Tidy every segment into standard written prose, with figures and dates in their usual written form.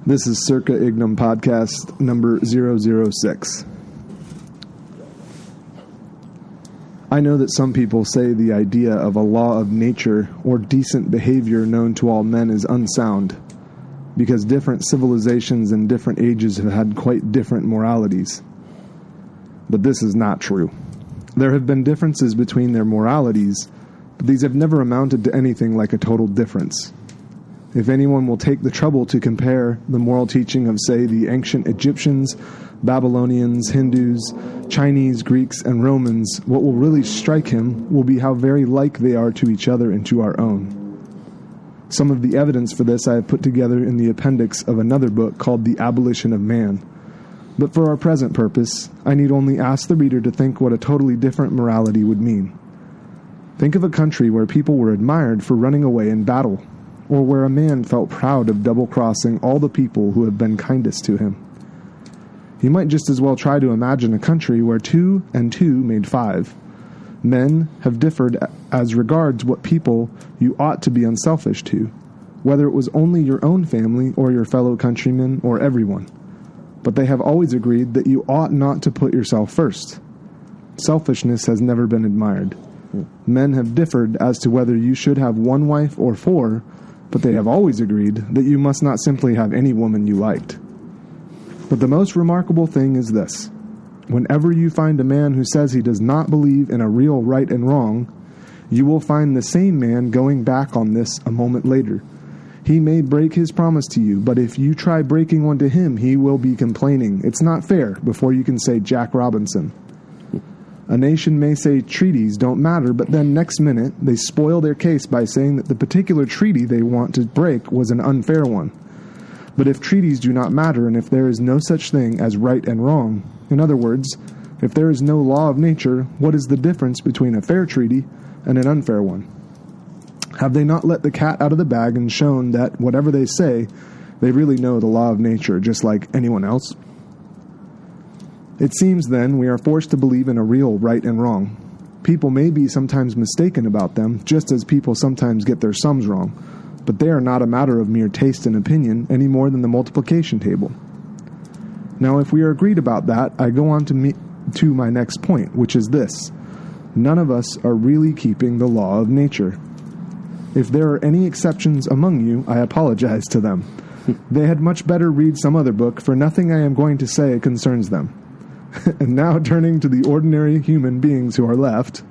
This is Circa Ignem podcast number 006. I know that some people say the idea of a law of nature or decent behavior known to all men is unsound, because different civilizations and different ages have had quite different moralities. But this is not true. There have been differences between their moralities, but these have never amounted to anything like a total difference. If anyone will take the trouble to compare the moral teaching of, say, the ancient Egyptians, Babylonians, Hindus, Chinese, Greeks, and Romans, what will really strike him will be how very like they are to each other and to our own. Some of the evidence for this I have put together in the appendix of another book called The Abolition of Man. But for our present purpose, I need only ask the reader to think what a totally different morality would mean. Think of a country where people were admired for running away in battle, or where a man felt proud of double-crossing all the people who have been kindest to him. You might just as well try to imagine a country where 2 and 2 made 5. Men have differed as regards what people you ought to be unselfish to, whether it was only your own family or your fellow countrymen or everyone. But they have always agreed that you ought not to put yourself first. Selfishness has never been admired. Men have differed as to whether you should have 1 wife or 4, but they have always agreed that you must not simply have any woman you liked. But the most remarkable thing is this. Whenever you find a man who says he does not believe in a real right and wrong, you will find the same man going back on this a moment later. He may break his promise to you, but if you try breaking one to him, he will be complaining, "It's not fair," before you can say Jack Robinson. A nation may say treaties don't matter, but then next minute they spoil their case by saying that the particular treaty they want to break was an unfair one. But if treaties do not matter, and if there is no such thing as right and wrong, in other words, if there is no law of nature, what is the difference between a fair treaty and an unfair one? Have they not let the cat out of the bag and shown that, whatever they say, they really know the law of nature just like anyone else? It seems, then, we are forced to believe in a real right and wrong. People may be sometimes mistaken about them, just as people sometimes get their sums wrong, but they are not a matter of mere taste and opinion any more than the multiplication table. Now, if we are agreed about that, I go on to my next point, which is this. None of us are really keeping the law of nature. If there are any exceptions among you, I apologize to them. They had much better read some other book, for nothing I am going to say concerns them. And now turning to the ordinary human beings who are left,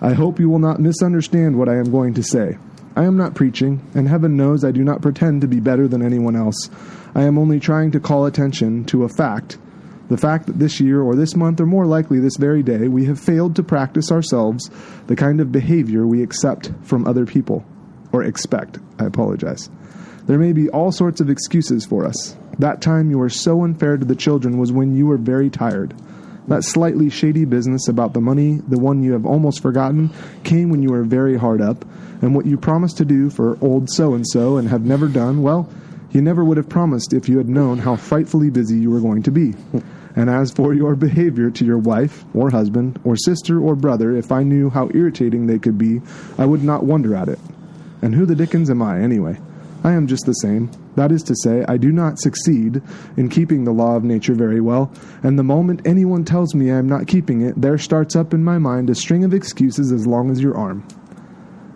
I hope you will not misunderstand what I am going to say. I am not preaching, and heaven knows I do not pretend to be better than anyone else. I am only trying to call attention to a fact, the fact that this year or this month or more likely this very day we have failed to practice ourselves the kind of behavior we accept from other people, or expect, I apologize. There may be all sorts of excuses for us. That time you were so unfair to the children was when you were very tired. That slightly shady business about the money, the one you have almost forgotten, came when you were very hard up, and what you promised to do for old so-and-so and have never done, well, you never would have promised if you had known how frightfully busy you were going to be. And as for your behavior to your wife, or husband, or sister, or brother, if I knew how irritating they could be, I would not wonder at it. And who the dickens am I, anyway? I am just the same. That is to say, I do not succeed in keeping the law of nature very well, and the moment anyone tells me I am not keeping it, there starts up in my mind a string of excuses as long as your arm.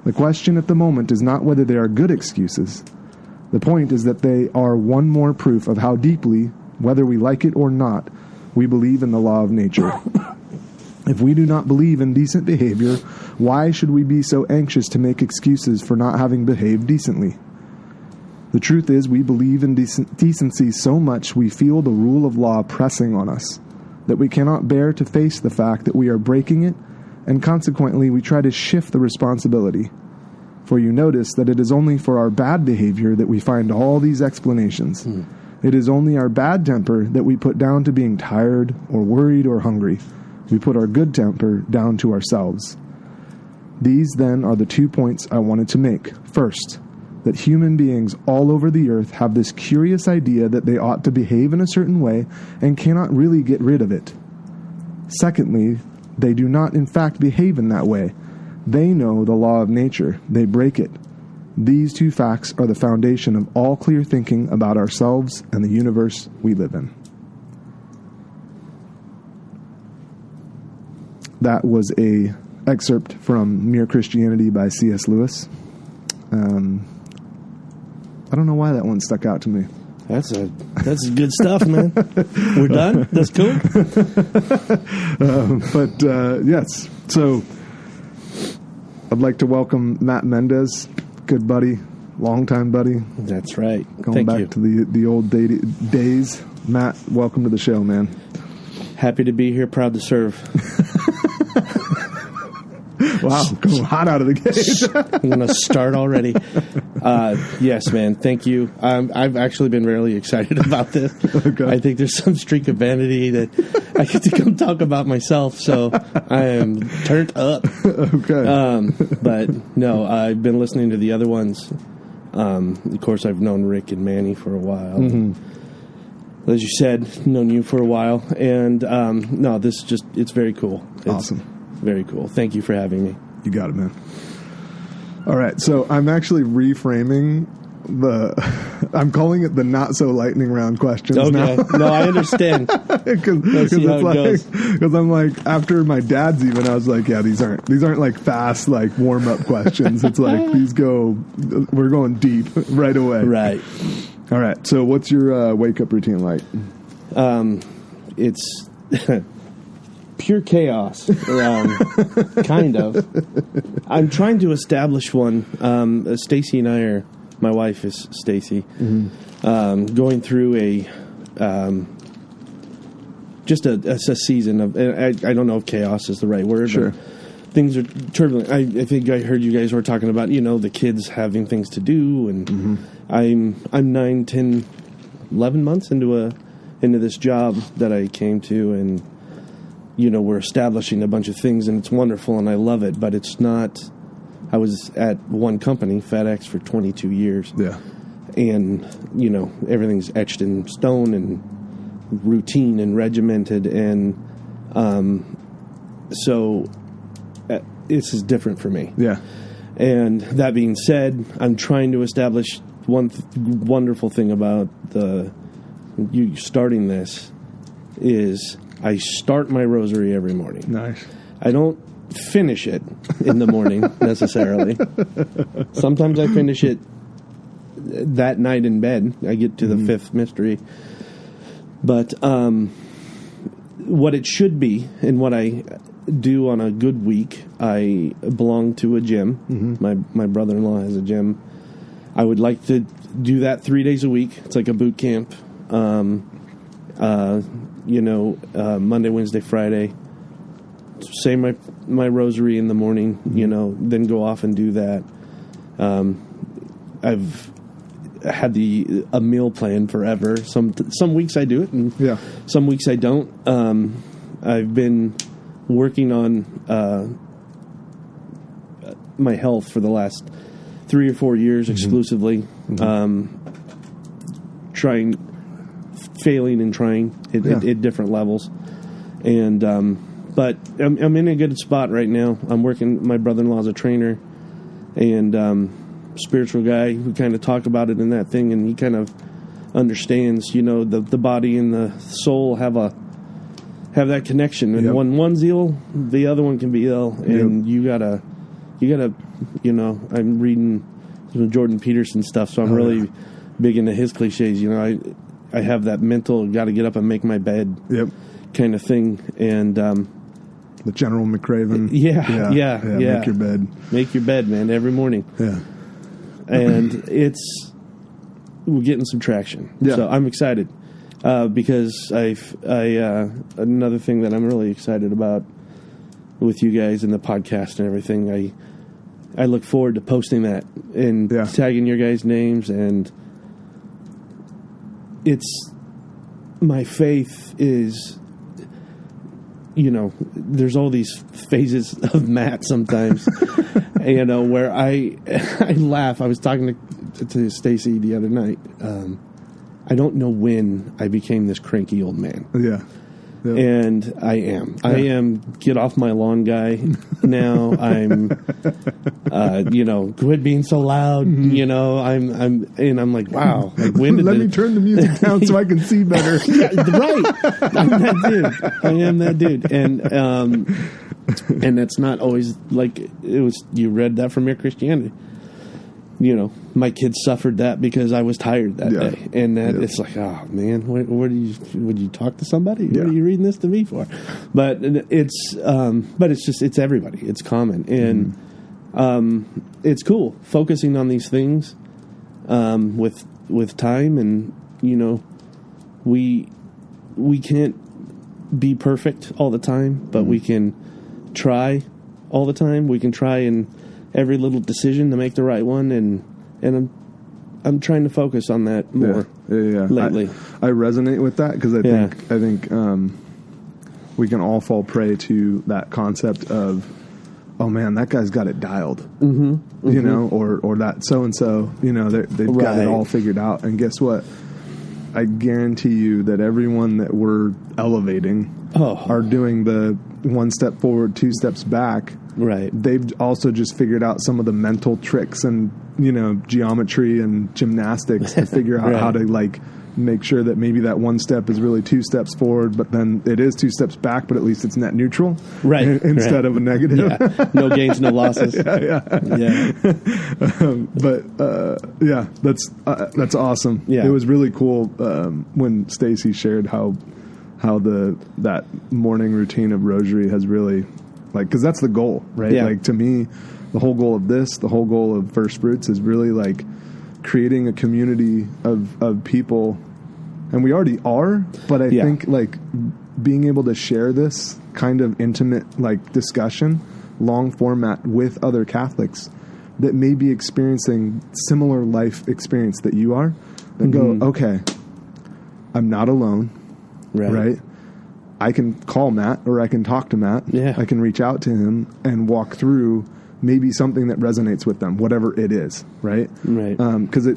The question at the moment is not whether they are good excuses. The point is that they are one more proof of how deeply, whether we like it or not, we believe in the law of nature. If we do not believe in decent behavior, why should we be so anxious to make excuses for not having behaved decently? The truth is, we believe in decency so much we feel the rule of law pressing on us, that we cannot bear to face the fact that we are breaking it, and consequently we try to shift the responsibility. For you notice that it is only for our bad behavior that we find all these explanations. It is only our bad temper that we put down to being tired or worried or hungry. We put our good temper down to ourselves. These, then, are the 2 points I wanted to make. First, that human beings all over the earth have this curious idea that they ought to behave in a certain way and cannot really get rid of it. Secondly, they do not in fact behave in that way. They know the law of nature. They break it. These two facts are the foundation of all clear thinking about ourselves and the universe we live in. That was a excerpt from Mere Christianity by C.S. Lewis. I don't know why that one stuck out to me. That's good stuff, man. We're done? That's cool? Yes. So, I'd like to welcome Matt Mendes, good buddy, longtime buddy. That's right. Going back to the old days. Matt, welcome to the show, man. Happy to be here, proud to serve. Wow, going hot out of the gate. I'm going to start already. Yes, man, thank you. I've actually been really excited about this. Okay. I think there's some streak of vanity that I get to come talk about myself, so I am turned up. Okay. But no, I've been listening to the other ones. Of course, I've known Rick and Manny for a while. Mm-hmm. As you said, known you for a while. And no, this just, it's very cool. It's awesome. Very cool. Thank you for having me. You got it, man. All right, so I'm actually reframing I'm calling it the not so lightning round questions now. No, I understand. Because I'm like, after my dad's even, I was like, yeah, these aren't like fast like warm up questions. It's like we're going deep right away. Right. All right. So what's your wake up routine like? It's pure chaos, kind of. I'm trying to establish one. Stacy and I my wife is Stacy, going through a season of, I don't know if chaos is the right word. Sure. But things are turbulent. I think I heard you guys were talking about, the kids having things to do, and I'm 9, 10, 11 months into this job that I came to, and we're establishing a bunch of things, and it's wonderful, and I love it, but it's not. I was at one company, FedEx, for 22 years. Yeah. And, everything's etched in stone and routine and regimented, and so this is different for me. Yeah. And that being said, I'm trying to establish one wonderful thing about you starting this is I start my rosary every morning. Nice. I don't finish it in the morning necessarily. Sometimes I finish it that night in bed. I get to the fifth mystery. But what it should be and what I do on a good week, I belong to a gym. My brother-in-law has a gym. I would like to do that 3 days a week. It's like a boot camp. Monday, Wednesday, Friday. Say my rosary in the morning, then go off and do that. I've had a meal plan forever. Some weeks I do it, and some weeks I don't. I've been working on my health for the last 3 or 4 years exclusively. Failing and trying at different levels, and but I'm in a good spot right now. I'm working. My brother-in-law's a trainer and spiritual guy. We kind of talk about it in that thing, and he kind of understands. The body and the soul have that connection, and when one's ill, the other one can be ill, and you gotta. I'm reading some Jordan Peterson stuff, so I'm really big into his cliches. I have that mental got to get up and make my bed kind of thing, and the General McCraven. Yeah. Make your bed, man, every morning. Yeah. And we're getting some traction. Yeah. So I'm excited because another thing that I'm really excited about with you guys and the podcast and everything. I look forward to posting that and tagging your guys' names, and it's my faith is. There's all these phases of Matt sometimes, where I laugh. I was talking to Stacy the other night. I don't know when I became this cranky old man. Yeah. And I am. Yeah. I am get off my lawn guy now. quit being so loud. I'm like, wow. Like, when did Let me turn the music down so I can see better. Yeah, right. I am that dude. And it's not always like it was. You read that from Mere Christianity. My kids suffered that because I was tired that day, and it's like, oh man, would you talk to somebody? What are you reading this to me for? But it's everybody. It's common, and it's cool focusing on these things with time, and we can't be perfect all the time, but we can try all the time. We can try in every little decision to make the right one, and I'm trying to focus on that more lately. I resonate with that because I think we can all fall prey to that concept of, oh man, that guy's got it dialed, or that so and so, they've got it all figured out. And guess what? I guarantee you that everyone that we're elevating are doing the one step forward, two steps back. Right. They've also just figured out some of the mental tricks and, geometry and gymnastics to figure out how to make sure that maybe that one step is really two steps forward, but then it is two steps back, but at least it's net neutral. Right. Instead of a negative. Yeah. No gains, no losses. That's awesome. Yeah. It was really cool when Stacy shared how that morning routine of rosary has really, because that's the goal, right? Yeah. To me, the whole goal of the whole goal of First Fruits is really creating a community of people, and we already are, but I think being able to share this kind of intimate discussion, long format with other Catholics that may be experiencing similar life experience that you are, and go, okay, I'm not alone. Right. I can call Matt, or I can talk to Matt. Yeah. I can reach out to him and walk through maybe something that resonates with them, whatever it is. Right. Right. Because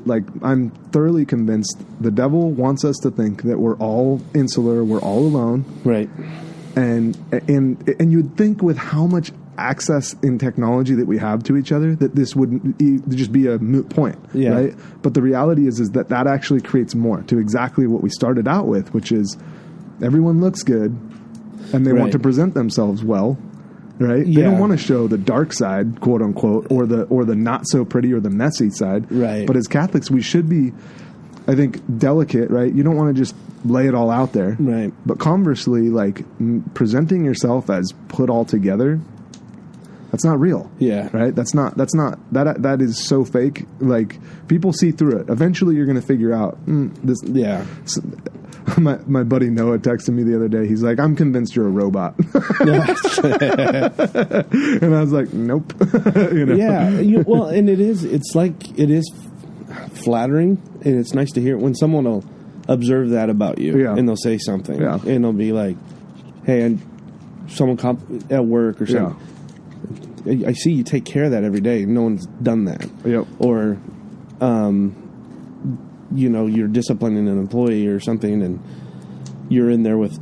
I'm thoroughly convinced the devil wants us to think that we're all insular, we're all alone. Right. And you'd think with how much access in technology that we have to each other that this would just be a moot point. Yeah. Right. But the reality is that actually creates more to exactly what we started out with, which is everyone looks good and they want to present themselves well. Right. Yeah. They don't want to show the dark side, quote unquote, or the not so pretty or the messy side. Right. But as Catholics, we should be, I think, delicate, right? You don't want to just lay it all out there. Right. But conversely, presenting yourself as put all together, that's not real. Yeah. Right? That is so fake. People see through it. Eventually you're going to figure out this. Yeah. My buddy Noah texted me the other day. He's like, I'm convinced you're a robot. And I was like, nope. Yeah. And it is flattering, and it's nice to hear it when someone will observe that about you, and they'll say something, and they'll be like, hey, and someone at work or something. Yeah. I see you take care of that every day. No one's done that. Yep. Or, you're disciplining an employee or something, and you're in there with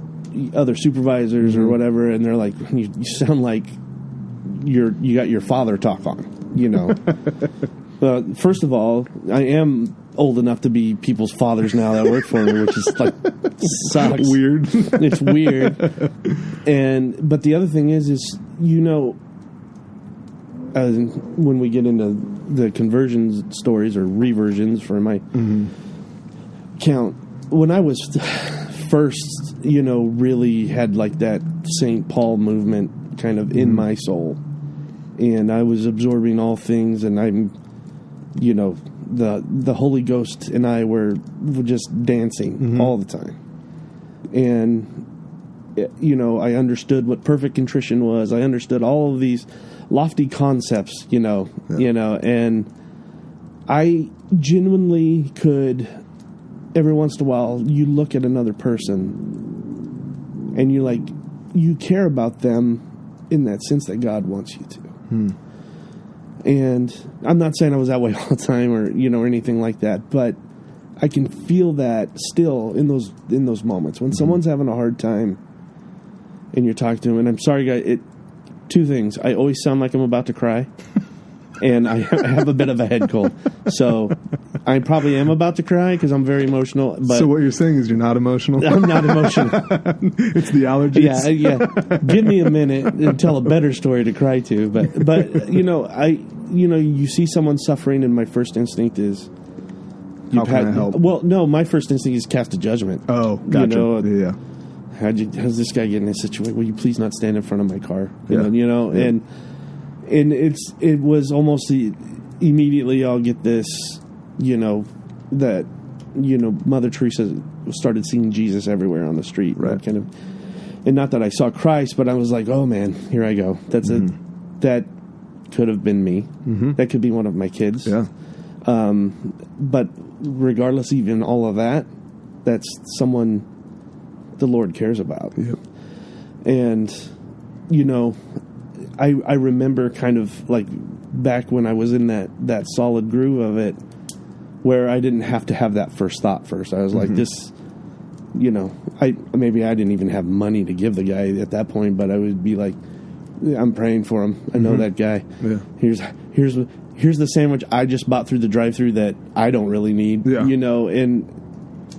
other supervisors or whatever, and they're like, you sound like you got your father talk on, first of all, I am old enough to be people's fathers now that work for me, which is sucks. Weird. It's weird. But the other thing is when we get into the conversions stories or reversions for my count, when I was first, really had that St. Paul movement kind of in my soul, and I was absorbing all things, and I'm, the Holy Ghost and I were just dancing all the time, and I understood what perfect contrition was. I understood all of these lofty concepts, and I genuinely could, every once in a while, you look at another person and you care about them in that sense that God wants you to. And I'm not saying I was that way all the time or anything like that, but I can feel that still in those moments when someone's having a hard time and you're talking to them. And I'm sorry, guys, two things. I always sound like I'm about to cry. and I have a bit of a head cold. So I probably am about to cry because I'm very emotional. But so what you're saying is you're not emotional? I'm not emotional. It's the allergies? Yeah. Give me a minute and tell a better story to cry to. But you see someone suffering, and my first instinct is, how can I help? Well, no, my first instinct is cast a judgment. Oh, gotcha. Yeah. How's this guy get in this situation? Will you please not stand in front of my car? Yeah. And it was almost immediately I'll get this, that Mother Teresa started seeing Jesus everywhere on the street, right? And not that I saw Christ, but I was like, oh man, here I go. That could have been me. Mm-hmm. That could be one of my kids. Yeah. But regardless, even all of that, that's someone the Lord cares about. Yep. And, I remember kind of like back when I was in that solid groove of it, where I didn't have to have that first thought first. I was like, this, I didn't even have money to give the guy at that point, but I would be like, I'm praying for him. I know that guy. Yeah. Here's the sandwich I just bought through the drive-thru that I don't really need. Yeah. And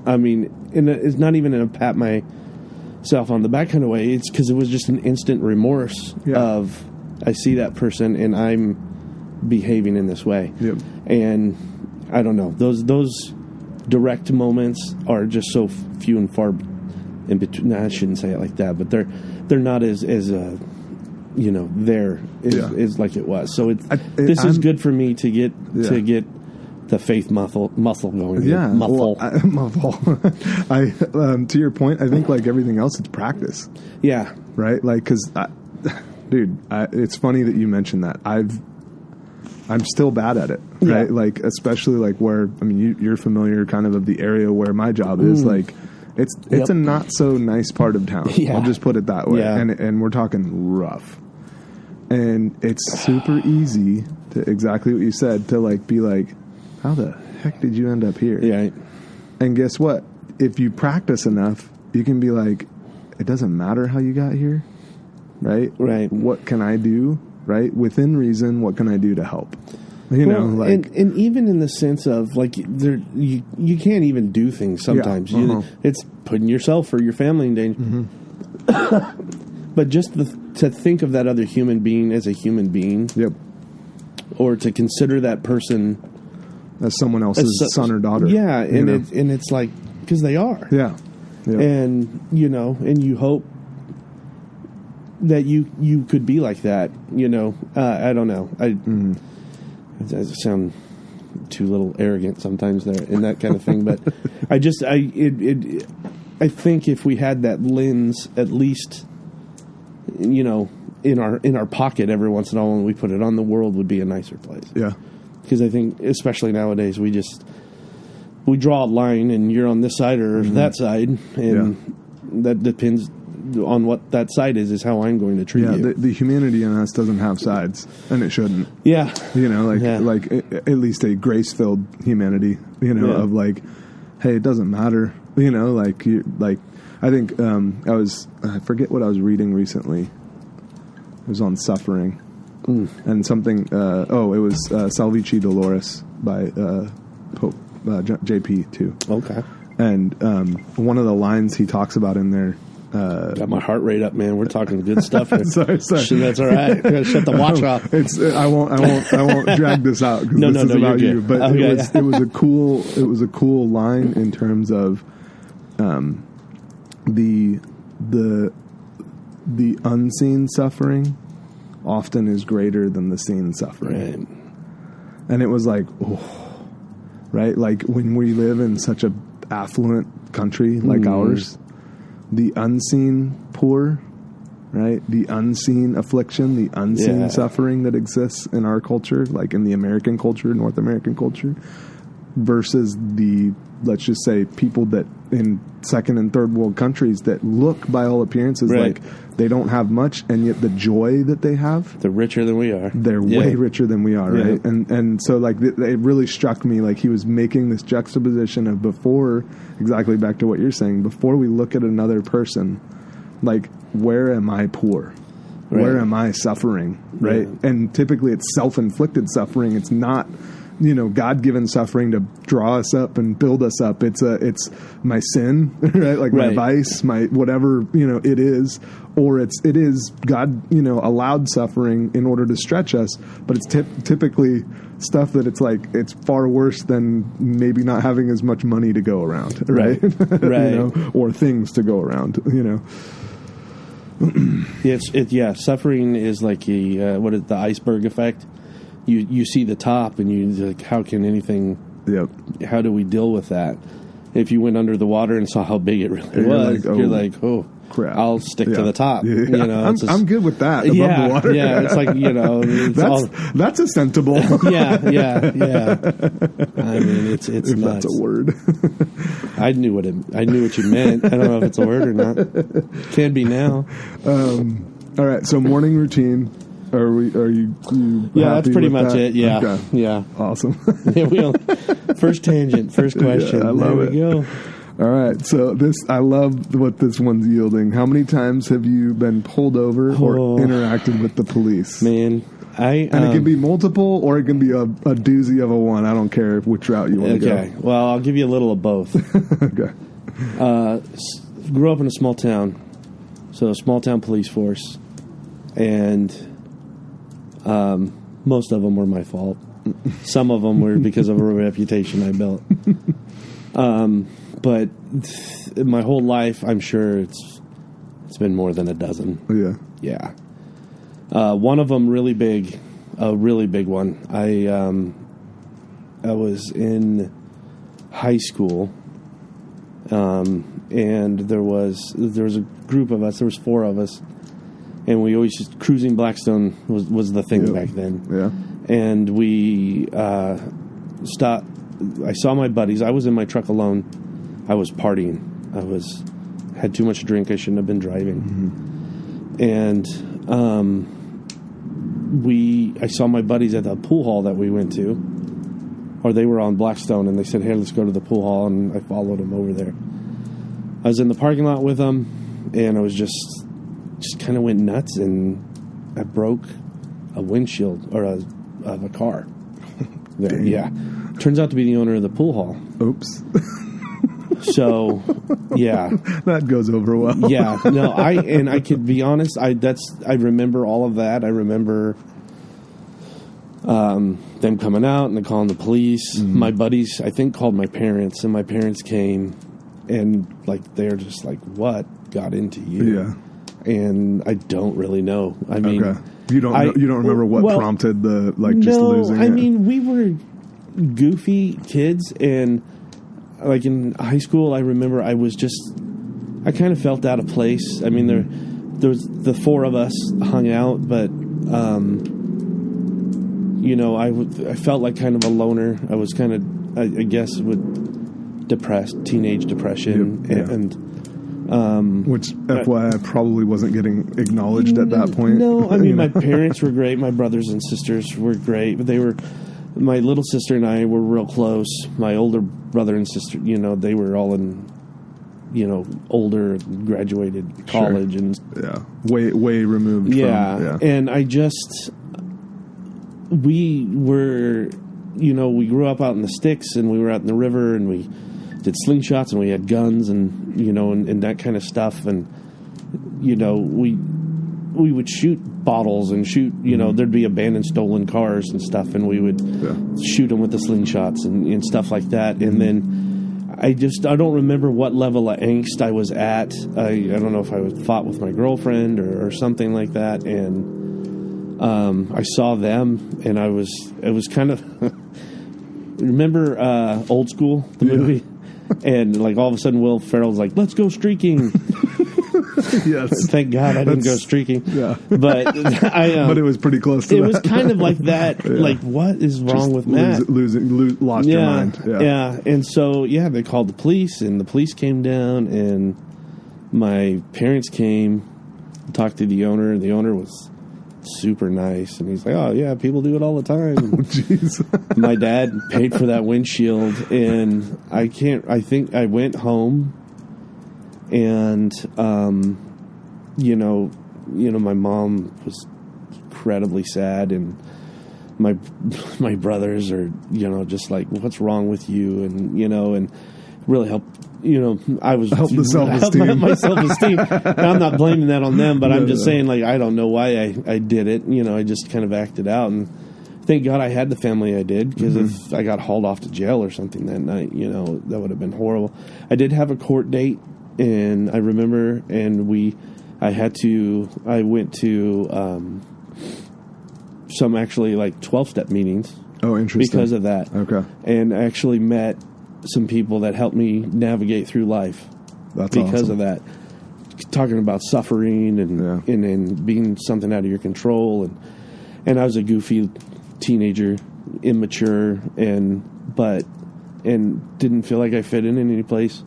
I mean, it's not even in a pat myself on the back kind of way. It's because it was just an instant remorse of I see that person and I'm behaving in this way. Yep. And I don't know, those direct moments are just so few and far in between. Nah, I shouldn't say it like that, but they're not as there is like it was. So this is good for me to get the faith muscle going. Yeah, muffle. To your point, I think like everything else, it's practice. Yeah, right. Like, because, dude, it's funny that you mentioned that. I'm still bad at it, right? Yeah. Like, especially like where you're familiar kind of the area where my job is. Like, it's a not so nice part of town. Yeah. I'll just put it that way. Yeah. And we're talking rough. And it's super easy to exactly what you said to like be like, how the heck did you end up here? Yeah. And guess what? If you practice enough, you can be like, it doesn't matter how you got here, right? Right. What can I do, right? Within reason, what can I do to help? And even in the sense of like, you can't even do things sometimes. Yeah. It's putting yourself or your family in danger. Mm-hmm. But just to think of that other human being as a human being, or to consider that person as someone else's son or daughter, and it's like because they are, and and you hope that you could be like that. I don't know. I sound too little arrogant sometimes there in that kind of thing, but I think if we had that lens, at least, in our pocket every once in a while when we put it on, the world would be a nicer place. Yeah. Because I think, especially nowadays, we draw a line and you're on this side or that side, and that depends on what that side is how I'm going to treat you. Yeah, the humanity in us doesn't have sides, and it shouldn't. Yeah. Like at least a grace-filled humanity, of like, hey, it doesn't matter. I think I forget what I was reading recently. It was on suffering. And something, it was Salvici Dolores by Pope JP too. Okay. And one of the lines he talks about in there, got my heart rate up, man. We're talking good stuff here. sorry. That's all right. Shut the watch off. I won't drag this out because this is about you. But it was a cool line in terms of the unseen suffering often is greater than the seen suffering. Right. And it was like, right? Like when we live in such a affluent country like ours, the unseen poor, right? The unseen affliction, the unseen suffering that exists in our culture, like in the American culture, North American culture, versus the, let's just say, people that in second and third world countries that look by all appearances like they don't have much, and yet the joy that they have, they're richer than we are. They're way richer than we are, right? And so like it really struck me, like he was making this juxtaposition of before, exactly back to what you're saying, before we look at another person, like, where am I poor? Where am I suffering, right? Yeah. And typically it's self-inflicted suffering. It's not, God-given suffering to draw us up and build us up. It's my sin, right? Like my vice, my whatever, it is, or it is God, allowed suffering in order to stretch us. But it's typically stuff that it's far worse than maybe not having as much money to go around, right? Right. Or things to go around, Suffering is like the iceberg effect. You see the top and you're like, how can anything? Yep. How do we deal with that? If you went under the water and saw how big it really was, you're like, oh crap! I'll stick to the top. Yeah. I'm good with that. Above the water. Yeah. It's like that's a sensible. yeah. I mean, it's if nuts. That's a word. I knew what you meant. I don't know if it's a word or not. Can be now. All right. So morning routine. Are you yeah, that's pretty much it. Yeah. Okay. Yeah. Awesome. First tangent, first question. Yeah, I love there we go. All right. So I love what this one's yielding. How many times have you been pulled over or interacted with the police? Man, it can be multiple or it can be a doozy of a one. I don't care which route you want to go. Okay. Well, I'll give you a little of both. Okay. Grew up in a small town. So a small town police force. And most of them were my fault. Some of them were because of a reputation I built. But my whole life, I'm sure it's been more than a dozen. Yeah. One of them really big, a really big one. I was in high school, and there was a group of us. There was 4 of us. And we always just cruising Blackstone was the thing back then. Yeah. And we stopped. I saw my buddies. I was in my truck alone. I was partying. Had too much to drink. I shouldn't have been driving. Mm-hmm. And I saw my buddies at the pool hall that we went to, or they were on Blackstone, and they said, "Hey, let's go to the pool hall." And I followed them over there. I was in the parking lot with them, and I was just kind of went nuts, and I broke a windshield of a car. Yeah. Turns out to be the owner of the pool hall. Oops. So, yeah. That goes over well. Yeah. No, I could be honest, I remember all of that. I remember them coming out and then calling the police. Mm-hmm. My buddies, I think, called my parents, and my parents came, and they're just like, what got into you? Yeah. And I don't really know. I mean, okay. You don't remember what prompted the just losing it? I mean, we were goofy kids, and in high school, I remember I kind of felt out of place. I mean, there was the 4 of us hung out, but I felt like kind of a loner. I was kind of, I guess, with teenage depression, and which FYI probably wasn't getting acknowledged at that point. No, I mean, my parents were great. My brothers and sisters were great. But my little sister and I were real close. My older brother and sister, they were all in, older, graduated college. Sure. And way removed. Yeah. And we were, we grew up out in the sticks, and we were out in the river, and we did slingshots, and we had guns, and and that kind of stuff, and we would shoot bottles and shoot. There'd be abandoned stolen cars and stuff, and we would shoot them with the slingshots and stuff like that. And then I don't remember what level of angst I was at. I don't know if I fought with my girlfriend or something like that, and I saw them, and it was kind of remember Old School, the movie. And all of a sudden, Will Ferrell's like, "Let's go streaking." Yes. Thank God I didn't go streaking. Yeah. But but it was pretty close to that. It was kind of like that. Yeah. What is wrong with Matt? Lost your mind. Yeah. And so they called the police, and the police came down, and my parents came, talked to the owner. The owner was super nice, and he's like, "Oh yeah, people do it all the time." Oh jeez. My dad paid for that windshield, and I think I went home, and my mom was incredibly sad, and my brothers are, just like, what's wrong with you? And, and really helped, I was help the self-esteem. My self-esteem. I'm not blaming that on them, but I'm just saying, like, I don't know why I did it. I just kind of acted out, and thank God I had the family I did, because if I got hauled off to jail or something that night, that would have been horrible. I did have a court date, and I remember, and I went to some actually like 12-step meetings. Oh, interesting. Because of that. Okay. And I actually met some people that helped me navigate through life. That's because awesome. of that. Talking about suffering and being something out of your control, and I was a goofy teenager, immature, and didn't feel like I fit in any place,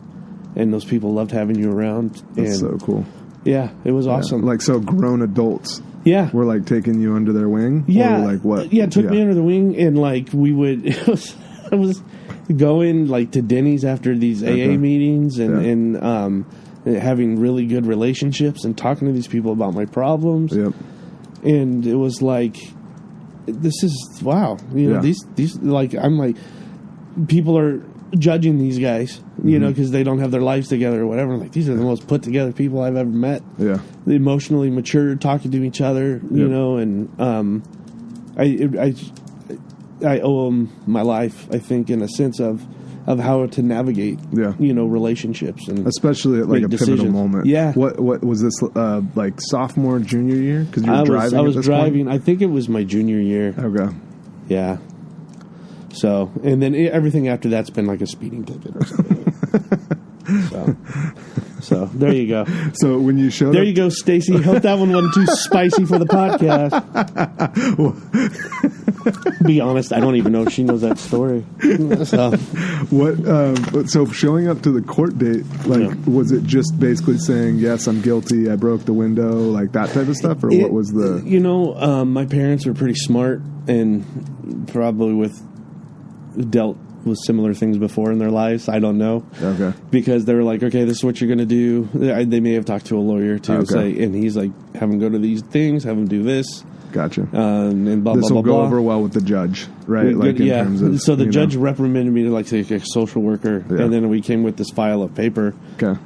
and those people loved having you around. That's so cool. Yeah, it was awesome. Like, so grown adults. Yeah. Were like taking you under their wing? Yeah. Or like what? Yeah, took me under the wing, and like we would, I was going like to Denny's after these AA meetings, and having really good relationships and talking to these people about my problems. Yep. And it was like, this is, wow. These like, I'm like, people are judging these guys, because they don't have their lives together or whatever. I'm like, these are the most put together people I've ever met. Yeah. Emotionally mature, talking to each other, and I owe them my life, I think, in a sense of how to navigate, relationships, and especially at like a pivotal moment. Yeah. What was this like sophomore, junior year? Because you were driving. I was driving. I think it was my junior year. Okay. Yeah. So, and then everything after that's been like a speeding ticket or something. So there you go. So when you showed there you go, Stacy. Hope that one wasn't too spicy for the podcast. Be honest, I don't even know if she knows that story. So showing up to the court date, like, was it just basically saying, yes, I'm guilty, I broke the window, like that type of stuff, or what was the? My parents were pretty smart, and probably dealt with similar things before in their lives. I don't know. Okay. Because they were like, okay, this is what you're going to do. They may have talked to a lawyer too. Okay. And he's like, have them go to these things, have them do this. Gotcha. And blah, this blah, will blah, go blah. over well with the judge, right? Like in terms of, so the judge reprimanded me to like say a social worker, and then we came with this file of paper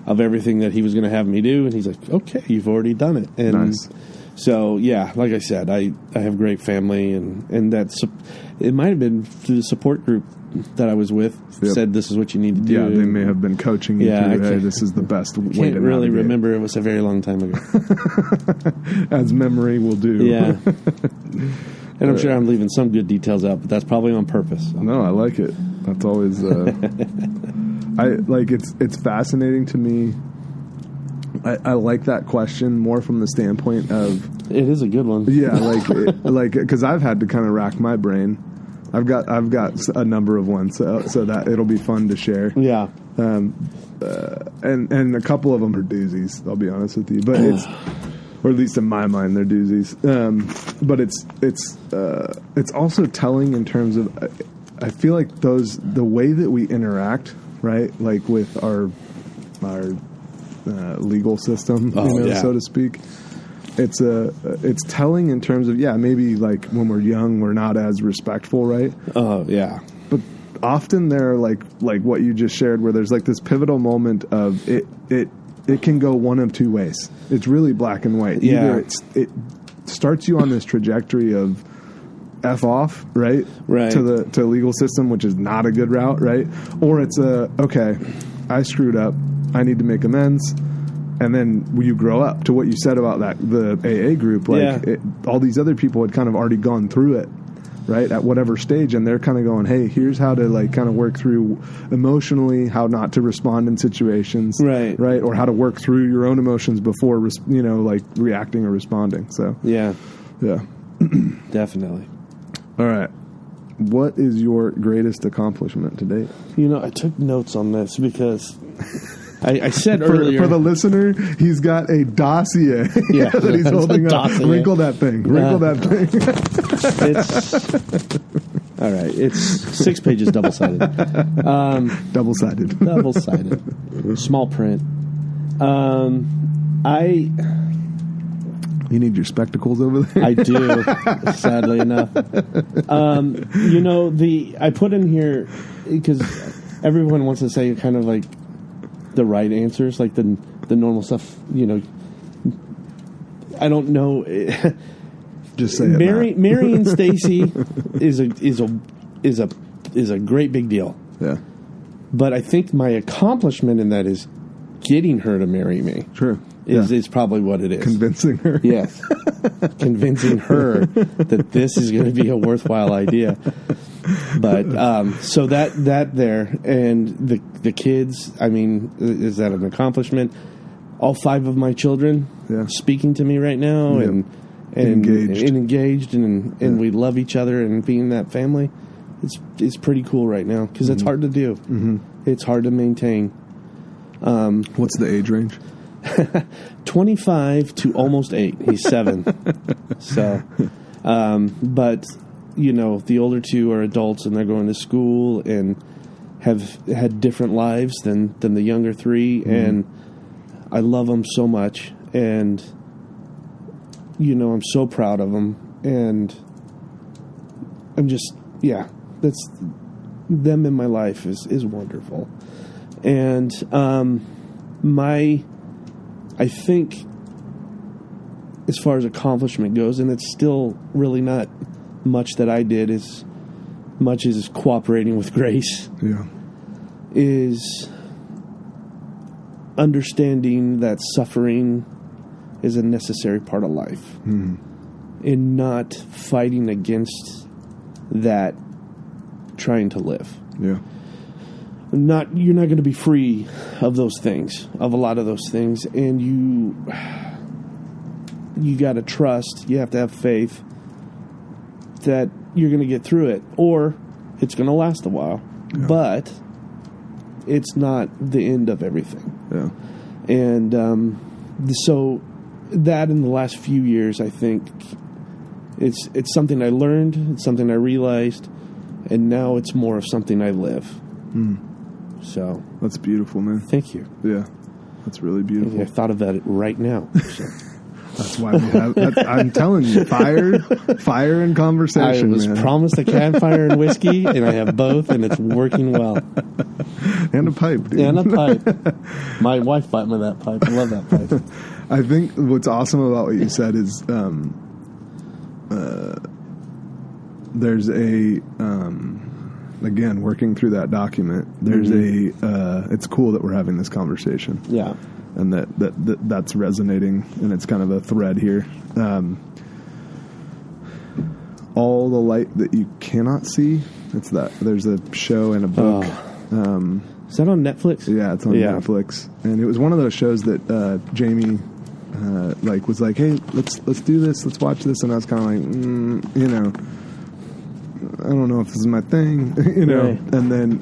of everything that he was going to have me do, and he's like, okay, you've already done it. And nice. So yeah, like I said, I have great family, and that's, it might have been through the support group that I was with said this is what you need to do. Yeah, they may have been coaching you through, hey, this is the best way to navigate. I can't really remember. It was a very long time ago. As memory will do. Yeah. And I'm sure I'm leaving some good details out, but that's probably on purpose. So. No, I like it. That's always it's fascinating to me. I like that question more from the standpoint of, it is a good one. Yeah, because I've had to kind of rack my brain. I've got a number of ones, so that it'll be fun to share. Yeah. And a couple of them are doozies, I'll be honest with you, but or at least in my mind, they're doozies. But it's also telling in terms of, I feel like the way that we interact, right, like with our legal system, so to speak. It's telling in terms of, maybe like when we're young, we're not as respectful, right? Oh, yeah. But often there are like what you just shared, where there's like this pivotal moment of it can go one of two ways. It's really black and white. Yeah. Either it starts you on this trajectory of F off, right? Right. To the legal system, which is not a good route, right? Or it's okay, I screwed up, I need to make amends. And then when you grow up, to what you said about the AA group, all these other people had kind of already gone through it, right, at whatever stage, and they're kind of going, hey, here's how to like kind of work through emotionally, how not to respond in situations, right, or how to work through your own emotions before, like reacting or responding. So yeah, definitely. All right. What is your greatest accomplishment to date? I took notes on this because I said earlier. For the listener, he's got a dossier that he's holding up. Wrinkle that thing. Wrinkle that thing. All right. It's 6 pages double-sided. Double-sided. Double-sided. Small print. You need your spectacles over there? I do, sadly enough. I put in here, because everyone wants to say kind of like the right answers, like the normal stuff, I don't know. Just say it. Mary and Stacy is a great big deal. Yeah. But I think my accomplishment in that is getting her to marry me. True. Is probably what it is. Convincing her. Yes. Convincing her that this is going to be a worthwhile idea. But so that there, and the kids, I mean, is that an accomplishment? All 5 of my children speaking to me right now, and engaged, and we love each other, and being that family, it's pretty cool right now, because it's hard to do. Mm-hmm. It's hard to maintain. What's the age range? 25 to almost 8. He's 7. So, but the older 2 are adults, and they're going to school and have had different lives than the younger 3, and I love them so much, and I'm so proud of them, and I'm just that's them in my life is wonderful. And I think as far as accomplishment goes, and it's still really not much that I did as much as cooperating with Grace, is understanding that suffering is a necessary part of life, and not fighting against that, trying to live. Yeah. You're not going to be free of those things, of a lot of those things, and you got to trust. You have to have faith that you're going to get through it, or it's going to last a while, but it's not the end of everything. Yeah. And so that in the last few years, I think it's something I learned, it's something I realized, and now it's more of something I live. So that's beautiful, man. Thank you. Yeah, that's really beautiful. I thought about it right now. So. That's why we have. I'm telling you, fire and conversation. I was promised a campfire and whiskey, and I have both, and it's working well. And a pipe, dude. And a pipe. My wife bought me that pipe. I love that pipe. I think what's awesome about what you said is there's a again, working through that document, there's it's cool that we're having this conversation. Yeah. And that's resonating, and it's kind of a thread here. All the light that you cannot see, it's that. There's a show and a book. Is that on Netflix? Yeah, it's on Netflix. And it was one of those shows that Jamie was like, hey, let's do this, let's watch this. And I was kind of like, I don't know if this is my thing, Right. And then,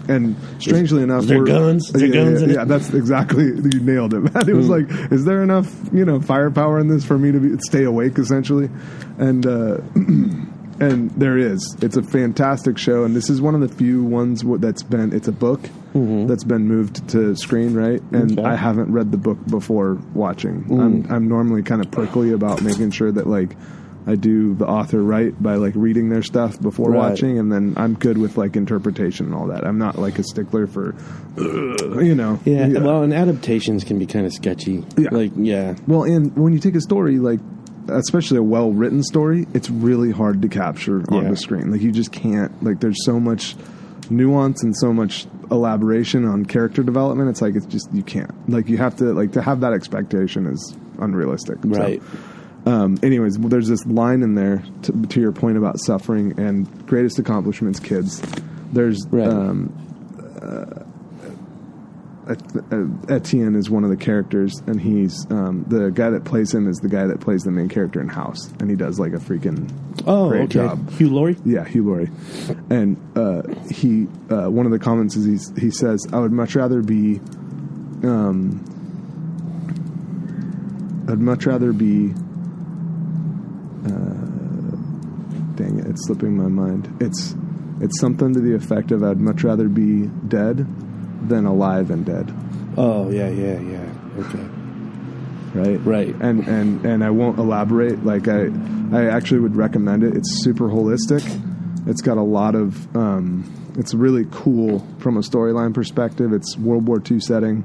and strangely enough, is there guns? Is there guns in it? Yeah, that's exactly, you nailed it, man. It was like, is there enough, firepower in this for me to stay awake, essentially? And and there is. It's a fantastic show, and this is one of the few ones it's a book that's been moved to screen, right? And I haven't read the book before watching. I'm normally kind of prickly about making sure that, I do the author right by reading their stuff before watching, and then I'm good with interpretation and all that. I'm not a stickler for, Yeah. Well, and adaptations can be kind of sketchy. Yeah. Well, and when you take a story especially a well written story, it's really hard to capture on the screen. You just can't. There's so much nuance and so much elaboration on character development. It's just you can't. You have to have that expectation is unrealistic. Right. So, anyways, there's this line in there to your point about suffering and greatest accomplishments, kids. There's Etienne is one of the characters, and he's the guy that plays him is the guy that plays the main character in House, and he does a freaking great job. Hugh Laurie? Yeah, Hugh Laurie. And he one of the comments is he says, I would much rather be dang it, it's slipping my mind. It's something to the effect of I'd much rather be dead than alive and dead. Oh, yeah. Okay. right? Right. And I won't elaborate. Like I actually would recommend it. It's super holistic. It's got a lot of it's really cool from a storyline perspective. It's World War II setting,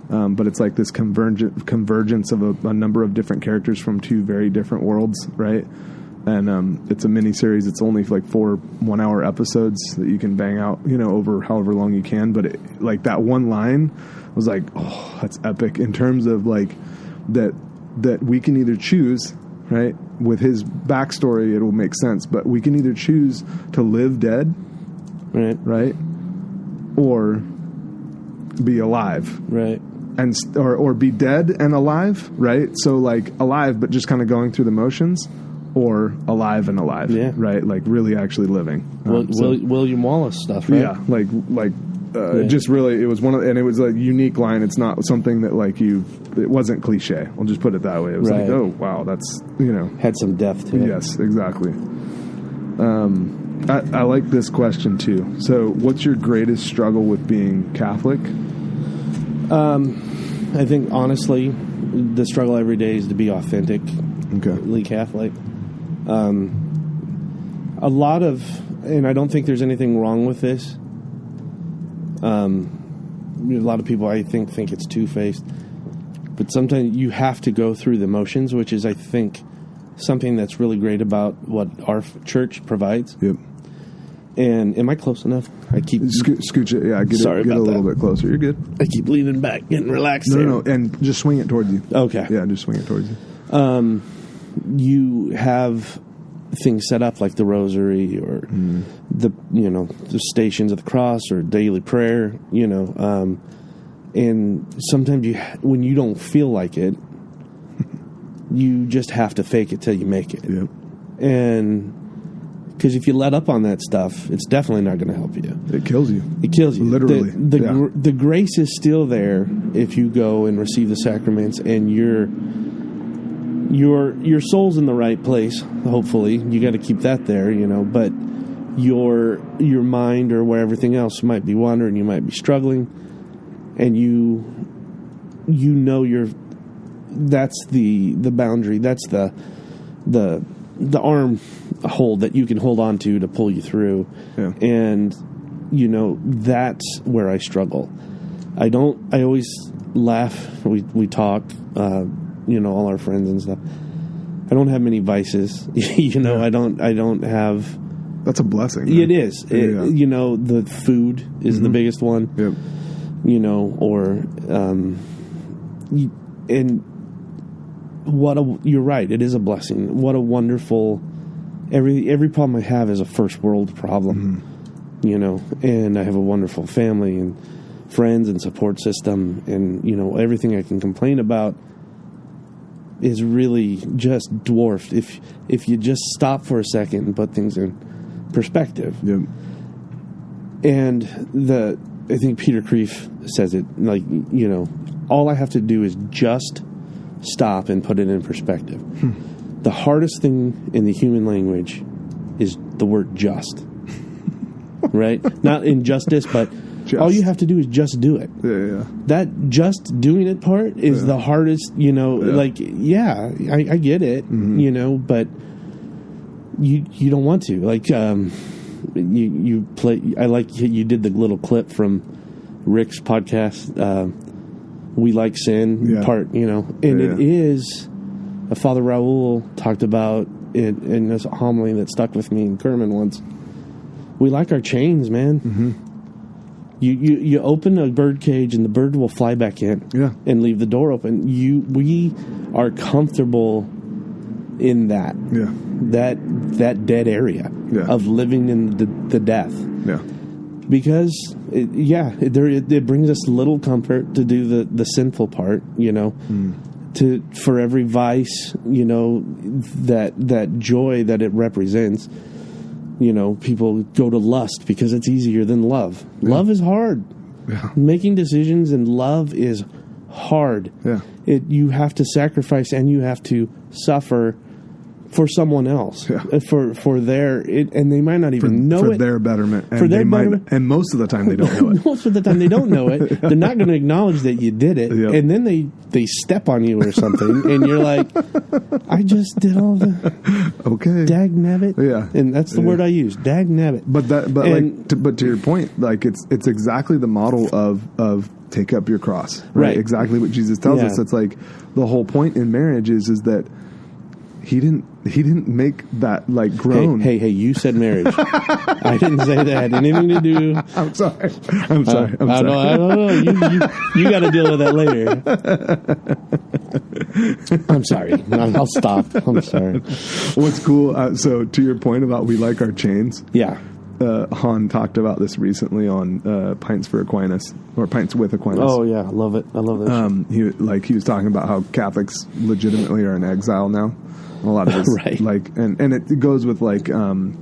but it's like this convergence of a number of different characters from two very different worlds, right? And it's a mini series. It's only like 4 1-hour episodes that you can bang out, over however long you can. But like that one line was like, oh, that's epic in terms of like that we can either choose, right? With his backstory, it will make sense. But we can either choose to live dead, right, or be alive, right, and or be dead and alive, right? So like alive, but just kind of going through the motions. Or alive and alive, right? Like really actually living. William Wallace stuff, right? Yeah, just really, it was and it was a unique line. It's not something that it wasn't cliche. I'll just put it that way. It was like, oh, wow, that's, Had some depth to it. Yes, exactly. I like this question too. So what's your greatest struggle with being Catholic? I think, honestly, the struggle every day is to be authentically Catholic. A lot of, and I don't think there's anything wrong with this. A lot of people, I think it's two-faced. But sometimes you have to go through the motions, which is, I think, something that's really great about what our church provides. Yep. And am I close enough? I keep scooch it. Yeah, get a little bit closer. You're good. I keep leaning back, getting relaxed. No, and just swing it towards you. Okay. Yeah, just swing it towards you. You have things set up like the rosary or the Stations of the Cross or daily prayer, and sometimes when you don't feel like it, you just have to fake it till you make it. Yep. And because if you let up on that stuff, it's definitely not going to help you. It kills you. It kills you. Literally. The grace is still there if you go and receive the sacraments and your soul's in the right place. Hopefully, you got to keep that there, But your mind or where everything else might be wandering, you might be struggling, and that's the boundary. That's the arm hold that you can hold on to pull you through. Yeah. And that's where I struggle. I always laugh. We talk. All our friends and stuff. I don't have many vices. Yeah. I don't have. That's a blessing. Man. It is. The food is the biggest one. Yep. You're right. It is a blessing. What a wonderful. Every problem I have is a first world problem. And I have a wonderful family and friends and support system, and everything I can complain about is really just dwarfed if you just stop for a second and put things in perspective. Yep. And I think Peter Kreeft says it like, all I have to do is just stop and put it in perspective. The hardest thing in the human language is the word just. Right? Not injustice, but just. All you have to do is just do it. Yeah. That just doing it part is the hardest, I get it, but you don't want to. Like, you play, you did the little clip from Rick's podcast, We Like Sin part, and it is, Father Raoul talked about it in this homily that stuck with me in Kerman once. We like our chains, man. Mm-hmm. You open a bird cage and the bird will fly back in and leave the door open. We are comfortable in that dead area of living in the death. Yeah, because it brings us little comfort to do the sinful part. For every vice, that joy that it represents. People go to lust because it's easier than love. Yeah. Love is hard. Yeah. Making decisions in love is hard. Yeah. You have to sacrifice and you have to suffer for someone else, Yeah. for their, and they might not even know for it. their betterment. And For their they might, betterment. and most of the time they don't know it. Most of the time they don't know it. They're not going to acknowledge that you did it, Yep. and then they step on you or something, and you're like, I just did all the Okay. dag nabbit. Yeah. And that's the word I use, dag nabbit. But to your point, like it's exactly the model of take up your cross, Right. Exactly what Jesus tells Yeah. us. It's like the whole point in marriage is that he didn't make that like groan. Hey, you said marriage. I didn't say that. Anything to do. I'm sorry. I'm sorry. I don't know. You got to deal with that later. I'm sorry. I'll stop. I'm sorry. What's cool? So to your point about we like our chains. Yeah. Han talked about this recently on Pints for Aquinas or Pints with Aquinas. Oh yeah, I love it. I love this. He was talking about how Catholics legitimately are in exile now. A lot of this, Right. like, and it goes with like, come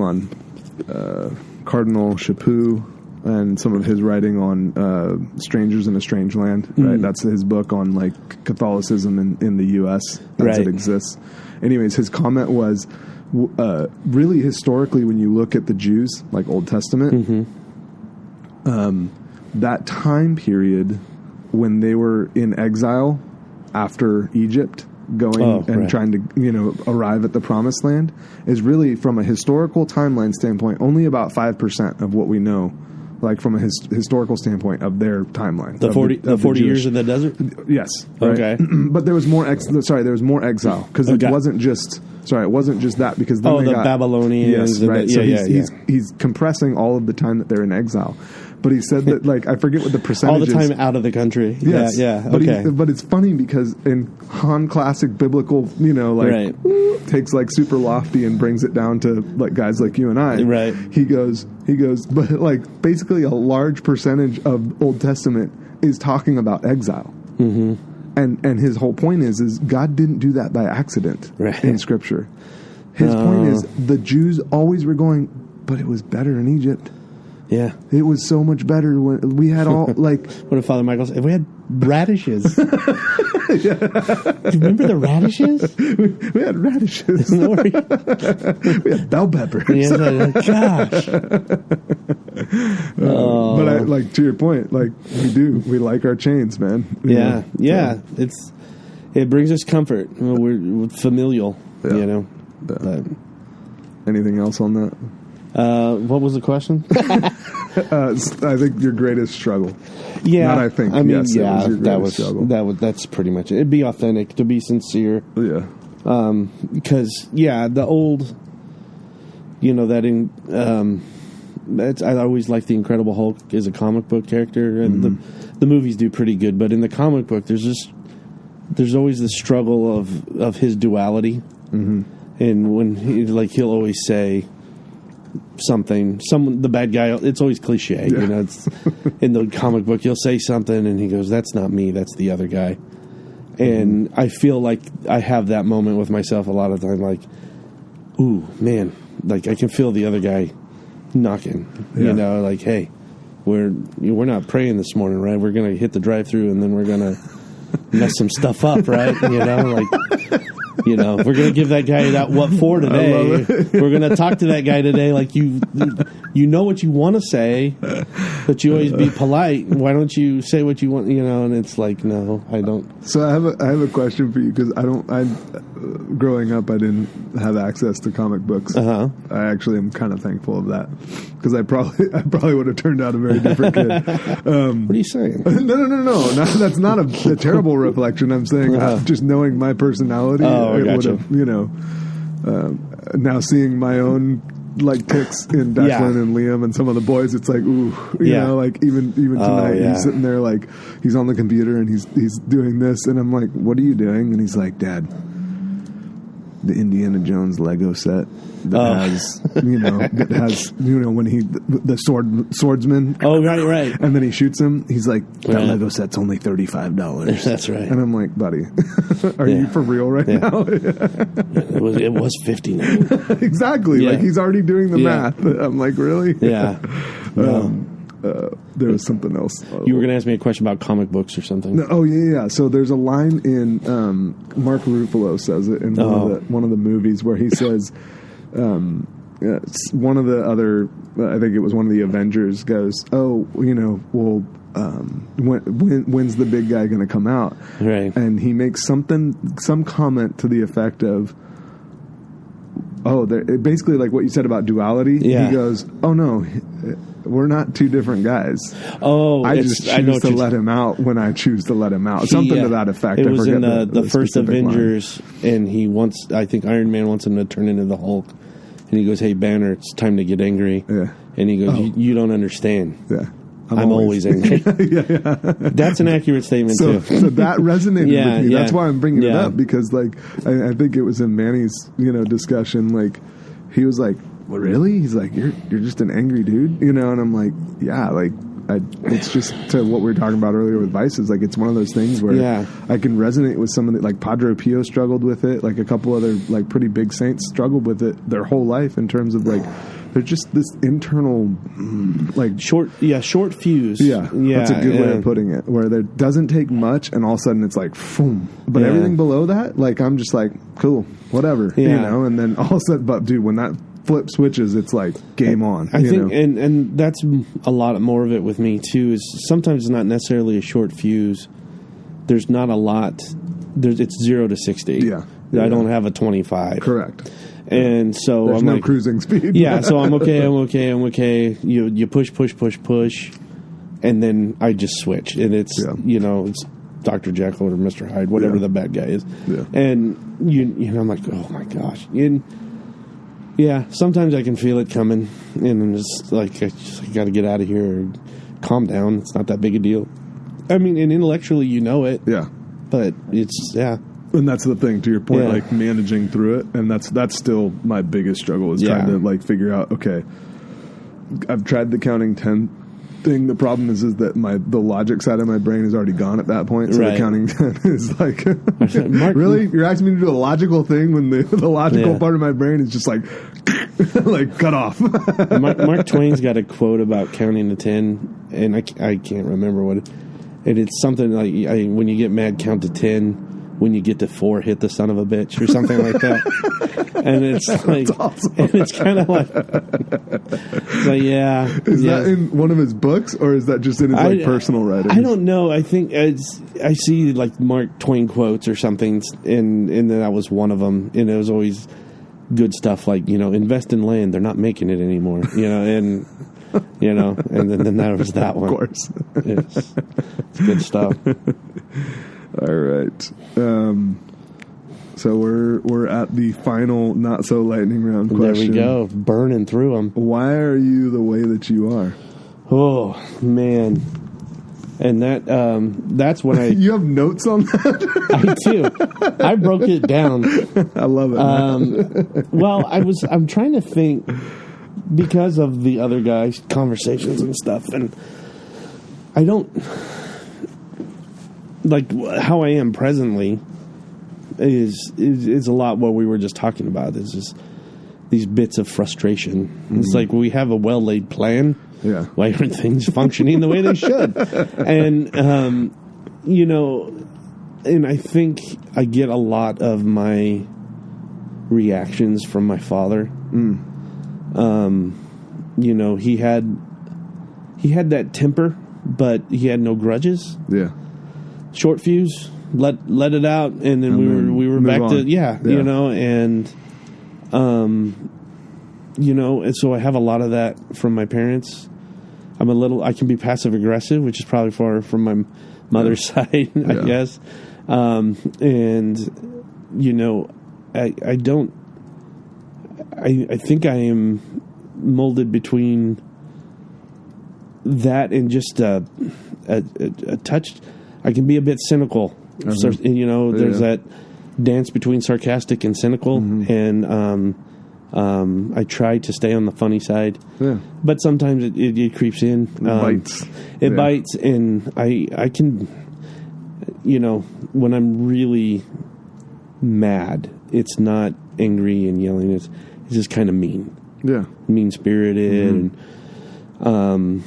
on, Cardinal Chaput and some of his writing on Strangers in a Strange Land. Right, that's his book on like Catholicism in the U.S. as Right. it exists. Anyways, his comment was really historically when you look at the Jews, like Old Testament, that time period when they were in exile after Egypt, going right. trying to arrive at the Promised Land, is really from a historical timeline standpoint only about 5% of what we know, like from a historical standpoint of their timeline. The 40 years in the desert. Yes. Right? Okay. But there was more there was more exile because it wasn't just that because then the Babylonians. Yes, right. So yeah. he's compressing all of the time that they're in exile. But he said that, like, I forget what the percentage all the is. time out of the country. Yes. Yeah. But Okay. But it's funny because in Han classic biblical, Right. takes like super lofty and brings it down to like guys like you and I. Right. He goes, but like basically a large percentage of Old Testament is talking about exile. Mm-hmm. And his whole point is God didn't do that by accident in Scripture. His point is the Jews always were going, but it was better in Egypt. Yeah. It was so much better when we had all like. What did Father Michael say? If we had radishes. Do you remember the radishes? We had radishes. We had bell peppers. Gosh. But I, like to your point, like we like our chains, man. Yeah. It brings us comfort. We're familial, Yeah. But, anything else on that? what was the question? I think your greatest struggle. Yeah, Not I think. I mean, yes, yeah, it was your greatest struggle. That's pretty much it. It'd be authentic, to be sincere. Yeah. Because the old, that in I always like the Incredible Hulk as a comic book character, and the movies do pretty good. But in the comic book, there's always the struggle of his duality, and when he'll always say the bad guy, it's always cliche, it's in the comic book he'll say something and he goes, that's not me, that's the other guy. And I feel like I have that moment with myself a lot of time, like, ooh man, like I can feel the other guy knocking, like, hey, we're not praying this morning, right? We're gonna hit the drive-through and then we're gonna mess some stuff up, right? We're going to give that guy that what for today. We're going to talk to that guy today like you know what you want to say, but you always be polite. Why don't you say what you want, and it's like, no, I don't. So I have a question for you because growing up, I didn't have access to comic books. Uh-huh. I actually am kind of thankful of that because I probably would have turned out a very different kid. What are you saying? No. That's not a terrible reflection. I'm saying just knowing my personality, it would have, now seeing my own like ticks in Declan and Liam and some of the boys, it's like, ooh, you know, like even tonight he's sitting there like he's on the computer and he's doing this and I'm like, what are you doing? And he's like, Dad, the Indiana Jones Lego set that has when he the swordsman. Oh, right. And then he shoots him. He's like, that Lego set's only $35. That's right. And I'm like, buddy, are you for real right now? It was $59. Exactly. Yeah. Like he's already doing the math. I'm like, really? Yeah. No. there was something else. You were going to ask me a question about comic books or something. No, oh yeah. So there's a line in Mark Ruffalo says it in one of the movies where he says, one of the other, I think it was one of the Avengers goes, when's the big guy going to come out? Right. And he makes some comment to the effect of, basically like what you said about duality. Yeah. He goes, oh no, we're not two different guys. Oh, I just choose to let him out when I choose to let him out. Something to that effect. It was in the first Avengers, and I think Iron Man wants him to turn into the Hulk. And he goes, hey, Banner, it's time to get angry. Yeah. And he goes, you don't understand. Yeah. I'm always angry. yeah. That's an accurate statement, too. So that resonated with me. That's why I'm bringing it up, because like I think it was in Manny's discussion. Like he was like, well, really? He's like, you're just an angry dude, And I'm like, yeah, like it's just to what we were talking about earlier with vices. Like it's one of those things where I can resonate with some of the, like Padre Pio struggled with it. Like a couple other like pretty big saints struggled with it their whole life in terms of like. They're just this internal, like short fuse. Yeah, that's a good way of putting it. Where there doesn't take much, and all of a sudden it's like, boom. But everything below that, like I'm just like, cool, whatever, And then all of a sudden, but dude, when that flip switches, it's like game on. I think, and that's a lot more of it with me too. Is sometimes it's not necessarily a short fuse. There's not a lot. It's 0 to 60. Yeah. I don't have a 25. Correct. And so there's I'm no like, cruising speed. Yeah, so I'm okay. You push, and then I just switch, and it's it's Dr. Jekyll or Mr. Hyde, whatever the bad guy is. Yeah. And I'm like, oh my gosh. And sometimes I can feel it coming, and I'm just like, I got to get out of here. Or calm down. It's not that big a deal. I mean, and intellectually you know it. Yeah. But it's And that's the thing, to your point, like managing through it, and that's still my biggest struggle is trying to like figure out. Okay, I've tried the counting 10 thing. The problem is that the logic side of my brain is already gone at that point. So the counting 10 is like, really, you're asking me to do a logical thing when the logical part of my brain is just like, like cut off. Mark Twain's got a quote about counting to 10, and I can't remember what it's something like when you get mad, count to 10. When you get to 4, hit the son of a bitch or something like that. And it's like, awesome. And it's kind of like, Is that in one of his books, or is that just in his personal writing? I don't know. I think I see like Mark Twain quotes or something, and that was one of them. And it was always good stuff like, invest in land. They're not making it anymore, and then there was that one. Of course. It's good stuff. All right. So we're at the final not so lightning round question. There we go, burning through them. Why are you the way that you are? Oh man, and that's when I. You have notes on that? I do. I broke it down. I love it. Well, I'm trying to think because of the other guys' conversations and stuff, and I don't. Like how I am presently is a lot what we were just talking about. Is just these bits of frustration. Mm-hmm. It's like we have a well laid plan. Yeah. Why aren't things functioning the way they should? And and I think I get a lot of my reactions from my father. He had that temper, but he had no grudges. Yeah. Short fuse, let it out, and then we were back on. And so I have a lot of that from my parents. I can be passive aggressive, which is probably far from my mother's side, I guess. I think I am molded between that and just a touch. I can be a bit cynical. Mm-hmm. There's that dance between sarcastic and cynical, and I try to stay on the funny side. Yeah. But sometimes it creeps in. It bites, and I can, when I'm really mad, it's not angry and yelling. It's just kind of mean. Yeah. Mean-spirited. And,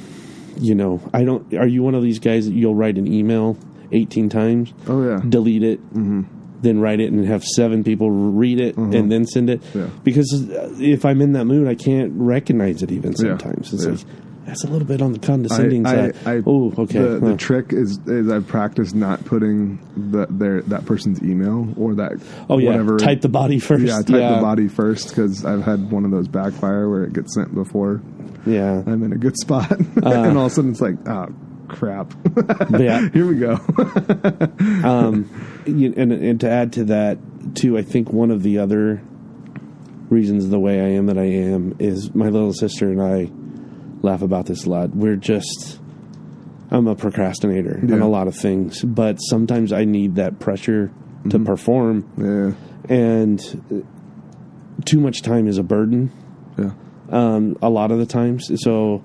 I don't. Are you one of these guys that you'll write an email 18 times? Oh yeah. Delete it. Mm-hmm. Then write it and have 7 people read it and then send it. Yeah. Because if I'm in that mood, I can't recognize it even sometimes. It's like, that's a little bit on the condescending side. Oh, okay. The trick is I've practiced not putting that person's email or that whatever. Type the body first. Yeah, type the body first, because I've had one of those backfire where it gets sent before. Yeah. I'm in a good spot. And all of a sudden it's like, crap. Yeah. Here we go. And to add to that, too, I think one of the other reasons the way I am that I am is my little sister and I laugh about this a lot. I'm a procrastinator on a lot of things, but sometimes I need that pressure to perform. Yeah. And too much time is a burden. Yeah. A lot of the times. So,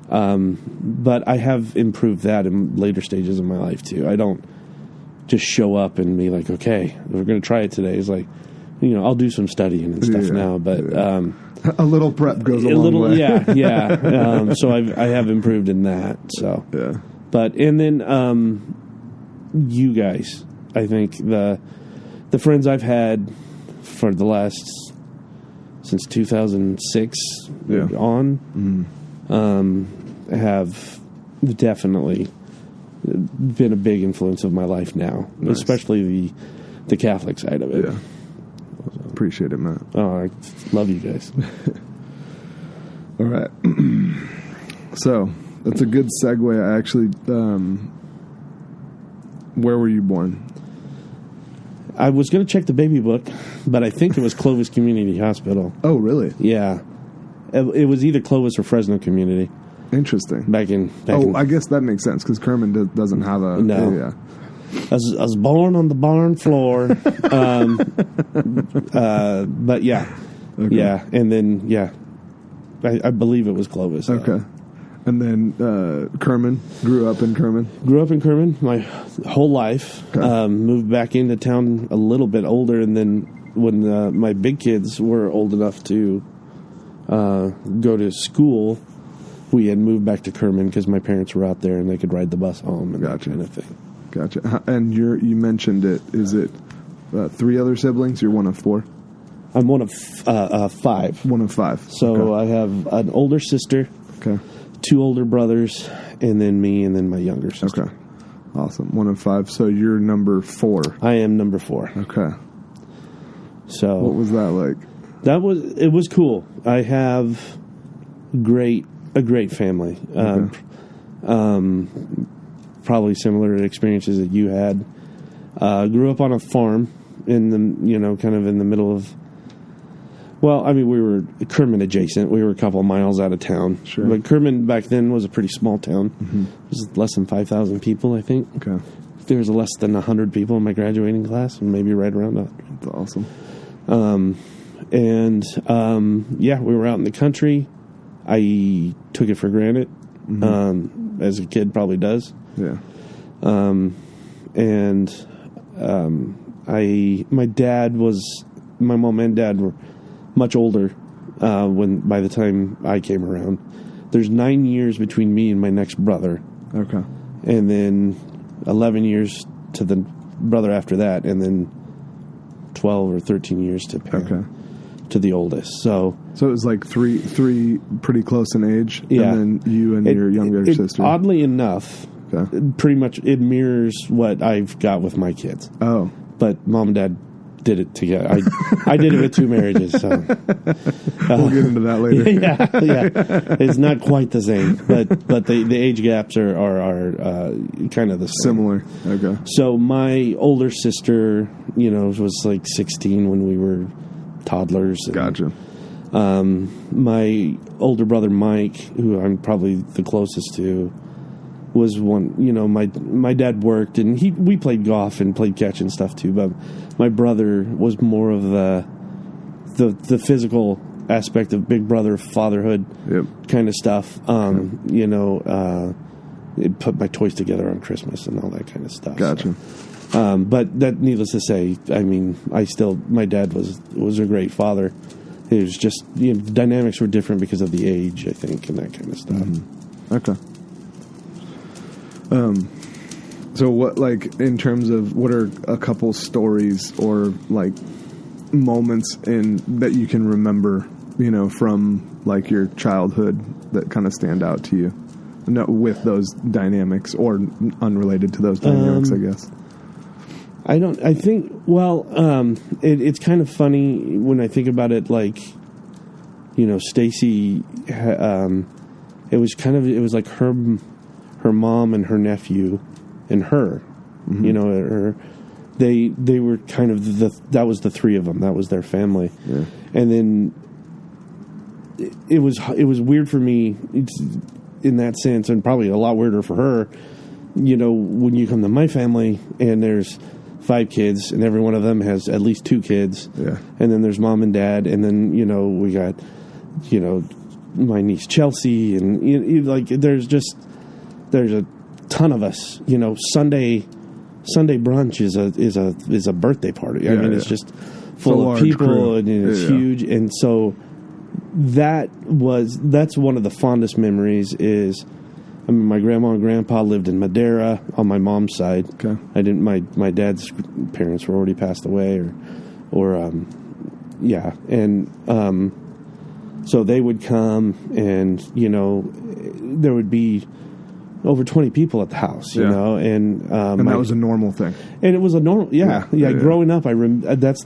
but I have improved that in later stages of my life too. I don't just show up and be like, okay, we're going to try it today. It's like, I'll do some studying and stuff now, but a little prep goes a long way. Yeah. So I have improved in that. So yeah. But and then you guys, I think the friends I've had for the last since 2006 on have definitely been a big influence of my life now, especially the Catholic side of it. Yeah. Appreciate it, Matt. Oh, I love you guys. All right. So, that's a good segue. I actually, where were you born? I was going to check the baby book, but I think it was Clovis Community Hospital. Oh, really? Yeah. It was either Clovis or Fresno Community. Interesting. I guess that makes sense, because Kerman doesn't have a... No. Yeah. I was born on the barn floor. But yeah. Okay. Yeah. And then, I believe it was Clovis. Okay. And then Kerman, grew up in Kerman? Grew up in Kerman my whole life. Okay. Moved back into town a little bit older, and then when my big kids were old enough to go to school, we had moved back to Kerman because my parents were out there and they could ride the bus home and that kind of thing. Gotcha. And you mentioned it. Is it 3 other siblings? You're one of 4? I'm one of 5. One of 5. So I have an older sister, 2 older brothers, and then me, and then my younger sister. Okay. Awesome. One of 5. So you're number 4. I am number 4. Okay. So what was that like? It was cool. I have a great family. Probably similar experiences that you had. Grew up on a farm in the, kind of in the middle of, well, I mean, we were Kerman adjacent. We were a couple of miles out of town. Sure. But Kerman back then was a pretty small town. Mm-hmm. It was less than 5,000 people, I think. Okay. There was less than 100 people in my graduating class, and maybe right around 100. That's awesome. We were out in the country. I took it for granted, as a kid probably does. Yeah. My mom and dad were much older by the time I came around. There's 9 years between me and my next brother. Okay. And then 11 years to the brother after that, and then 12 or 13 years to the oldest. So it was like three pretty close in age. Yeah. And then you and your younger sister. Oddly enough, pretty much it mirrors what I've got with my kids. Oh. But mom and dad did it together. I did it with 2 marriages. So we'll get into that later. Yeah. It's not quite the same, but the age gaps are kind of the same. Similar. Okay. So my older sister, was like 16 when we were toddlers. Gotcha. My older brother Mike, who I'm probably the closest to, was one. My dad worked, and we played golf and played catch and stuff too. But my brother was more of the physical aspect of big brother fatherhood kind of stuff. It put my toys together on Christmas and all that kind of stuff. Gotcha. But that, needless to say, I mean, my dad was a great father. It was just, the dynamics were different because of the age, I think, and that kind of stuff. Mm-hmm. Okay. So what, like, in terms of what are a couple stories or like moments that you can remember, you know, from like your childhood that kind of stand out to you? No, with those dynamics or unrelated to those dynamics, I guess. It's kind of funny when I think about it, like, you know, Stacy, it was like her mom and her nephew and her, you know, they were kind of that was the three of them. That was their family. Yeah. And then it was weird for me in that sense, and probably a lot weirder for her, you know, when you come to my family and there's 5 kids and every one of them has at least 2 kids. Yeah. And then there's mom and dad, and then, you know, we got, you know, my niece Chelsea, and like there's a ton of us. You know, Sunday brunch is a birthday party. I mean, it's just full of people crew. And it's huge. And so that's one of the fondest memories is, I mean, my grandma and grandpa lived in Madeira on my mom's side. Okay. My dad's parents were already passed away so they would come, and, you know, there would be over 20 people at the house, you know, and that was a normal thing. And it was a normal, growing up, that's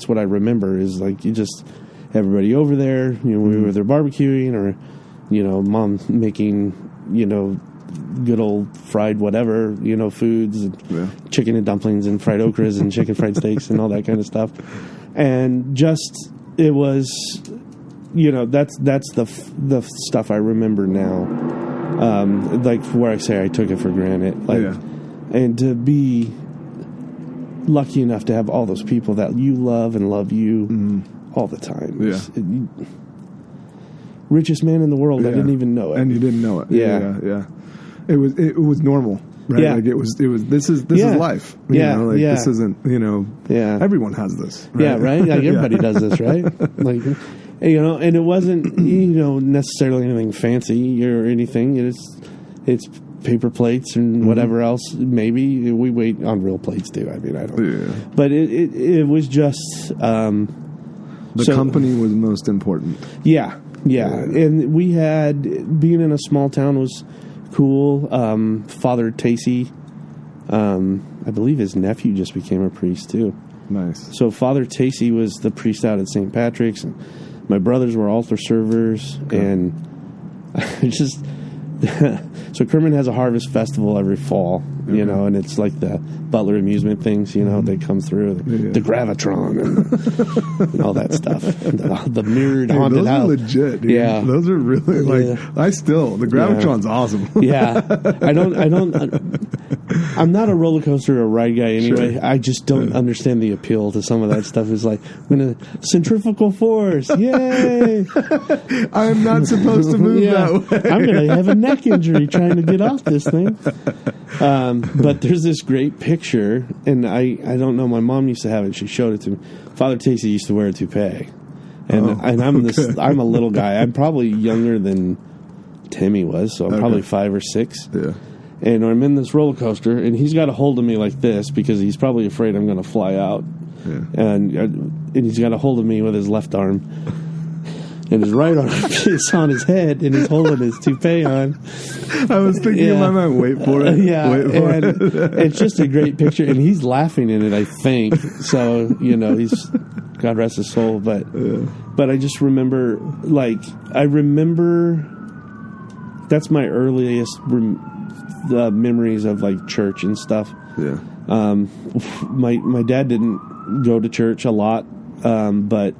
what I remember is, like, you just, everybody over there, you know, we were there barbecuing, or, you know, mom making, you know, good old fried whatever, you know, foods, and chicken and dumplings and fried okras and chicken fried steaks and all that kind of stuff. And just, it was, you know, that's the stuff I remember now. Like where I say I took it for granted, like, and to be lucky enough to have all those people that you love and love you all the time. Richest man in the world. I didn't even know it, and you didn't know it. Yeah. It was normal. Right? Yeah. Like it was. This is life. You know, like this isn't. You know. Yeah. Everyone has this. Right? Yeah. Right. Like everybody does this. Right. Like, you know, and it wasn't, you know, necessarily anything fancy or anything. It's paper plates and whatever else. Maybe we wait on real plates too. I mean, I don't. Yeah. But it was just the company was most important. Yeah. And we had, being in a small town was cool. Father Stacy, I believe his nephew just became a priest too. Nice. So Father Stacy was the priest out at St. Patrick's, and my brothers were altar servers, and I just so Kerman has a harvest festival every fall, you know, and it's like the Butler amusement things, you know, they come through the Gravitron and all that stuff, the mirrored haunted house. Those are legit, dude. Yeah, those are really like the Gravitron's awesome. I'm not a roller coaster or ride guy anyway. Sure. I just don't understand the appeal to some of that stuff. It's like, centrifugal force, yay! I'm not supposed to move that way. I'm going to have a neck injury trying to get off this thing. But there's this great picture, and I don't know, my mom used to have it. She showed it to me. Father Stacy used to wear a toupee. And I'm a little guy. I'm probably younger than Timmy was, so I'm probably 5 or 6. Yeah. And I'm in this roller coaster, and he's got a hold of me like this because he's probably afraid I'm going to fly out. Yeah. And he's got a hold of me with his left arm, and his right arm is on his head, and he's holding his toupee on. I was thinking in my mind, wait for it. Wait for it. It's just a great picture, and he's laughing in it, I think. So, you know, he's, God rest his soul. But I just remember, that's my earliest memories of like church and stuff. Yeah. My dad didn't go to church a lot, but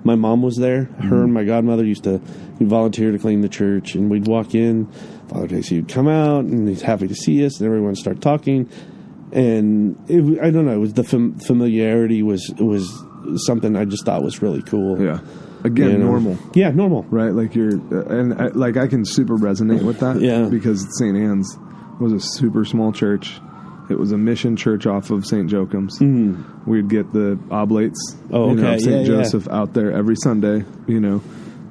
my mom was there. Her and my godmother used to volunteer to clean the church, and we'd walk in. Father Stacy would come out, and he's happy to see us, and everyone would start talking. And I don't know, it was the familiarity was something I just thought was really cool. Yeah. Again, you know? Normal. Yeah, normal. Right, like I can super resonate with that. Yeah. Because St. Anne's was a super small church. It was a mission church off of St. Joachim's. We'd get the oblates, St. Joseph out there every Sunday, you know,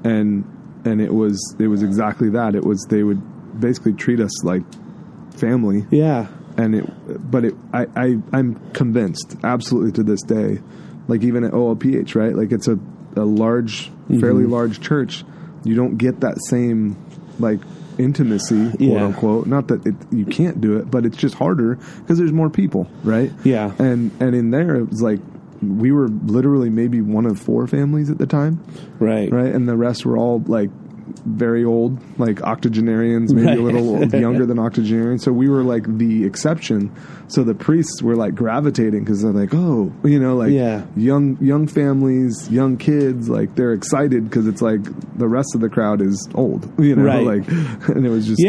and it was exactly that. It was, they would basically treat us like family. Yeah. I'm convinced, absolutely to this day, like even at OLPH, right? Like it's a large, fairly large church. You don't get that same like intimacy, quote unquote. Not that you can't do it, but it's just harder because there's more people, right? Yeah. And in there, it was like we were literally maybe one of 4 families at the time, right? And the rest were all like very old, like octogenarians, maybe a little younger than octogenarians. So we were like the exception. So the priests were like gravitating because they're like, oh, like young families, young kids, like they're excited because it's like the rest of the crowd is old, right. like, and it was just,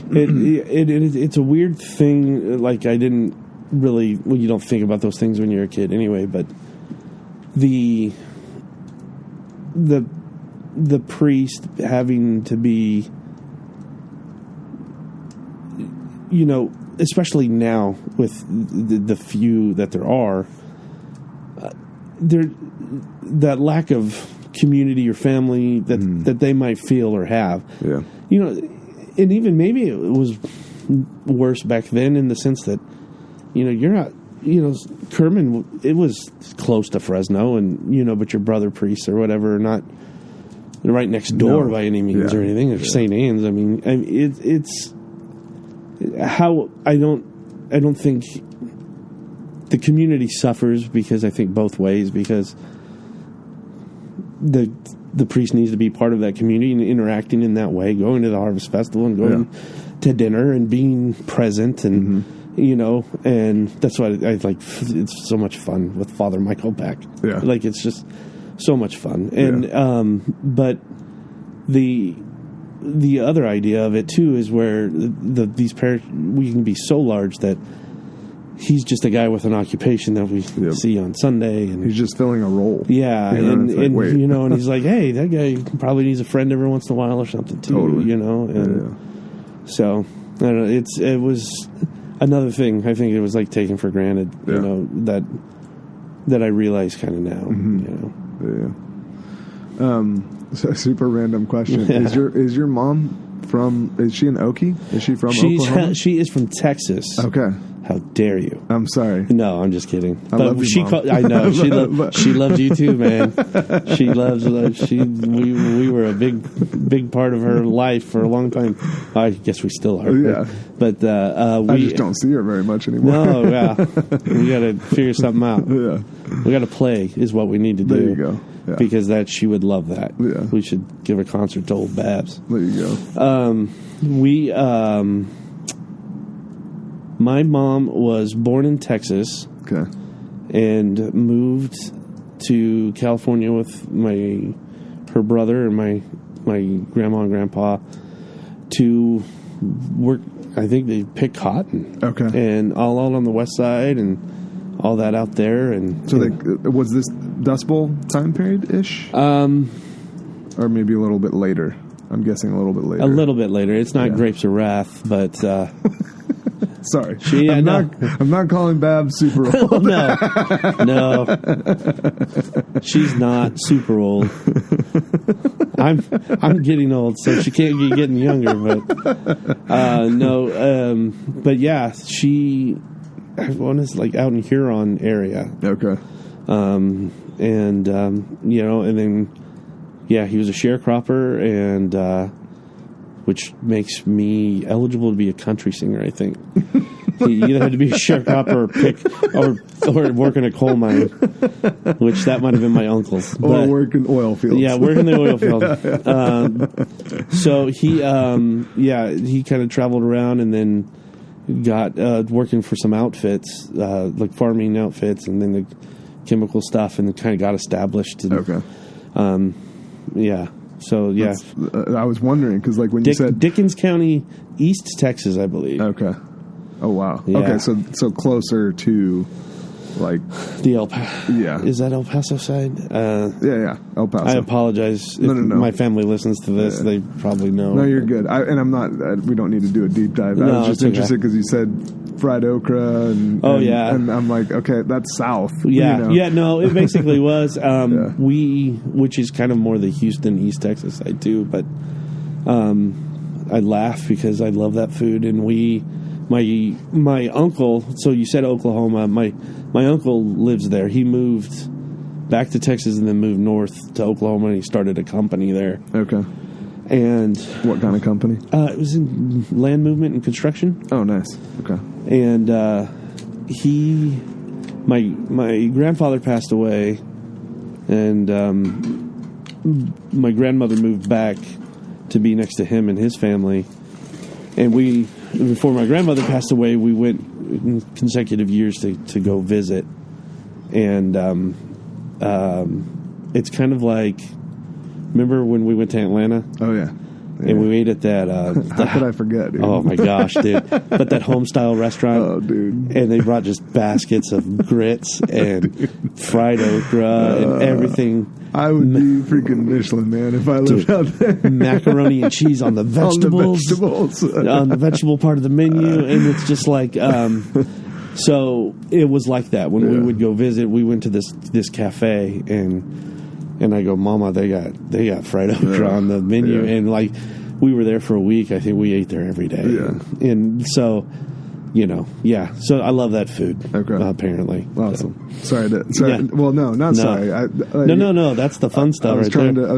It's a weird thing. Like I didn't really, well, you don't think about those things when you're a kid anyway, but the priest having to be, especially now with the few that there are, that lack of community or family that they might feel or have. Yeah. And even maybe it was worse back then in the sense that, you're not, Kerman, it was close to Fresno and, but your brother priests or whatever are not right next door by any means or anything. Or St. Anne's. I mean, it's how I don't think the community suffers because I think both ways, because the priest needs to be part of that community and interacting in that way, going to the Harvest Festival and going to dinner and being present and and that's why I like. It's so much fun with Father Michael Beck. Yeah, like it's just so much fun. And but the other idea of it too is where these we can be so large that he's just a guy with an occupation that we see on Sunday, and he's just filling a role. Yeah, and he's like, hey, that guy probably needs a friend every once in a while or something too. Totally. And so I don't know. It was another thing. I think it was like taken for granted. That I realize kind of now. So a super random question: Is your mom from? Is she an Okie? Is she from Oklahoma? She is from Texas. Okay. How dare you? I'm sorry. No, I'm just kidding. I love you, Mom. I know she loves you too, man. She loves. We were a big part of her life for a long time. I guess we still are. Yeah. But I just don't see her very much anymore. No, yeah. We got to figure something out. Yeah. We got to play is what we need to do. There you go. Yeah. Because she would love that. Yeah. We should give a concert to old Babs. There you go. My mom was born in Texas. Okay. And moved to California with her brother and my grandma and grandpa to work. I think they pick cotton. Okay. And all out on the west side and all that out there. And so was this Dust Bowl time period ish? Or maybe a little bit later. I'm guessing a little bit later. A little bit later. It's not Grapes of Wrath, but sorry. I'm not calling Babs super old. No. She's not super old. I'm getting old, so she can't be getting younger, but but yeah, everyone is like out in Huron area. Okay. And then he was a sharecropper, and which makes me eligible to be a country singer, I think. He either had to be a sharecropper or work in a coal mine, which that might have been my uncle's. Or work in oil fields. Yeah, work in the oil field. So he kind of traveled around and then got working for some outfits, like farming outfits, and then the chemical stuff, and kind of got established. And, okay. So, yeah. I was wondering, because like when you said... Dickens County, East Texas, I believe. Okay. Oh, wow. Yeah. Okay, so closer to, like... The El Paso... Yeah. Is that El Paso side? Yeah, El Paso. I apologize. No. My family listens to this. They probably know. No, you're good. I'm not... we don't need to do a deep dive. I was just interested because you said fried okra and I'm like, okay, that's south. Yeah, no, it basically was. Which is kind of more the Houston, East Texas side too, but I laugh because I love that food. And my uncle, so you said Oklahoma, my uncle lives there. He moved back to Texas and then moved north to Oklahoma, and he started a company there. Okay. And what kind of company? It was in land movement and construction. Oh, nice. Okay. And my grandfather passed away, and my grandmother moved back to be next to him and his family. And before my grandmother passed away, we went in consecutive years to go visit. And it's kind of like, remember when we went to Atlanta? Oh, yeah. And we ate at that... how could I forget, dude? Oh, my gosh, dude. But that home-style restaurant. Oh, dude. And they brought just baskets of grits and fried okra and everything. I would be freaking Michelin, man, if I lived out there. Macaroni and cheese on the vegetables. On the vegetable part of the menu. And it's just like... so it was like that. When we would go visit, we went to this cafe, and I go, Mama, they got fried okra on the menu. And like, we were there for a week. I think we ate there every day. Yeah. And so, so I love that food. Okay. Apparently. Awesome. Sorry. Well, no, not sorry. No. That's the fun stuff. I was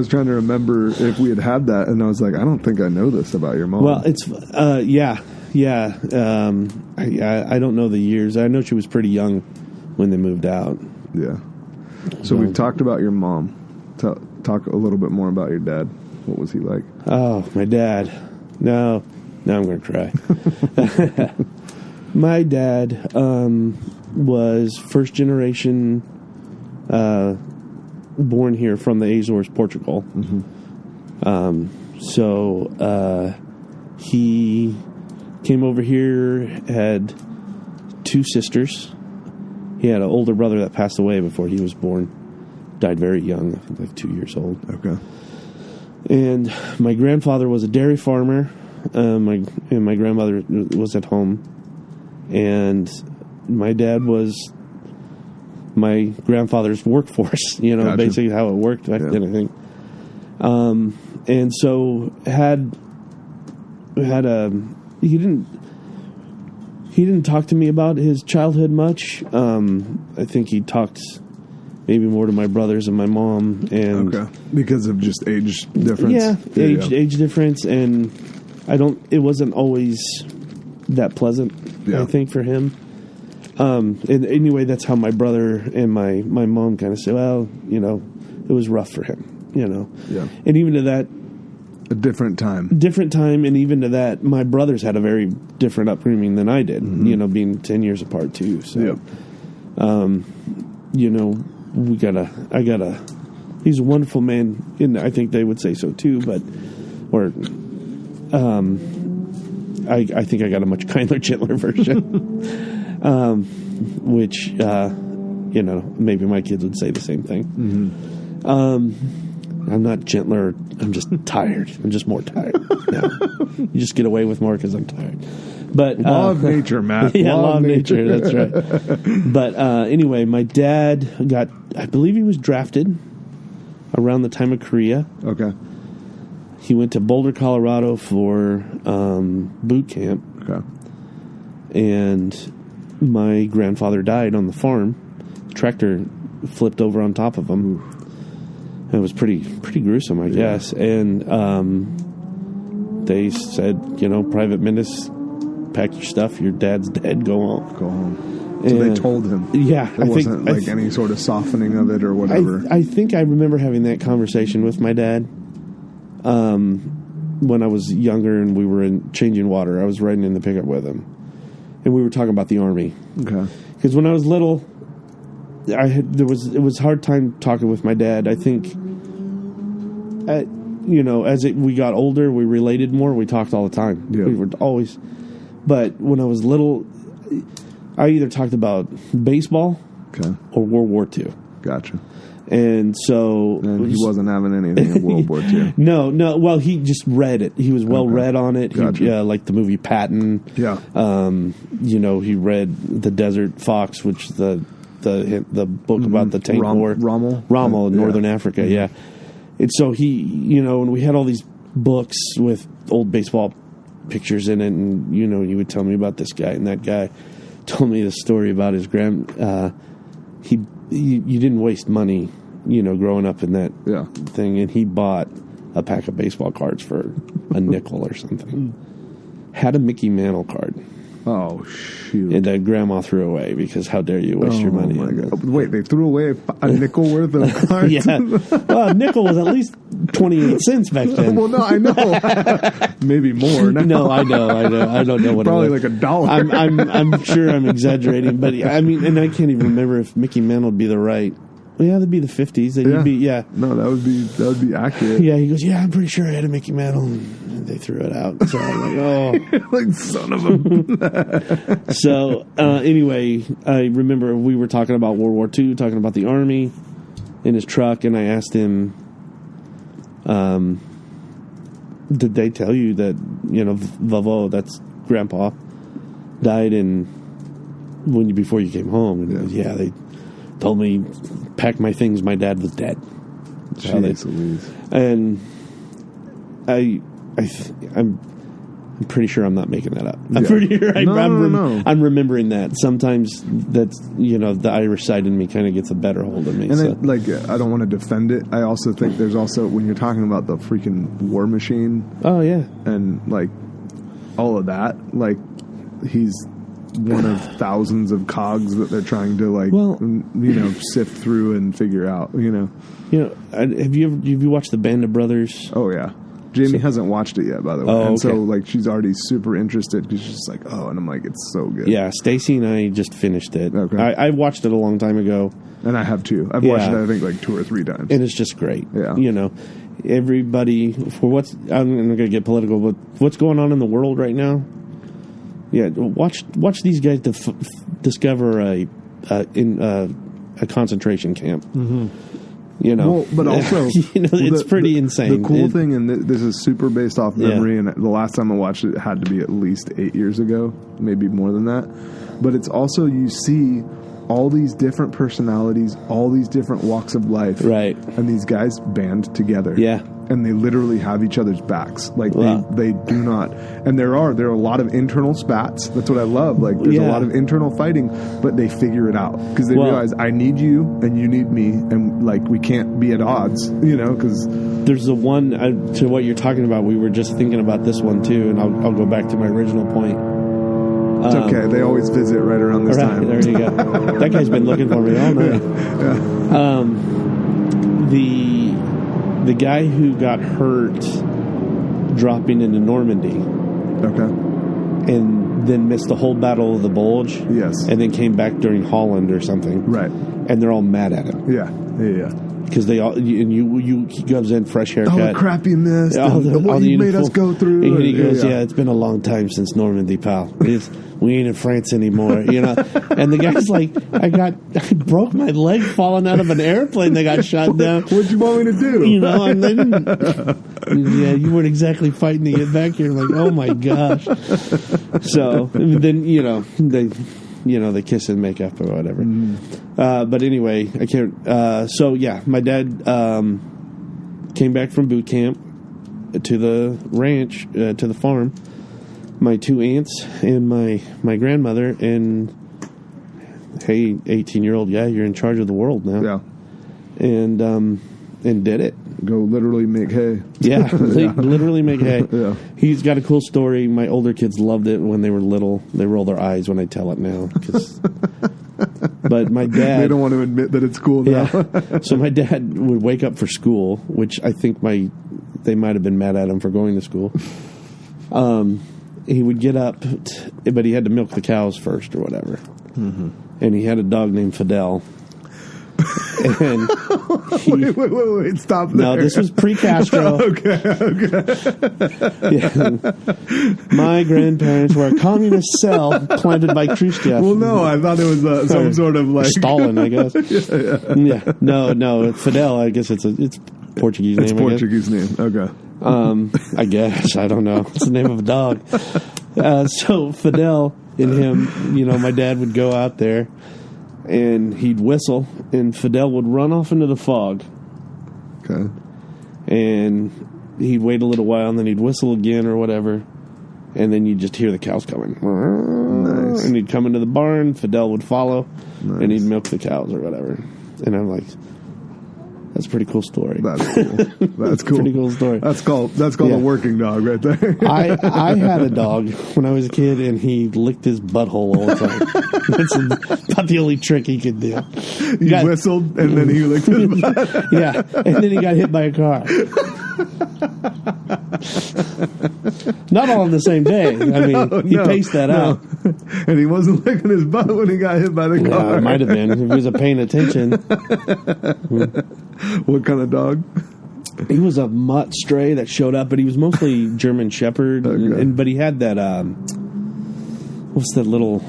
trying to remember if we had that, and I was like, I don't think I know this about your mom. Well, it's yeah. I don't know the years. I know she was pretty young when they moved out. Yeah. So we've talked about your mom. Talk a little bit more about your dad. What was he like? Oh, my dad. No, now I'm going to cry. My dad was first generation born here from the Azores, Portugal. Mm-hmm. So he came over here, had 2 sisters. He had an older brother that passed away before he was born. Died very young, I think like 2 years old. Okay. And my grandfather was a dairy farmer. My grandmother was at home. And my dad was my grandfather's workforce, gotcha. Basically how it worked back then, I think. And so he didn't talk to me about his childhood much. I think he talked maybe more to my brothers and my mom, and because of just age difference. Yeah, age difference, and it wasn't always that pleasant. I think for him. And anyway, that's how my brother and my mom kind of say, well, it was rough for him, Yeah. And even to that. A different time, and even to that, my brothers had a very different upbringing than I did. Mm-hmm. Being 10 years apart too. So, he's a wonderful man, and I think they would say so too. But, I think I got a much kinder, gentler version, which maybe my kids would say the same thing. Mm-hmm. I'm not gentler. I'm just tired. I'm just more tired. Yeah. You just get away with more because I'm tired. But law of nature, Matt. Yeah, law of nature. That's right. But anyway, my dad I believe he was drafted around the time of Korea. Okay. He went to Boulder, Colorado for boot camp. Okay. And my grandfather died on the farm. The tractor flipped over on top of him. Ooh. It was pretty gruesome, I guess. And they said, Private Mendes, pack your stuff. Your dad's dead. Go home. So they told him. Yeah. It wasn't any sort of softening of it or whatever. I think I remember having that conversation with my dad when I was younger and we were changing water. I was riding in the pickup with him. And we were talking about the Army. Okay. Because when I was little, it was a hard time talking with my dad. I think, as we got older, we related more. We talked all the time. Yep. We were always. But when I was little, I either talked about baseball or World War II. Gotcha. And so... And he wasn't having anything in World War II. No. Well, he just read it. He was well read on it. Gotcha. He, like the movie Patton. Yeah. He read The Desert Fox, which the book about the tank war. Rommel in Northern Africa, yeah. And so he, and we had all these books with old baseball pictures in it, and you would tell me about this guy, and that guy told me the story about his you didn't waste money, growing up in that thing, and he bought a pack of baseball cards for a nickel or something. Had a Mickey Mantle card. Oh, shoot. And that grandma threw away because how dare you waste your money. Oh, my God. Wait, they threw away a nickel worth of cards? Yeah. Well, a nickel was at least 28 cents back then. Well, no, I know. Maybe more now. No, I know. I don't know what Probably it was. like $1. I'm sure I'm exaggerating, but I mean, and I can't even remember if Mickey Mantle would be the right. Well, yeah, that'd be the 50s. Then you'd be, No, that would be accurate. Yeah, he goes, I am pretty sure I had a Mickey Mantle, and they threw it out. So I'm like, oh. Like, son of a... So, anyway, I remember we were talking about World War II, talking about the Army in his truck, and I asked him, did they tell you that, Vavo, that's Grandpa, died before you came home? And he goes, yeah, they told me, pack my things, my dad was dead. And I'm pretty sure I'm not making that up. I'm pretty sure I'm remembering that. Sometimes that's, the Irish side in me kind of gets a better hold of me. And I don't want to defend it. I also think there's also, when you're talking about the freaking war machine. Oh, yeah. And, all of that, he's one of thousands of cogs that they're trying to sift through and figure out. Have you watched the Band of Brothers? Oh yeah, Jamie hasn't watched it yet, by the way. Oh, and okay. So she's already super interested because she's just like, oh, and I'm like, it's so good. Yeah, Stacy and I just finished it. Okay. I watched it a long time ago, and I have too. I've watched it I think 2 or 3 times, and it's just great. Yeah, everybody I'm not going to get political, but what's going on in the world right now? Yeah, watch these guys discover a concentration camp. Mm-hmm. But also, it's pretty insane. The cool thing, and this is super based off memory, and the last time I watched it had to be at least 8 years ago, maybe more than that. But it's also, you see all these different personalities, all these different walks of life, right? And these guys band together, and they literally have each other's backs. They do not. And there are a lot of internal spats. That's what I love. There's a lot of internal fighting, but they figure it out because they realize I need you and you need me, and we can't be at odds. Because there's the one to what you're talking about. We were just thinking about this one too, and I'll go back to my original point. It's okay. They always visit right around this time. There you go. That guy's been looking for me all night. Yeah. The guy who got hurt dropping into Normandy. Okay. And then missed the whole Battle of the Bulge. Yes. And then came back during Holland or something. Right. And they're all mad at him. Yeah. Because he goes in fresh haircut. All the crap you missed. What you made us go through. And he goes, it's been a long time since Normandy, pal. We ain't in France anymore, And the guy's like, I broke my leg falling out of an airplane that got shot down. What'd you want me to do? And then, you weren't exactly fighting to get back here. Like, oh my gosh. So, then, they kiss and make up or whatever. But anyway, I can't. My dad came back from boot camp to the ranch, to the farm. My 2 aunts and my grandmother, and hey, 18-year-old guy, you're in charge of the world now. Yeah. And did it. Go literally make hay. Yeah, literally make hay. Yeah. He's got a cool story. My older kids loved it when they were little. They roll their eyes when I tell it now. But my dad... They don't want to admit that it's cool now. Yeah. So my dad would wake up for school, which I think they might have been mad at him for going to school. He would get up, but he had to milk the cows first or whatever. Mm-hmm. And he had a dog named Fidel. And wait, stop there. No, this was pre-Castro. Okay. Yeah. My grandparents were a communist cell planted by Khrushchev. Well, no, I thought it was some sort of Stalin, I guess. Yeah. No, Fidel, I guess it's Portuguese name. It's Portuguese name. Okay. I guess. I don't know. It's the name of a dog. So Fidel and him, my dad would go out there and he'd whistle and Fidel would run off into the fog. Okay. And he'd wait a little while and then he'd whistle again or whatever. And then you just hear the cows coming. Nice. And he'd come into the barn. Fidel would follow. Nice. And he'd milk the cows or whatever. And I'm like, that's a pretty cool story. That's cool. That's cool. Pretty cool story. That's called a working dog right there. I had a dog when I was a kid, and he licked his butthole all the time. That's about the only trick he could do. He whistled, and then he licked his butt. Yeah, and then he got hit by a car. Not all on the same day. I mean, he paced that out. And he wasn't licking his butt when he got hit by the car. Yeah, it might have been if he was paying attention. What kind of dog? He was a mutt stray that showed up, but he was mostly German Shepherd. Okay. But he had that, what's that little,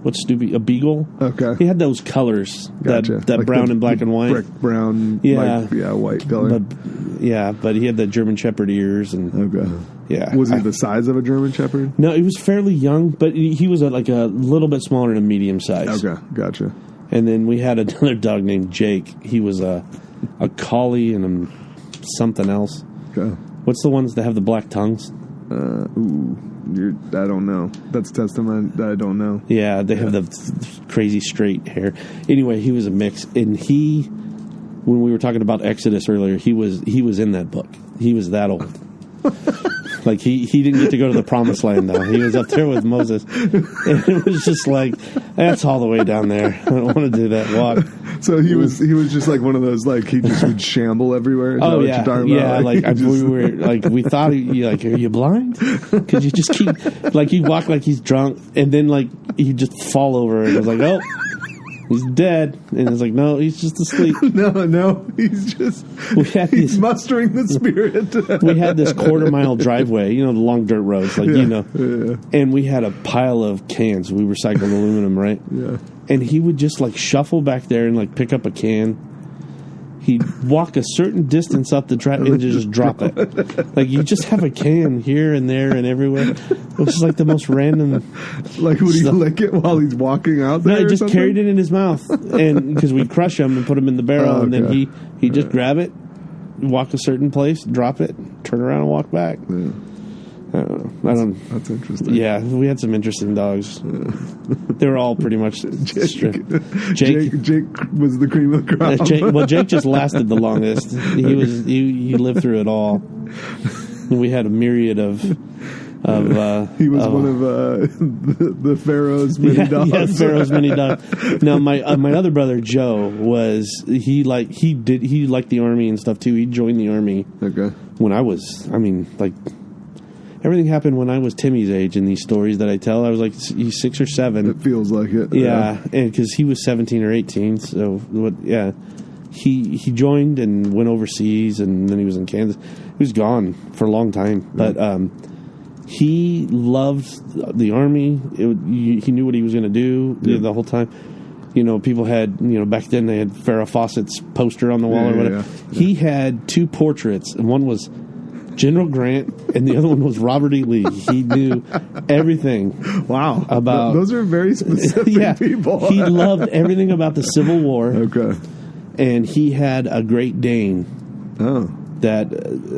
what's Snoopy? A beagle? Okay. He had those colors, Gotcha. that Like brown and black and white. Brick brown, white color. But he had the German Shepherd ears. And okay. yeah. Was he the size of a German Shepherd? No, he was fairly young, but he was like a little bit smaller than a medium size. Okay, gotcha. And then we had another dog named Jake. He was a collie and something else. Okay. What's the ones that have the black tongues? I don't know. That's testament that I don't know. Yeah, they have the crazy straight hair. Anyway, he was a mix, and when we were talking about Exodus earlier, he was in that book. He was that old. Like he didn't get to go to the promised land though. He was up there with Moses, and it was just like, that's all the way down there. I don't want to do that walk. So he was just like one of those, like he just would shamble everywhere. Oh yeah, yeah. We thought, are you blind? Because you just keep he'd walk like he's drunk, and then he'd just fall over, and it was like, oh, he's dead. And it's like, no, he's just asleep. No, he's mustering the spirit. We had this 1/4-mile driveway, the long dirt roads, Yeah. And we had a pile of cans. We recycled aluminum, right? Yeah. And he would just shuffle back there and pick up a can. He'd walk a certain distance up the drive and just drop it. You just have a can here and there and everywhere. It was just the most random. Would he lick it while he's walking out there? No, he just carried it in his mouth, and because we'd crush him and put him in the barrel, and then he'd just grab it, walk a certain place, drop it, turn around and walk back. Yeah. I don't. That's interesting. Yeah, we had some interesting dogs. They were all pretty much Jake was the cream of the crop. Jake just lasted the longest. He lived through it all. And we had a myriad of. He was one of the Pharaoh's many dogs. Yeah, Pharaoh's many dogs. Now my other brother Joe he liked the army and stuff too. He joined the army. Okay. When I was, everything happened when I was Timmy's age in these stories that I tell. I was he's 6 or 7. It feels like it. Yeah, and because he was 17 or 18, so he joined and went overseas, and then he was in Kansas. He was gone for a long time, but he loved the army. He knew what he was going to do the whole time. People had, back then they had Farrah Fawcett's poster on the wall or whatever. Yeah. He had 2 portraits, and one was General Grant, and the other one was Robert E. Lee. He knew everything. Wow. About those are very specific people. He loved everything about the Civil War. Okay. And he had a Great Dane. Oh. That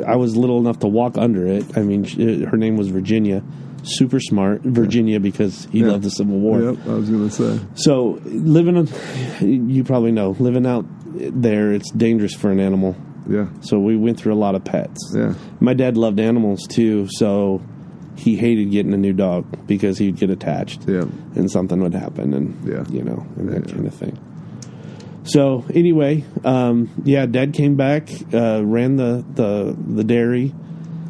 I was little enough to walk under it. Her name was Virginia. Super smart. Virginia, because he loved the Civil War. Yep, I was going to say. So, you probably know, living out there, it's dangerous for an animal. Yeah. So we went through a lot of pets. Yeah. My dad loved animals too, so he hated getting a new dog because he'd get attached. Yeah. And something would happen, and that kind of thing. So anyway, Dad came back, ran the dairy,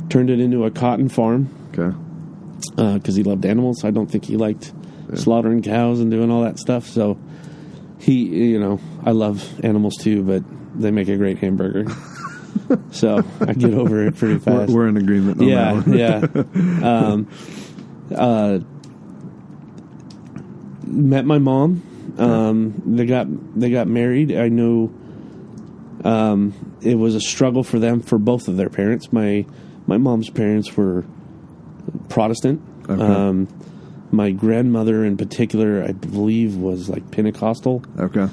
turned it into a cotton farm. Okay. Because he loved animals. I don't think he liked slaughtering cows and doing all that stuff. So I love animals too, but they make a great hamburger. So I get over it pretty fast. We're in agreement on that one. Yeah. Met my mom. They got married. I know it was a struggle for them, for both of their parents. My mom's parents were Protestant. Okay. My grandmother in particular, I believe, was Pentecostal. Okay.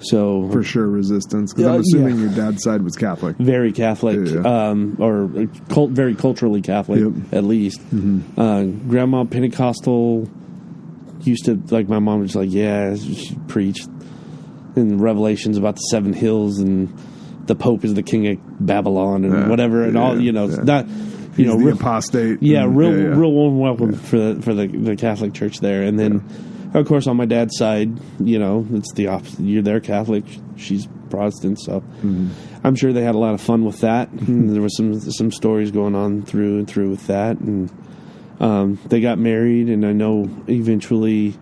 So for sure resistance, because I'm assuming your dad's side was Catholic. Very Catholic, or very culturally Catholic, at least. Mm-hmm. Grandma Pentecostal, used to, like, my mom was like, she preached in Revelations about the 7 hills and the Pope is the king of Babylon and whatever, and all, not, the apostate. Real warm welcome for the Catholic Church there. And then, of course, on my dad's side, it's the opposite. They're Catholic, she's Protestant, so I'm sure they had a lot of fun with that. And there was some stories going on through and through with that, and they got married, and I know eventually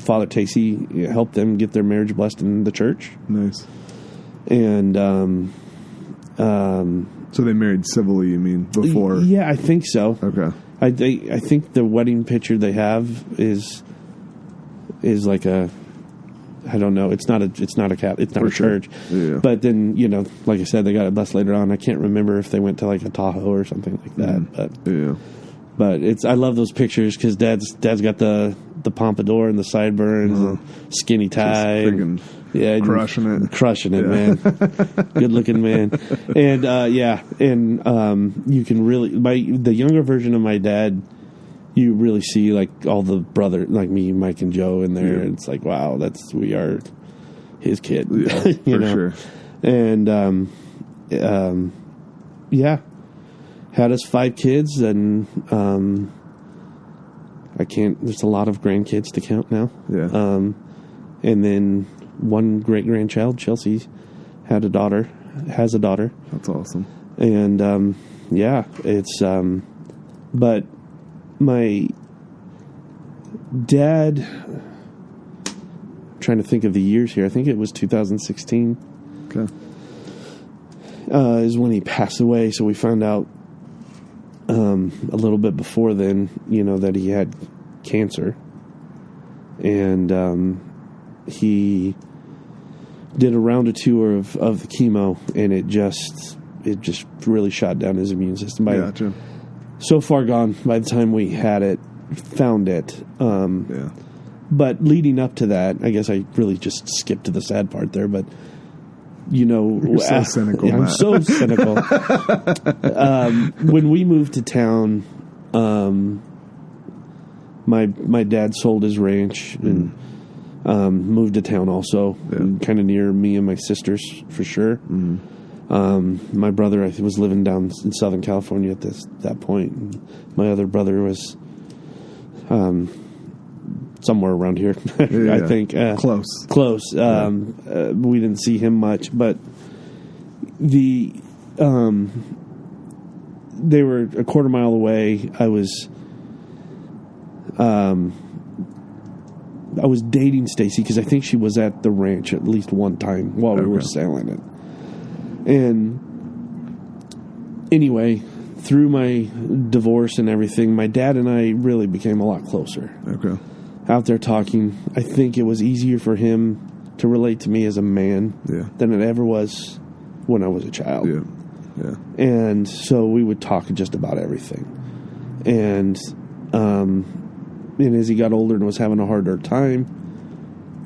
Father Stacy helped them get their marriage blessed in the church. Nice. And so they married civilly, you mean, before? Yeah, I think so. Okay. I think the wedding picture they have is like a, I don't know. It's not a church. Yeah. But then, like I said, they got it blessed later on. I can't remember if they went to like a Tahoe or something like that. But I love those pictures because dad's got the pompadour and the sideburns, and skinny tie, crushing it, man. Good looking man. And you can really, the younger version of my dad, you really see like all the brother, like me, Mike, and Joe in there. And it's like, wow, we are his kid. Yeah, for sure. And had us 5 kids, and there's a lot of grandkids to count now. Yeah. And then one great grandchild, Chelsea, has a daughter. That's awesome. And it's but my dad, I'm trying to think of the years here. I think it was 2016. Okay. Is when he passed away. So we found out a little bit before then, that he had cancer, and he did a round or 2 of the chemo, and it just really shot down his immune system. Gotcha. So far gone by the time we found it. But leading up to that, I guess I really just skipped to the sad part there, but you're so cynical. I'm so cynical. When we moved to town, my dad sold his ranch and moved to town also, kind of near me and my sisters for sure. My brother, I was living down in Southern California at that point. And my other brother was somewhere around here, I think. Close. We didn't see him much, but they were a quarter mile away. I was dating Stacy because I think she was at the ranch at least one time while we were selling it. And anyway, through my divorce and everything, my dad and I really became a lot closer. Okay. Out there talking, I think it was easier for him to relate to me as a man than it ever was when I was a child. Yeah. And so we would talk just about everything. And as he got older and was having a harder time,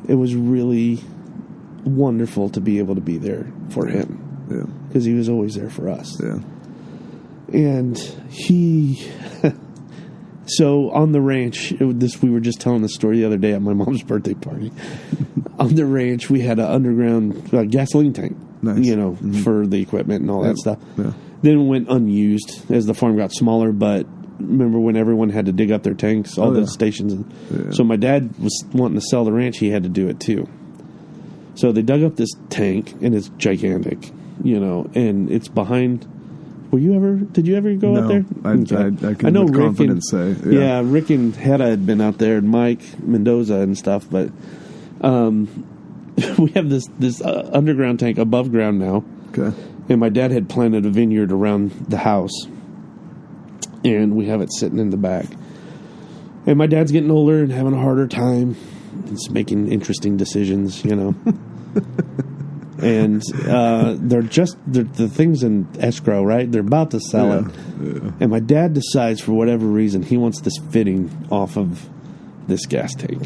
it was really wonderful to be able to be there for him. Yeah. Because he was always there for us. Yeah. And so on the ranch, we were just telling the story the other day at my mom's birthday party. On the ranch, we had an underground gasoline tank, nice. For the equipment and all that stuff. Yeah. Then it went unused as the farm got smaller, but remember when everyone had to dig up their tanks, all those stations. So my dad was wanting to sell the ranch, he had to do it too. So they dug up this tank, and it's gigantic, and it's behind. Did you ever go out there? I can with confidence say. Yeah, Rick and Hedda had been out there, and Mike Mendoza and stuff, but we have this underground tank above ground now. Okay. And my dad had planted a vineyard around the house, and we have it sitting in the back. And my dad's getting older and having a harder time. He's making interesting decisions, And they're the things in escrow, right? They're about to sell it. Yeah. And my dad decides, for whatever reason, he wants this fitting off of this gas tank.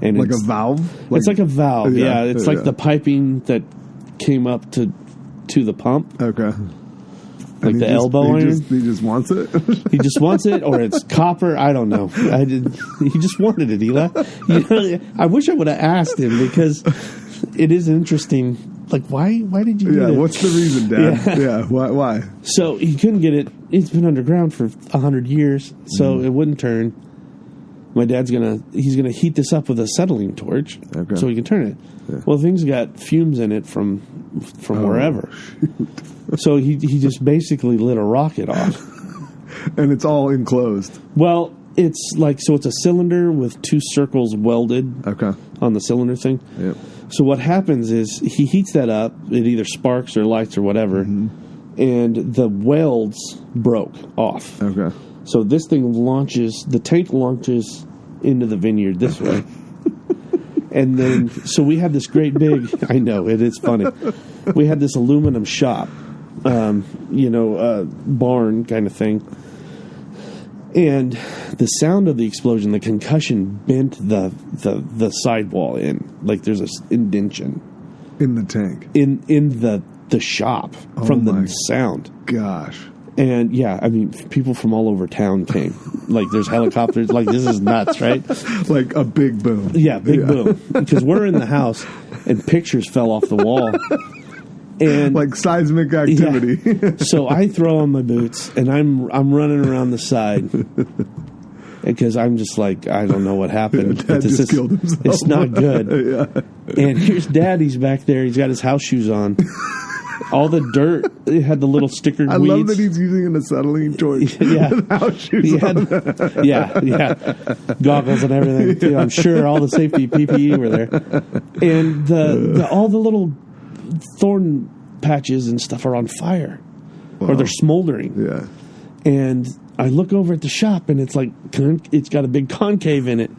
And like a valve? It's like a valve, yeah. It's like the piping that came up to the pump. Okay. Like the elbow iron. He just wants it? He just wants it, or it's copper. I don't know. He just wanted it, Eli. I wish I would have asked him, because it is interesting. Like, why did you do that? Yeah, what's the reason, Dad? Yeah, why? So he couldn't get it. It's been underground for 100 years, so it wouldn't turn. My dad's he's gonna heat this up with a acetylene torch, so he can turn it. Yeah. Well, things got fumes in it from wherever. So he just basically lit a rocket off. And it's all enclosed. Well, it's a cylinder with two circles welded on the cylinder thing. Yep. So what happens is he heats that up. It either sparks or lights or whatever. And the welds broke off. Okay. So this thing the tank launches into the vineyard this way. And then, so we had this great big, I know, it is funny. We had this aluminum shop, barn kind of thing. And the sound of the explosion, the concussion bent the sidewall in. Like there's an indention. In the tank? In the shop from the sound. Gosh. And yeah, I mean, people from all over town came. Like, there's helicopters. Like, this is nuts, right? Like a big boom. Yeah, big boom. Because we're in the house, and pictures fell off the wall. And like seismic activity. Yeah. So I throw on my boots, and I'm running around the side. Because I'm just like, I don't know what happened. Yeah, Dad just killed himself. It's not good. Yeah. And here's Daddy's back there. He's got his house shoes on. All the dirt, it had the little stickered weeds. I love that he's using an acetylene torch. Yeah. House shoes on. Yeah. Goggles and everything, too. I'm sure all the safety PPE were there. And all the little thorn patches and stuff are on fire. Wow. Or they're smoldering. Yeah. And I look over at the shop, and it's like, it's got a big concave in it.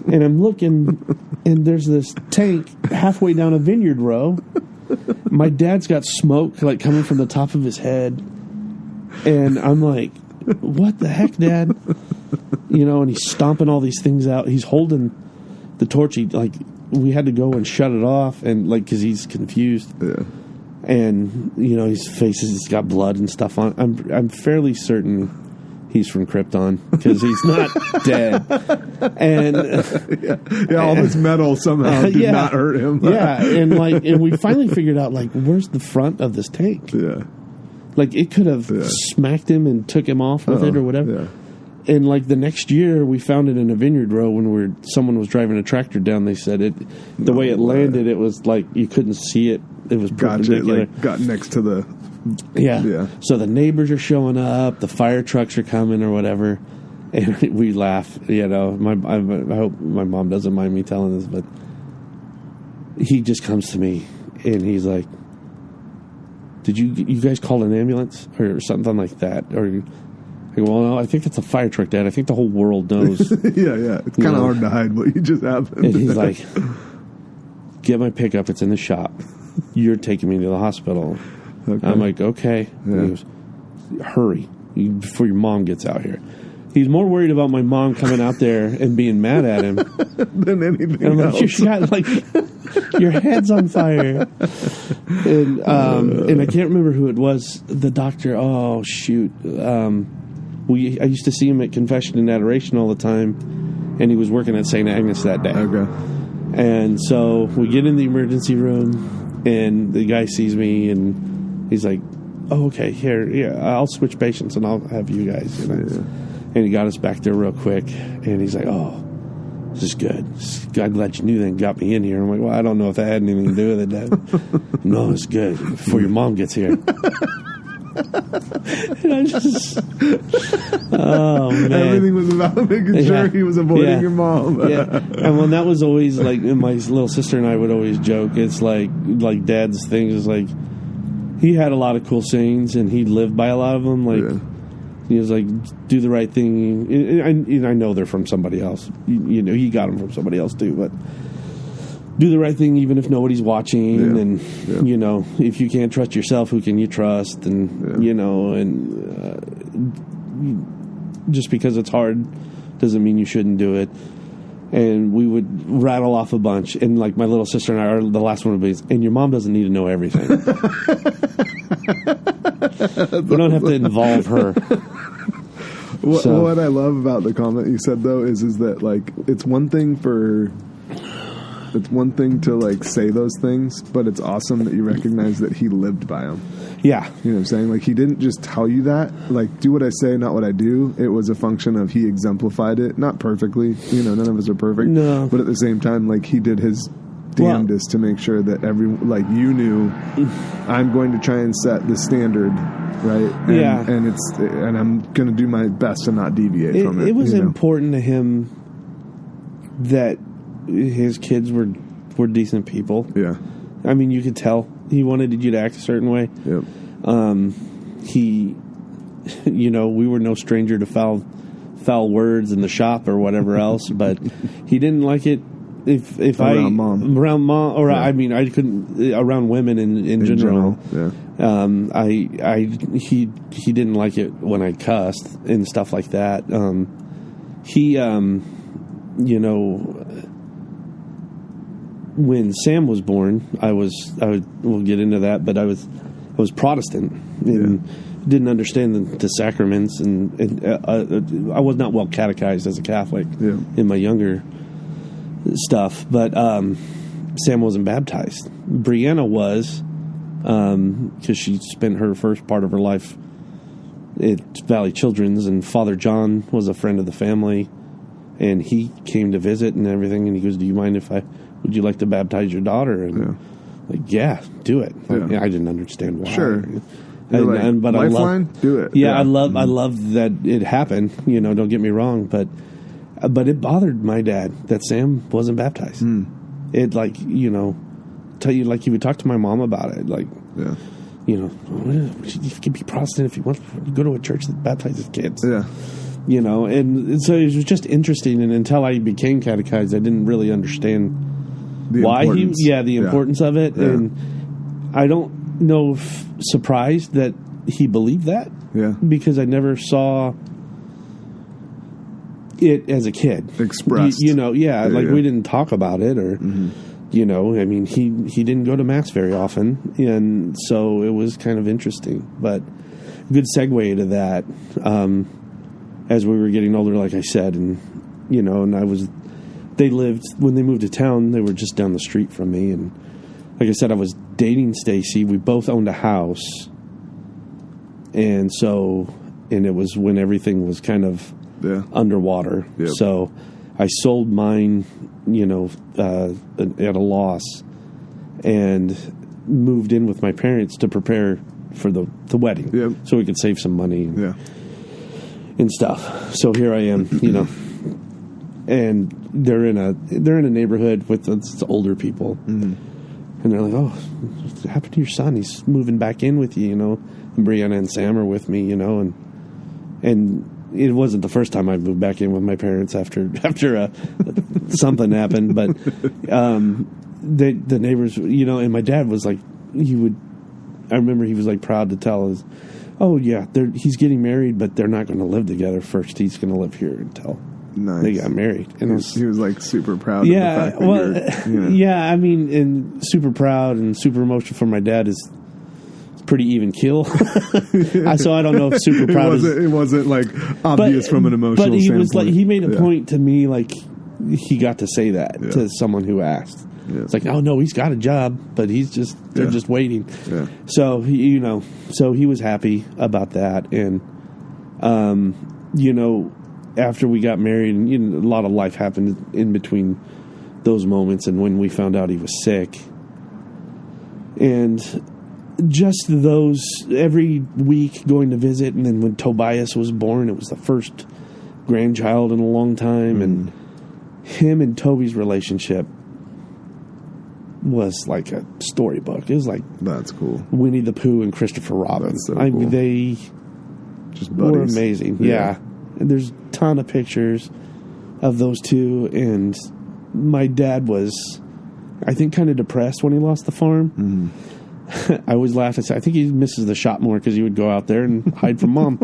And I'm looking, and there's this tank halfway down a vineyard row. My dad's got smoke like coming from the top of his head, and I'm like, "What the heck, Dad?" And he's stomping all these things out. He's holding the torch. We had to go and shut it off, and because he's confused. Yeah. And his face has got blood and stuff on it. I'm fairly certain he's from Krypton, because he's not dead. And all this metal somehow did not hurt him. Yeah, and we finally figured out where's the front of this tank? Yeah, it could have smacked him and took him off with it or whatever. Yeah. And the next year, we found it in a vineyard row when someone was driving a tractor down. They said the way it landed, it was you couldn't see it. It was perpendicular. Got next to the. Yeah. So the neighbors are showing up, the fire trucks are coming or whatever, and we laugh. I hope my mom doesn't mind me telling this, but he just comes to me and he's like, "Did you guys call an ambulance or something like that?" Or I go, "Well, no, I think it's a fire truck, Dad. I think the whole world knows." Yeah. It's kind of hard to hide what you just happened. And he's like, "Get my pickup. It's in the shop. You're taking me to the hospital." Okay. I'm like, okay. Yeah. He goes, hurry before your mom gets out here. He's more worried about my mom coming out there and being mad at him than anything and I'm else. You got your head's on fire. And I can't remember who it was. The doctor. Oh shoot. I used to see him at Confession and Adoration all the time, and he was working at St. Agnes that day. Okay. And so we get in the emergency room, and the guy sees me and. He's like, "Oh, okay, here, I'll switch patients and I'll have you guys." Yeah. And he got us back there real quick, and he's like, "Oh, this is good. I'm glad you knew that and got me in here." I'm like, "Well, I don't know if that had anything to do with it, Dad." "No, it's good before your mom gets here." And I just, oh man, everything was about making sure he was avoiding your mom. Yeah, and when that was always my little sister and I would always joke. It's like Dad's things is he had a lot of cool sayings, and he lived by a lot of them. He was like, "Do the right thing." I know they're from somebody else. He got them from somebody else too. But do the right thing even if nobody's watching, and if you can't trust yourself, who can you trust? And just because it's hard doesn't mean you shouldn't do it. And we would rattle off a bunch. And like my little sister and I, are the last one would be, and your mom doesn't need to know everything. We don't have to involve her. What I love about the comment you said, though, is that, like, it's one thing to, like, say those things, but it's awesome that you recognize that he lived by them. Yeah. You know what I'm saying? Like, he didn't just tell you that. Like, do what I say, not what I do. It was a function of he exemplified it. Not perfectly. You know, none of us are perfect. No. But at the same time, like, he did his damnedest to make sure that you knew, I'm going to try and set the standard, right? And, and I'm going to do my best to not deviate from it. It was important to him that his kids were decent people. Yeah. I mean, you could tell he wanted you to act a certain way. Yep. He, we were no stranger to foul words in the shop or whatever else, but he didn't like it if around mom, or yeah. I mean, I couldn't around women in general. Yeah. He didn't like it when I cussed and stuff like that. When Sam was born, we'll get into that, but I was Protestant and didn't understand the sacraments, and I was not well catechized as a Catholic in my younger stuff, but Sam wasn't baptized. Brianna was, because she spent her first part of her life at Valley Children's, and Father John was a friend of the family, and he came to visit and everything, and he goes, "Do you mind would you like to baptize your daughter?" And yeah, do it. Yeah. I didn't understand why. Sure. But Lifeline, do it. Yeah, I love that it happened. Don't get me wrong, but it bothered my dad that Sam wasn't baptized. It tell you, like, he would talk to my mom about it, like, you can be Protestant if you want to go to a church that baptizes kids. Yeah. And so it was just interesting, and until I became catechized, I didn't really understand the importance of it, and I don't know if surprised that he believed that, because I never saw it as a kid expressed. We didn't talk about it, or I mean, he didn't go to mass very often, and so it was kind of interesting. But good segue to that. As we were getting older, like I said, and when they moved to town, they were just down the street from me, and like I said, I was dating Stacy. We both owned a house, and it was when everything was kind of underwater. Yep. So I sold mine, at a loss, and moved in with my parents to prepare for the wedding, so we could save some money. And stuff. So here I am, and they're in a neighborhood with older people, and they're like, "Oh, what happened to your son? He's moving back in with you, And Brianna and Sam are with me, and it wasn't the first time I moved back in with my parents after something happened, but the neighbors, and my dad was like, I remember he was like proud to tell us, "Oh yeah, he's getting married, but they're not going to live together first. He's going to live here until they got married." And he was like super proud. Of the fact that I mean, and super proud and super emotional for my dad is pretty even keel. So I don't know if super proud. It wasn't like obvious from an emotional. But he standpoint. Was like, he made a point to me, like he got to say that to someone who asked. Yeah. It's like, "Oh no, he's got a job, but they're just waiting." Yeah. So so he was happy about that, and after we got married, and a lot of life happened in between those moments, and when we found out he was sick, and just those every week going to visit, and then when Tobias was born, it was the first grandchild in a long time, and him and Toby's relationship was like a storybook. It was like, that's cool, Winnie the Pooh and Christopher Robin. That's so cool. They just buddies. Were amazing. Yeah. And there's a ton of pictures of those two, and my dad was, I think, kind of depressed when he lost the farm. I always laugh and say, I think he misses the shop more because he would go out there and hide from Mom.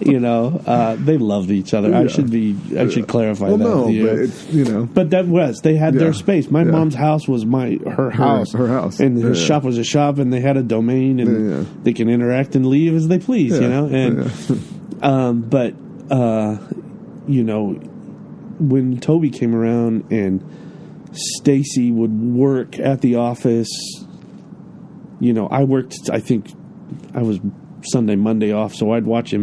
They loved each other. Yeah. I should clarify that. No, but that was, they had their space. My mom's house was her house. Her house. And his shop was a shop, and they had a domain, and they can interact and leave as they please, But, when Toby came around and Stacy would work at the office, I worked, I think I was Sunday, Monday off, so I'd watch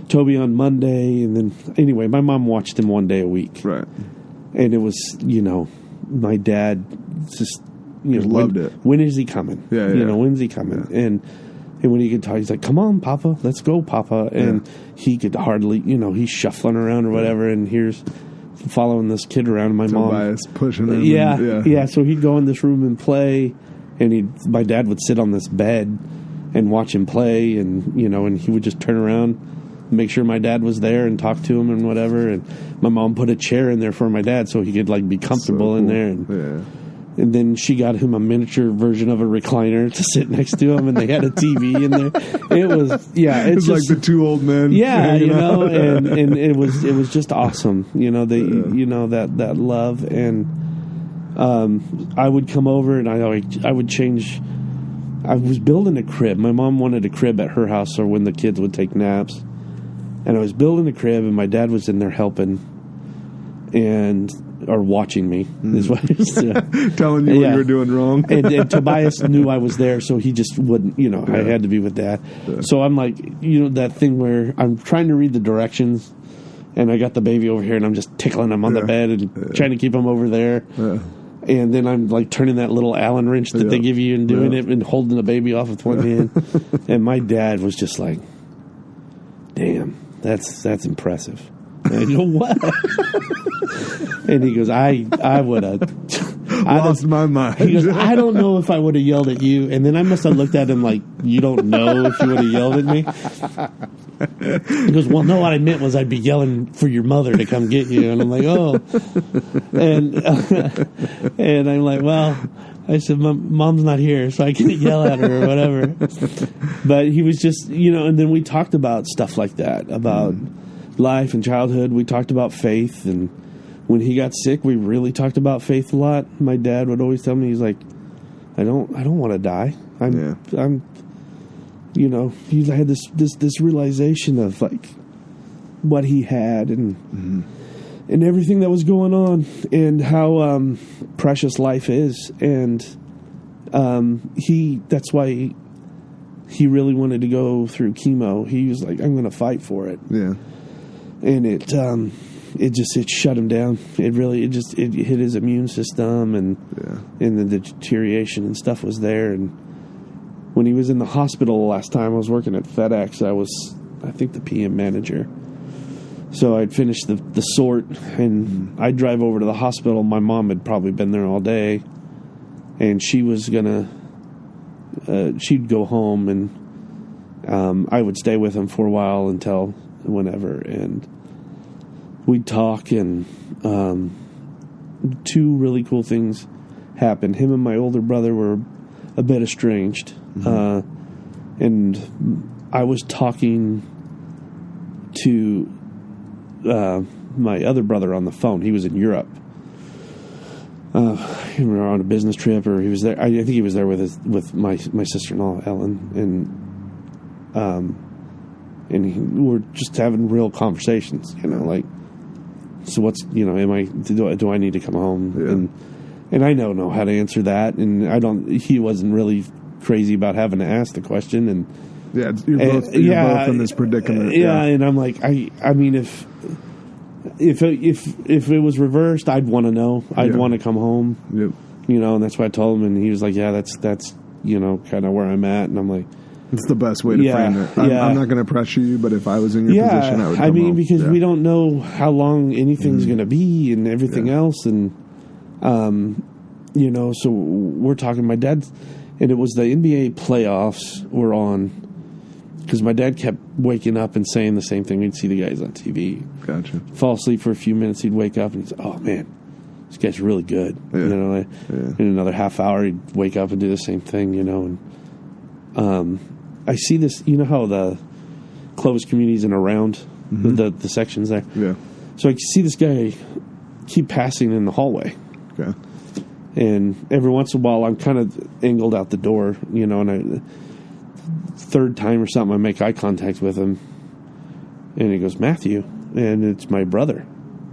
Toby on Monday, and then, anyway, my mom watched him one day a week. Right. And it was, my dad just, loved it. When is he coming? When's he coming? Yeah. And when he could talk, he's like, come on, Papa, let's go, Papa. And he could hardly, he's shuffling around or whatever, and here's following this kid around, my Tobias mom pushing him. Yeah. So he'd go in this room and play, and my dad would sit on this bed and watch him play, and and he would just turn around, make sure my dad was there, and talk to him and whatever. And my mom put a chair in there for my dad so he could be comfortable in there. And then she got him a miniature version of a recliner to sit next to him, and they had a TV in there. It was it's just like the two old men. Yeah, and it was just awesome. That love. And I would come over, and I would change. I was building a crib. My mom wanted a crib at her house, or when the kids would take naps. And I was building a crib, and my dad was in there helping, or watching me. Is what it was, telling you what you were doing wrong. and Tobias knew I was there, so he just wouldn't. I had to be with Dad. Yeah. So I'm like, that thing where I'm trying to read the directions, and I got the baby over here, and I'm just tickling him on the bed and trying to keep him over there. Yeah. And then I'm turning that little Allen wrench that they give you and doing it and holding the baby off with one hand. And my dad was just like, damn, that's impressive. And I go, what? And he goes, I would have lost my mind. He goes, I don't know if I would have yelled at you. And then I must have looked at him like, you don't know if you would have yelled at me? He goes, well, no, what I meant was I'd be yelling for your mother to come get you. And I'm like, oh. And I'm like, well, I said, Mom's not here, so I can't yell at her or whatever. But he was just, and then we talked about stuff like that, about life and childhood. We talked about faith, and when he got sick, we really talked about faith a lot. My dad would always tell me, he's like, I don't want to die. He had this realization of what he had and everything that was going on, and how precious life is, and that's why he really wanted to go through chemo. He was like, I'm going to fight for it. Yeah. And it shut him down. It hit his immune system, and the deterioration and stuff was there. And when he was in the hospital the last time, I was working at FedEx. I was, I think, the PM manager. So I'd finished the sort, and I'd drive over to the hospital. My mom had probably been there all day, and she was she'd go home, and I would stay with him for a while until whenever, and we'd talk, and two really cool things happened. Him and my older brother were a bit estranged, and I was talking to my other brother on the phone. He was in Europe. We were on a business trip, or he was there. I think he was there with my sister-in-law Ellen, and we were just having real conversations. So what's do I need to come home? Yeah. And I don't know how to answer that, and I don't. He wasn't really crazy about having to ask the question, and you're both in this predicament. And I'm like, I mean, if it was reversed, I'd want to know. I'd want to come home. Yep. And that's why I told him, and he was like, yeah, that's kind of where I'm at, and I'm like, it's the best way to frame it. I'm not going to pressure you, but if I was in your position, I would come home. Because we don't know how long anything's going to be and everything else, and so we're talking. My dad, and it was the NBA playoffs were on, because my dad kept waking up and saying the same thing. We'd see the guys on TV. Gotcha. Fall asleep for a few minutes, he'd wake up and he'd say, "Oh man, this guy's really good." Yeah. In another half hour, he'd wake up and do the same thing. And I see this. You know how the Clovis communities and around the sections there. Yeah. So I see this guy keep passing in the hallway. Okay. And every once in a while, I'm kind of angled out the door, and third time or something, I make eye contact with him. And he goes, Matthew. And it's my brother,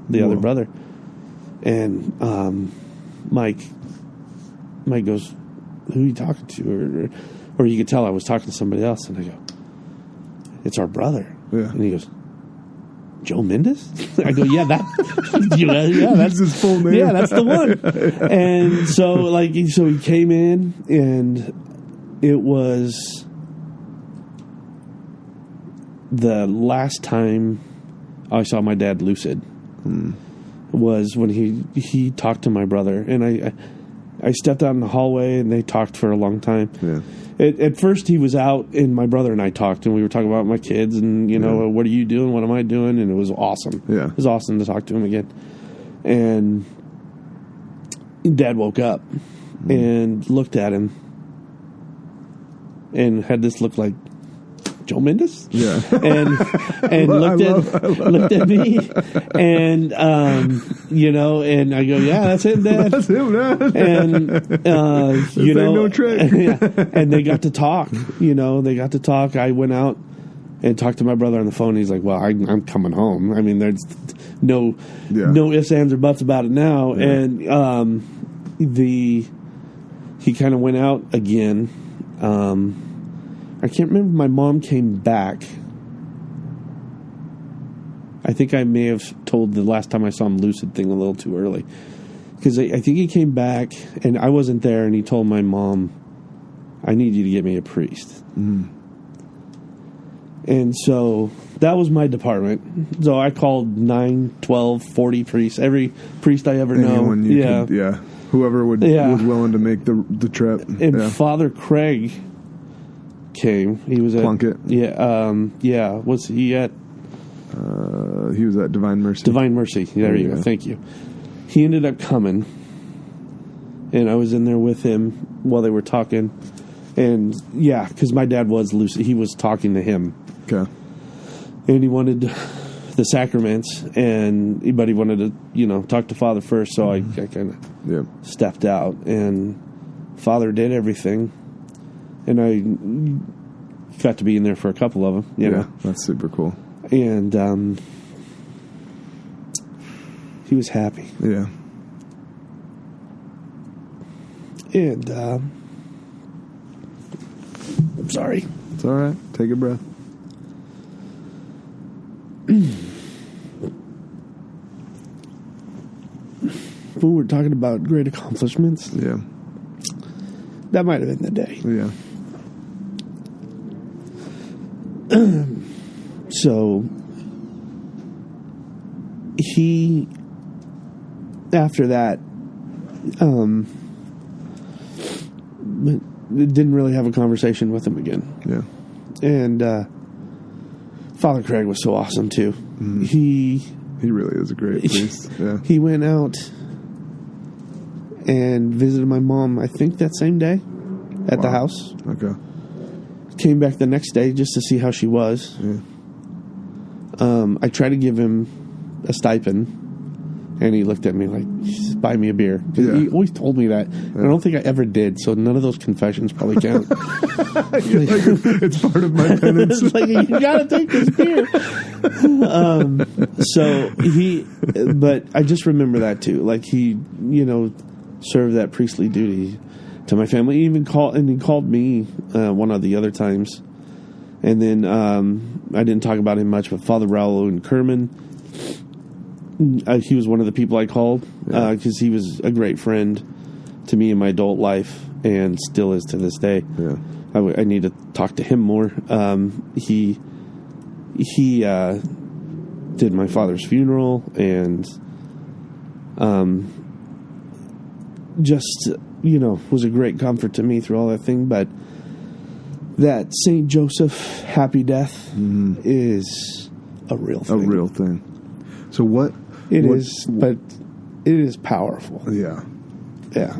the other brother. And Mike goes, who are you talking to? Or you could tell I was talking to somebody else. And I go, it's our brother. Yeah. And he goes, Joe Mendes? I go, yeah, that's his full name. Yeah, that's the one. And so he came in, and it was the last time I saw my dad lucid. Was when he talked to my brother, and I stepped out in the hallway, and they talked for a long time. Yeah. At first, he was out, and my brother and I talked, and we were talking about my kids, and, what are you doing? What am I doing? And it was awesome. Yeah. It was awesome to talk to him again. And Dad woke up and looked at him and had this look like, Joe Mendes? Yeah. And looked at me, and, and I go, yeah, that's him, Dad. That's him, Dad. And, no trick. Yeah, and they got to talk, I went out and talked to my brother on the phone. He's like, well, I'm coming home. I mean, there's no ifs, ands, or buts about it now. Yeah. And he kind of went out again. I can't remember if my mom came back. I think I may have told the last time I saw him lucid thing a little too early. Because I think he came back, and I wasn't there, and he told my mom, I need you to get me a priest. And so that was my department. So I called 9, 12, 40 priests. Every priest I ever know. Could, whoever was willing to make the trip. And Father Craig came. He was at Plunkett. Yeah. Was he at? He was at Divine Mercy. Divine Mercy. There you go. Thank you. He ended up coming, and I was in there with him while they were talking. And because my dad was lucid, he was talking to him. Okay. And he wanted the sacraments, but he wanted to, talk to Father first. So I kind of stepped out, and Father did everything. And I got to be in there for a couple of them. You know? That's super cool. And he was happy. Yeah. And I'm sorry. It's all right. Take a breath. When we're talking about great accomplishments, that might have been the day. Yeah. So he, after that, didn't really have a conversation with him again. Yeah. And Father Craig was so awesome too. Mm-hmm. He really is a great priest. Yeah. He went out and visited my mom, I think that same day at the house. Okay. Came back the next day just to see how she was. Yeah. I tried to give him a stipend, and he looked at me like, just buy me a beer. He always told me that. Yeah. I don't think I ever did, so none of those confessions probably count. It's part of my penance. It's like, you gotta take this beer. But I just remember that too. Like he, served that priestly duty to my family. He even called me one of the other times. And then I didn't talk about him much, but Father Raul and Kerman, he was one of the people I called because he was a great friend to me in my adult life and still is to this day. Yeah. I need to talk to him more. He did my father's funeral and just, was a great comfort to me through all that thing. But that St. Joseph happy death is a real thing. A real thing. So what... It is, but it is powerful. Yeah. Yeah.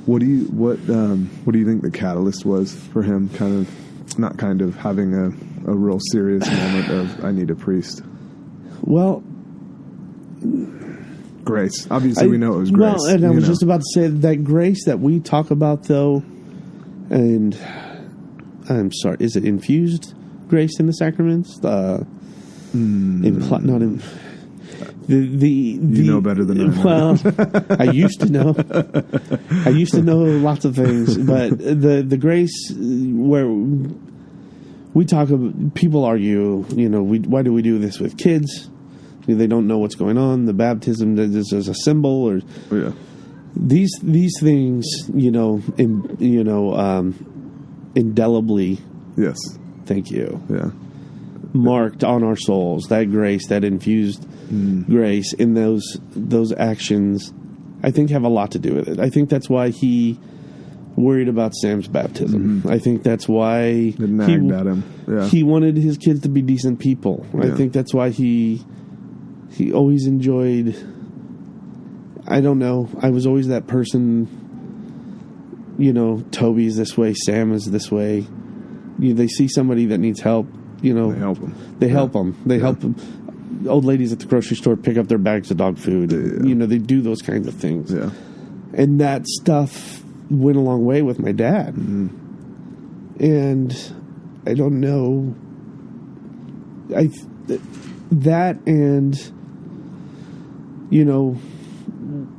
What do you think the catalyst was for him having a real serious moment of, I need a priest. Well, grace. Obviously, we know it was grace. Well, and I was just about to say that grace that we talk about, though, and I'm sorry, is it infused grace in the sacraments? Not in... You know better than I know. Well, I used to know. I used to know lots of things, but the grace where we talk about, people argue, why do we do this with kids? They don't know what's going on. The baptism is a symbol, or these things, indelibly. Yes. Thank you. Yeah. Marked on our souls, that grace, that infused grace in those actions, I think have a lot to do with it. I think that's why he worried about Sam's baptism. I think that's why it nagged at him. Yeah. He wanted his kids to be decent people. I think that's why he always enjoyed, I don't know, I was always that person, Toby's this way, Sam is this way. They see somebody that needs help, they help them. They help them. They help them. Old ladies at the grocery store pick up their bags of dog food. They do those kinds of things. Yeah. And that stuff went a long way with my dad. And I don't know. That and,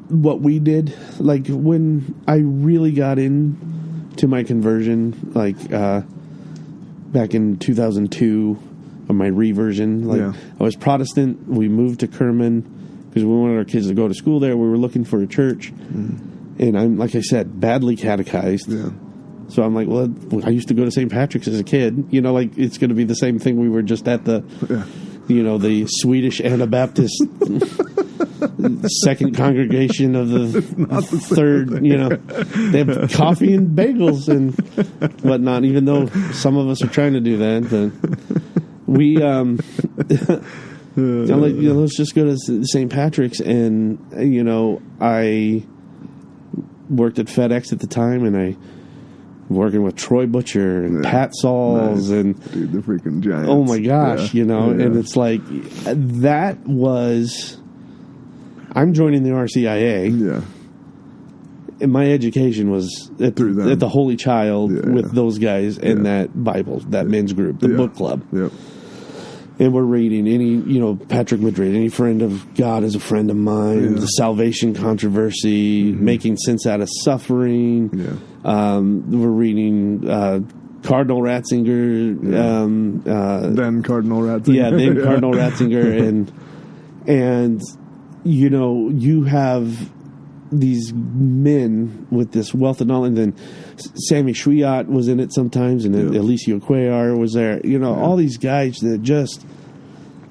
what we did, like when I really got into my conversion, like back in 2002, or my reversion, I was Protestant. We moved to Kerman because we wanted our kids to go to school there. We were looking for a church. And I'm, like I said, badly catechized. Yeah. So I'm like, well, I used to go to St. Patrick's as a kid. It's going to be the same thing. We were just at the, the Swedish Anabaptist second congregation of the third, they have coffee and bagels and whatnot, even though some of us are trying to do that. We, let's just go to St. Patrick's. And, I worked at FedEx at the time, and I working with Troy Butcher and Pat Sauls and dude, the freaking giants. Oh my gosh, and it's like that was. I'm joining the RCIA. Yeah. And my education was at the Holy Child with those guys and that Bible, that men's group, the book club. Yep. And we're reading Patrick Madrid, Any Friend of God is a Friend of Mine, The Salvation Controversy, Making Sense Out of Suffering. Yeah. We're reading Cardinal Ratzinger. Then Cardinal Ratzinger. Yeah, then Cardinal Ratzinger. And you have these men with this wealth of knowledge. And then Sammy Shwiat was in it sometimes, and Alicia Cuellar was there. All these guys that just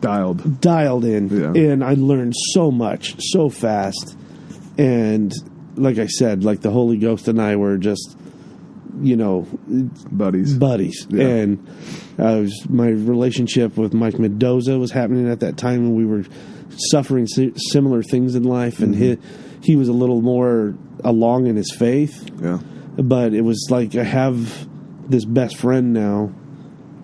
dialed in. Yeah. And I learned so much, so fast. And like I said, like the Holy Ghost and I were just, buddies. Yeah. And my relationship with Mike Mendoza was happening at that time, and we were suffering similar things in life. And he was a little more along in his faith. Yeah. But it was like I have this best friend now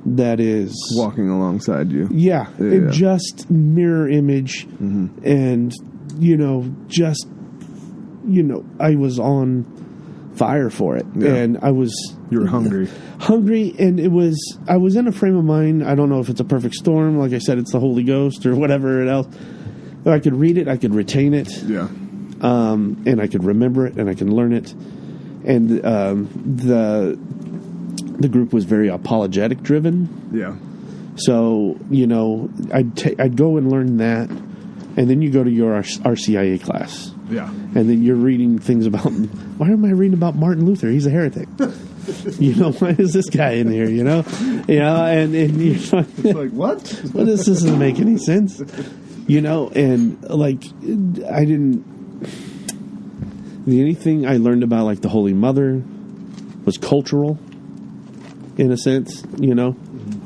that is walking alongside you. Yeah. Just mirror image. And, I was on fire for it. Yeah. And you were hungry. And I was in a frame of mind. I don't know if it's a perfect storm. Like I said, it's the Holy Ghost or whatever else. I could read it. I could retain it. Yeah. And I could remember it, and I can learn it. And the group was very apologetic driven. Yeah. So I'd go and learn that, and then you go to your RCIA class. Yeah. And then you're reading things about, why am I reading about Martin Luther? He's a heretic. Why is this guy in here? And you're like, what? This doesn't make any sense. And like I didn't. The only thing I learned about like the Holy Mother was cultural, in a sense. Are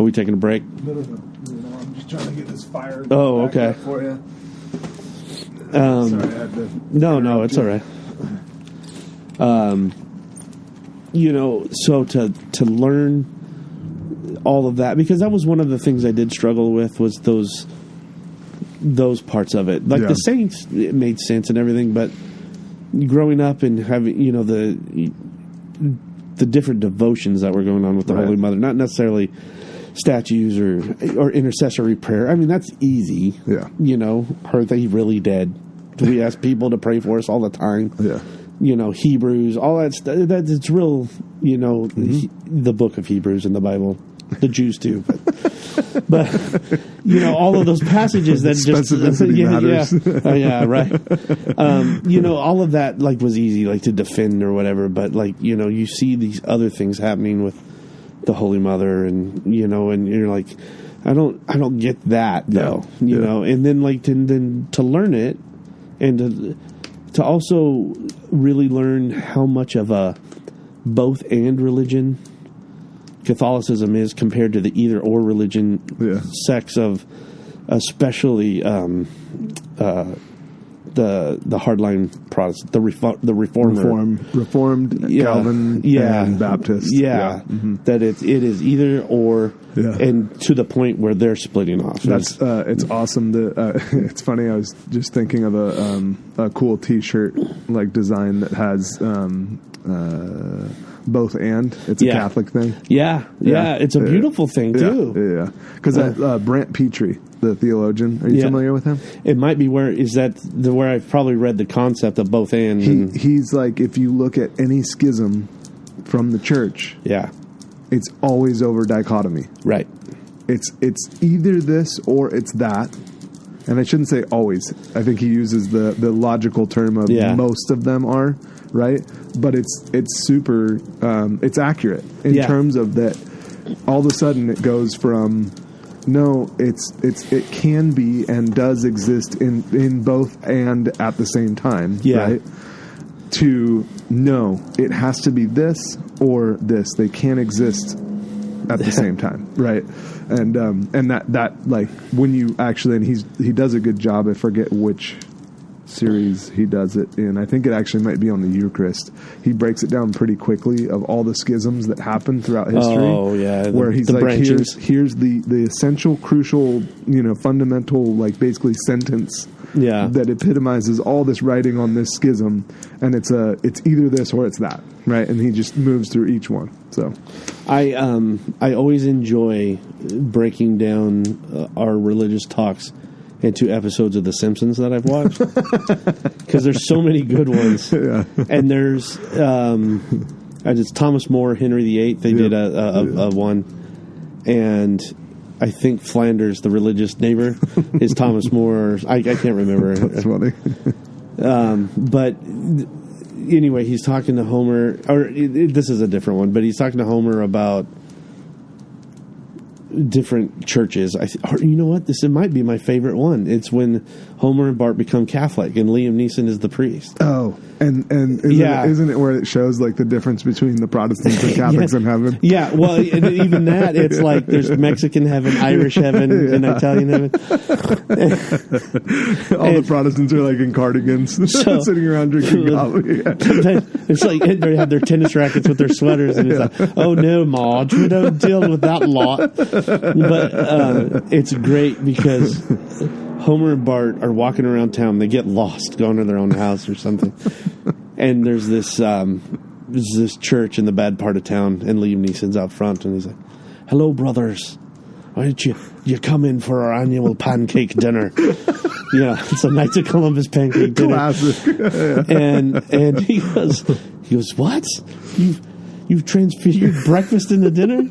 we taking a break? No. I'm just trying to get this fire. Oh, okay. For you. Sorry, I had to. No, it's all right. So to learn all of that, because that was one of the things I did struggle with, was those parts of it. Like the saints, it made sense and everything, but growing up and having, you know, the different devotions that were going on with the Holy Mother, not necessarily statues or intercessory prayer. I mean, that's easy. Yeah. You know, are they really dead? Do we ask people to pray for us all the time? Yeah. You know, Hebrews, all that stuff. It's real, you know, the book of Hebrews in the Bible. The Jews too. But you know, all of those passages that specificity matters. Yeah, right. You know, all of that, like, was easy, like, to defend or whatever. But, like, you know, you see these other things happening with the Holy Mother, and, you know, and you're like, I don't get that, though. You know, and then, like, to learn it, and to also really learn how much of a both and religion Catholicism is compared to the either or religion sects of, especially the hardline Protestant, the Reformed, Calvin, and Baptist. That it is either or, and to the point where they're splitting off. That's it's awesome. It's funny. I was just thinking of a cool T-shirt like design that has. Both and it's a Catholic thing. It's a beautiful thing too. Because Brant Petrie, the theologian, are you familiar with him? It might be where I've probably read the concept of both and. He's like, if you look at any schism from the church, it's always over dichotomy. Right. It's either this or it's that. And I shouldn't say always. I think he uses the logical term of most of them are, right? But it's super, it's accurate in terms of that. All of a sudden it goes from, no, it can be and does exist in both and at the same time, right? To, no, it has to be this or this. They can't exist at the same time, right? And that like when you actually, and he does a good job. I forget which series he does it in. I think it actually might be on the Eucharist. He breaks it down pretty quickly of all the schisms that happen throughout history. Oh yeah, where he's like, here's the essential, crucial, you know, fundamental, like basically sentence. That epitomizes all this writing on this schism, and it's either this or it's that, right? And he just moves through each one. So, I always enjoy breaking down our religious talks into episodes of The Simpsons that I've watched, because there's so many good ones. And there's it's Thomas More, Henry VIII. They did a one, and I think Flanders, the religious neighbor, is Thomas More. I can't remember. That's funny. But anyway, he's talking to Homer, or this is a different one, but he's talking to Homer about different churches. You know what? It might be my favorite one. It's when Homer and Bart become Catholic and Liam Neeson is the priest. Oh, and isn't it where it shows like the difference between the Protestants and Catholics in heaven? Yeah, well, and even that, it's like there's Mexican heaven, Irish heaven, and Italian heaven. All the Protestants are like in cardigans, sitting around drinking coffee. It's like they have their tennis rackets with their sweaters, and it's like, oh no, Marge, we don't deal with that lot. But it's great because Homer and Bart are walking around town. They get lost going to their own house or something. And there's this church in the bad part of town, and Liam Neeson's out front, and he's like, hello, brothers. Why don't you come in for our annual pancake dinner? It's a Knights of Columbus pancake dinner. Classic. And he goes, what? You've transfigured breakfast into dinner?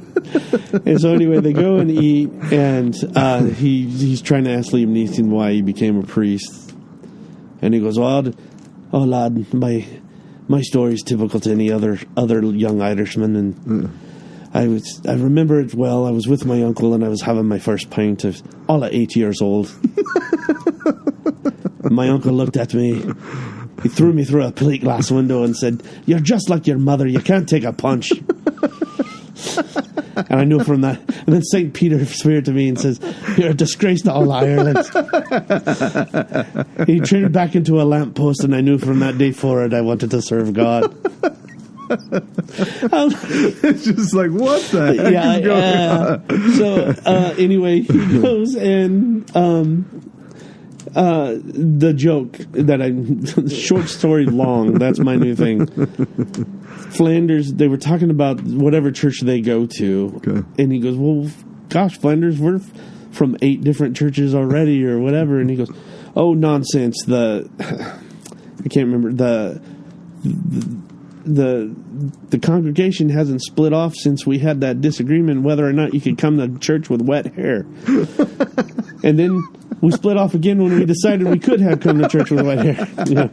And so anyway, they go and eat, and he's trying to ask Liam Neeson why he became a priest. And he goes, oh lad, my story is typical to any other young Irishman, and I remember it well. I was with my uncle, and I was having my first pint at 8 years old. My uncle looked at me. He threw me through a plate glass window and said, you're just like your mother. You can't take a punch. And I knew from that. And then St. Peter sweared to me and says, you're a disgrace to all Ireland. He turned back into a lamppost, and I knew from that day forward I wanted to serve God. It's just like, what the heck is going on? So anyway, he goes and the joke that short story long, that's my new thing. Flanders, they were talking about whatever church they go to, okay. And he goes, well, gosh, Flanders, we're from 8 different churches already or whatever. And he goes, oh, nonsense. I can't remember. The congregation hasn't split off since we had that disagreement whether or not you could come to church with wet hair. And then we split off again when we decided we could have come to church with wet hair. Yeah.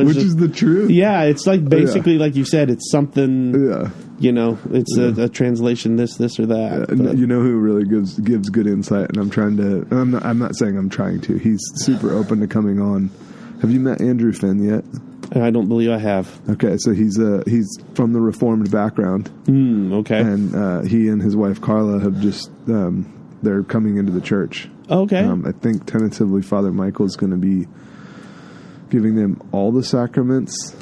Which is the truth. Yeah, it's like basically like you said, it's something. Yeah. It's a translation, this or that. Yeah, you know who really gives good insight, and I'm not saying I'm trying to. He's super open to coming on. Have you met Andrew Finn yet? I don't believe I have. Okay, so he's from the Reformed background. Okay. And he and his wife Carla have just they're coming into the church. Okay. I think tentatively Father Michael is going to be giving them all the sacraments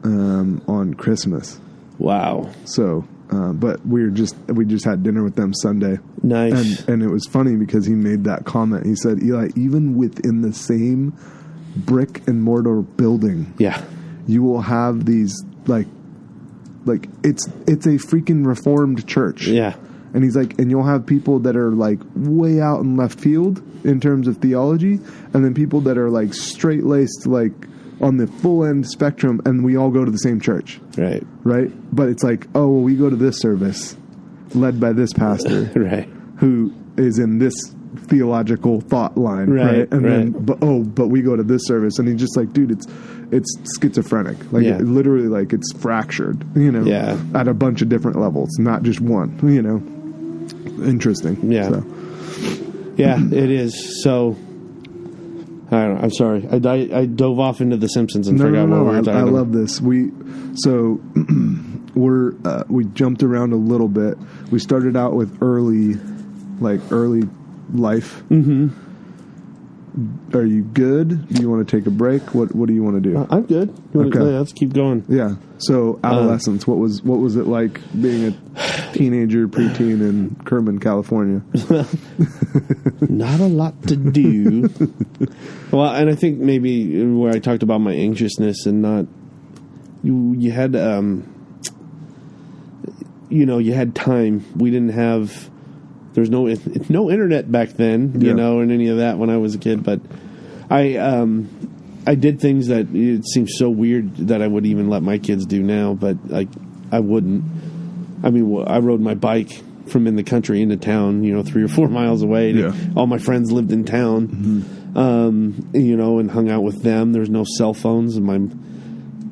on Christmas. Wow. So, but we just had dinner with them Sunday. Nice. And it was funny because he made that comment. He said, Eli, even within the same brick and mortar building, yeah, you will have these like it's a freaking Reformed church. Yeah. And he's like, and you'll have people that are like way out in left field in terms of theology, and then people that are like straight laced, like on the full end spectrum, and we all go to the same church. Right. Right? But it's like, oh, well, we go to this service led by this pastor. Right. Who is in this theological thought line. Right. And then, but we go to this service. And he's just like, dude, it's schizophrenic. Like, literally, like, it's fractured, at a bunch of different levels, not just one, Interesting. Yeah. So. Yeah, it is. So, I don't know. I'm sorry. I dove off into The Simpsons and forgot what we were talking about. I love this. We jumped around a little bit. We started out with early life. Mm-hmm. Are you good? Do you want to take a break? What do you want to do? I'm good. Let's keep going. Yeah. So adolescence. What was it like being a teenager, preteen in Kerman, California? Not a lot to do. Well, and I think maybe where I talked about my anxiousness and not you had you had time. We didn't have. There's no internet back then, and any of that when I was a kid. But I did things that it seems so weird that I would even let my kids do now, but I wouldn't. I mean, I rode my bike from in the country into town, 3 or 4 miles away. All my friends lived in town, and hung out with them. There was no cell phones, and my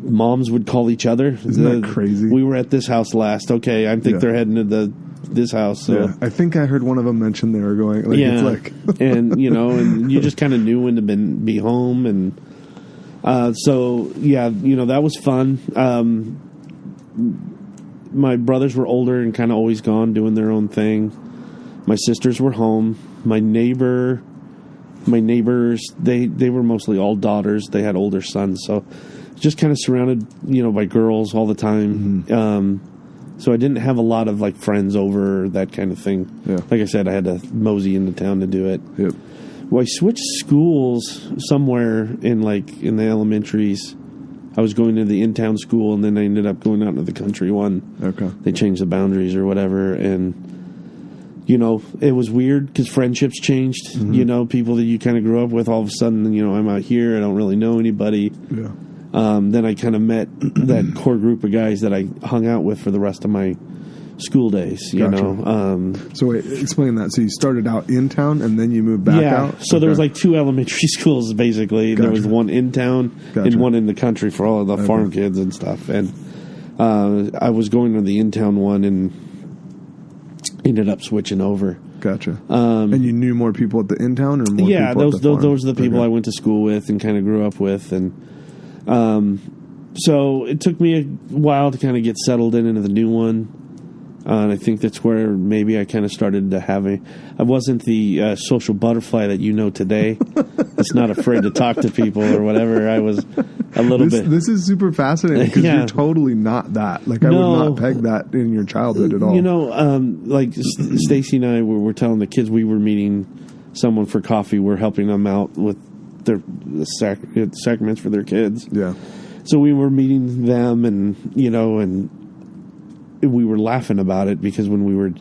moms would call each other. Isn't that crazy? We were at this house last. Okay, I think they're heading to this house. So. I think I heard one of them mention they were going. It's like and and you just kind of knew when to be home, and that was fun. My brothers were older and kind of always gone doing their own thing. My sisters were home. My neighbors, they were mostly all daughters. They had older sons, so just kind of surrounded, by girls all the time. Mm-hmm. So I didn't have a lot of friends over, that kind of thing. Yeah. Like I said, I had to mosey into town to do it. Yep. Well, I switched schools somewhere in the elementaries. I was going to the in-town school, and then I ended up going out into the country one. Okay. They changed the boundaries or whatever, and it was weird because friendships changed. Mm-hmm. People that you kind of grew up with, all of a sudden, I'm out here. I don't really know anybody. Yeah. Then I kind of met that core group of guys that I hung out with for the rest of my school days, Gotcha. So wait, explain that. So you started out in town and then you moved back out? So there was 2 elementary schools, basically. Gotcha. There was one in town and one in the country for all of the farm kids and stuff. And I was going to the in-town one and ended up switching over. Gotcha. And you knew more people at the in-town or more people at the farm? Those are the people I went to school with and kind of grew up with. And so it took me a while to kind of get settled into the new one. And I think that's where maybe I kind of started to have I wasn't the social butterfly that today. That's not afraid to talk to people or whatever. I was a little bit. This is super fascinating because you're totally not that. Like, I would not peg that in your childhood at all. You know, like Stacy and I were telling the kids we were meeting someone for coffee. We're helping them out with the sacraments for their kids. Yeah. So we were meeting them, and and we were laughing about it because when we were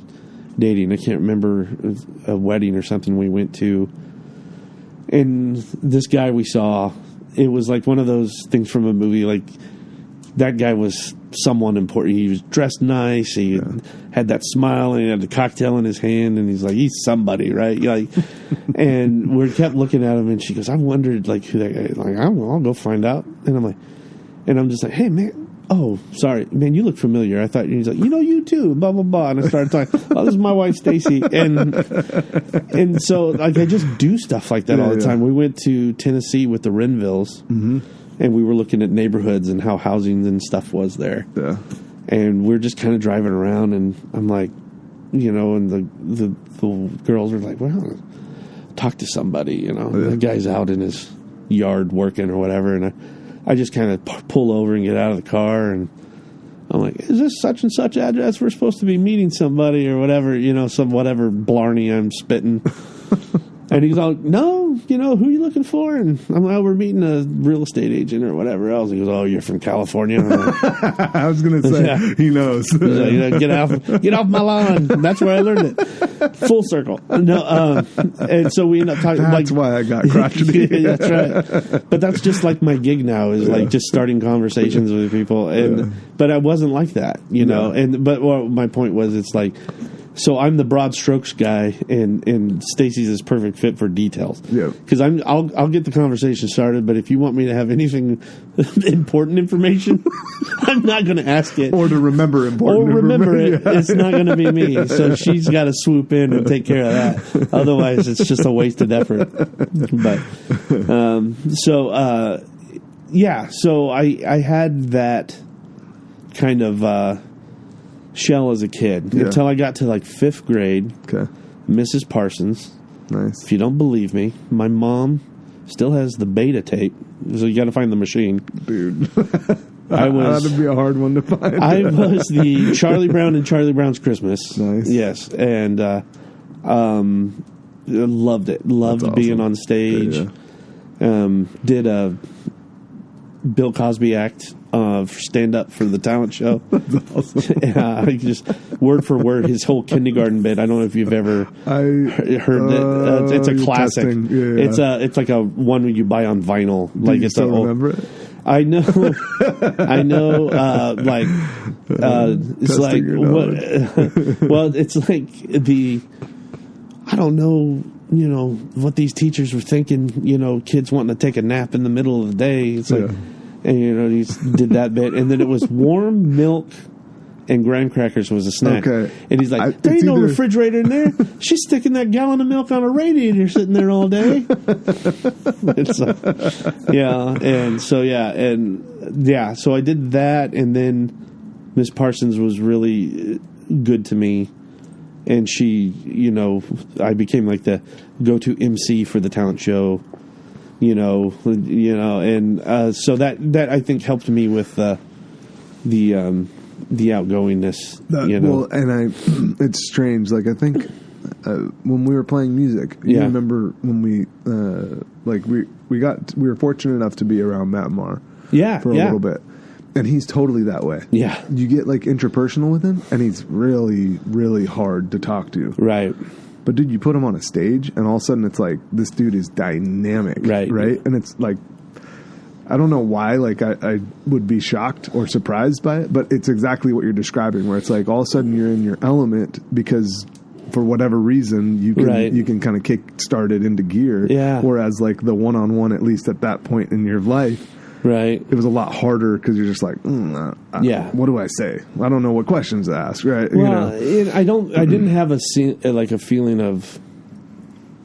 dating, I can't remember, a wedding or something we went to, and this guy we saw, it was like one of those things from a movie. Like, that guy was someone important. He was dressed nice. He had that smile, and he had the cocktail in his hand, and he's like, he's somebody, right? Like, and we kept looking at him, and she goes, I wondered, like, who that guy is. Like, I don't know, I'll go find out. And I'm just like, hey, man. Oh, sorry, man, you look familiar. I thought, and he's like, you too, blah, blah, blah. And I started talking, oh, this is my wife, Stacy. And so, like, I just do stuff like that all the time. We went to Tennessee with the Renvilles, and we were looking at neighborhoods and how housing and stuff was there. Yeah. And we're just kind of driving around, and I'm like, and the girls are like, well, talk to somebody, The guy's out in his yard working or whatever, and I just kind of pull over and get out of the car, and I'm like, is this such and such address? We're supposed to be meeting somebody or whatever, some whatever blarney I'm spitting. And he's like, no, who are you looking for? And I'm like, we're meeting a real estate agent or whatever else. He goes, oh, you're from California? Like, I was going to say, he knows. Like, get off my lawn. That's where I learned it. Full circle. No, and so we end up talking. That's why I got crotchety. That's right. But that's just like my gig now, is like just starting conversations with people. And but I wasn't like that, But my point was, it's like, so I'm the broad strokes guy, and Stacy's this perfect fit for details. Yeah. Because I'll get the conversation started, but if you want me to have anything important information, I'm not going to ask it. Or to remember important information. It's not going to be me. So she's got to swoop in and take care of that. Otherwise, it's just a wasted effort. But so I had that kind of shell as a kid until I got to like 5th grade. Okay. Mrs. Parsons. Nice. If you don't believe me, my mom still has the beta tape, so you got to find the machine. Dude. That'd be a hard one to find. I was the Charlie Brown and Charlie Brown's Christmas. Nice. Yes, and loved it. Loved being on stage. Did a Bill Cosby act stand up for the talent show. That's awesome. Just word for word his whole kindergarten bit. I don't know if you've ever heard it. It's a classic. It's like a one you buy on vinyl. Do like you still remember it? I know. It's like well, it's like I don't know. What these teachers were thinking. Kids wanting to take a nap in the middle of the day. It's like. And he did that bit, and then it was warm milk and graham crackers was a snack. Okay. And he's like, there ain't no refrigerator in there. She's sticking that gallon of milk on a radiator sitting there all day. It's like, so I did that, and then Miss Parsons was really good to me, and she, I became like the go-to MC for the talent show. And so that I think helped me with the outgoingness. Well, and it's strange. Like, I think when we were playing music, you remember when we were fortunate enough to be around Matt Maher, for a little bit, and he's totally that way. Yeah, you get like interpersonal with him, and he's really, really hard to talk to. Right. But dude, you put him on a stage, and all of a sudden it's like, this dude is dynamic, right? And it's like, I don't know why, like I would be shocked or surprised by it, but it's exactly what you're describing, where it's like all of a sudden you're in your element because for whatever reason you can kind of kick start it into gear. Yeah. Whereas like the one-on-one, at least at that point in your life, right, it was a lot harder because you're just like, what do I say? I don't know what questions to ask, right? Well, I didn't have a feeling of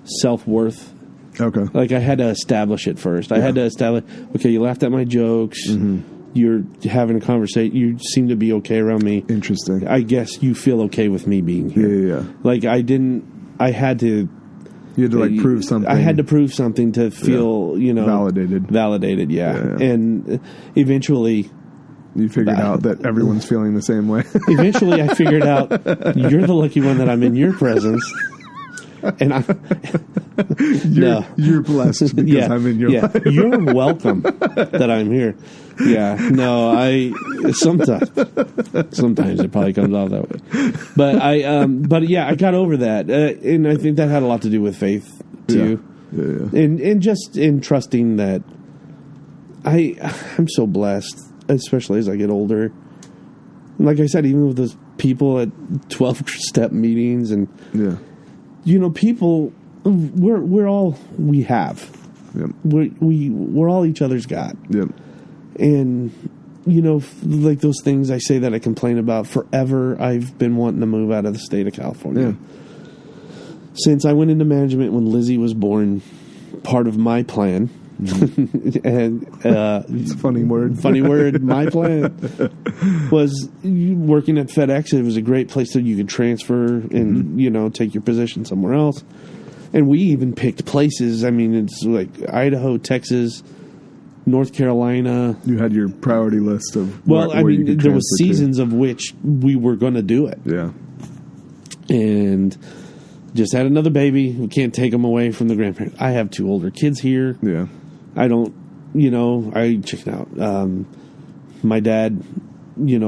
self-worth. Okay. Like, I had to establish it first. I had to establish, okay, you laughed at my jokes. Mm-hmm. You're having a conversation. You seem to be okay around me. Interesting. I guess you feel okay with me being here. Yeah. Like, I had to You had to like prove something. I had to prove something to feel, validated. Yeah. And eventually, you figured out that everyone's feeling the same way. Eventually, I figured out you're the lucky one that I'm in your presence, and you're blessed because I'm in your life. You're welcome that I'm here. Yeah, no, sometimes it probably comes out that way, but I got over that, and I think that had a lot to do with faith too, and just in trusting that I'm so blessed, especially as I get older. Like I said, even with those people at 12-step meetings, and people, we're all we have. Yep. We're all each other's God. Yep. And, like those things I say that I complain about forever, I've been wanting to move out of the state of California. Yeah. Since I went into management when Lizzie was born, part of my plan, and it's a funny word. My plan was working at FedEx. It was a great place that you could transfer and, take your position somewhere else. And we even picked places. I mean, it's like Idaho, Texas, North Carolina. You had your priority list of where you could there was seasons of which we were going to do it. Yeah. And just had another baby. We can't take them away from the grandparents. I have 2 older kids here. Yeah. I don't, I chicken out. My dad,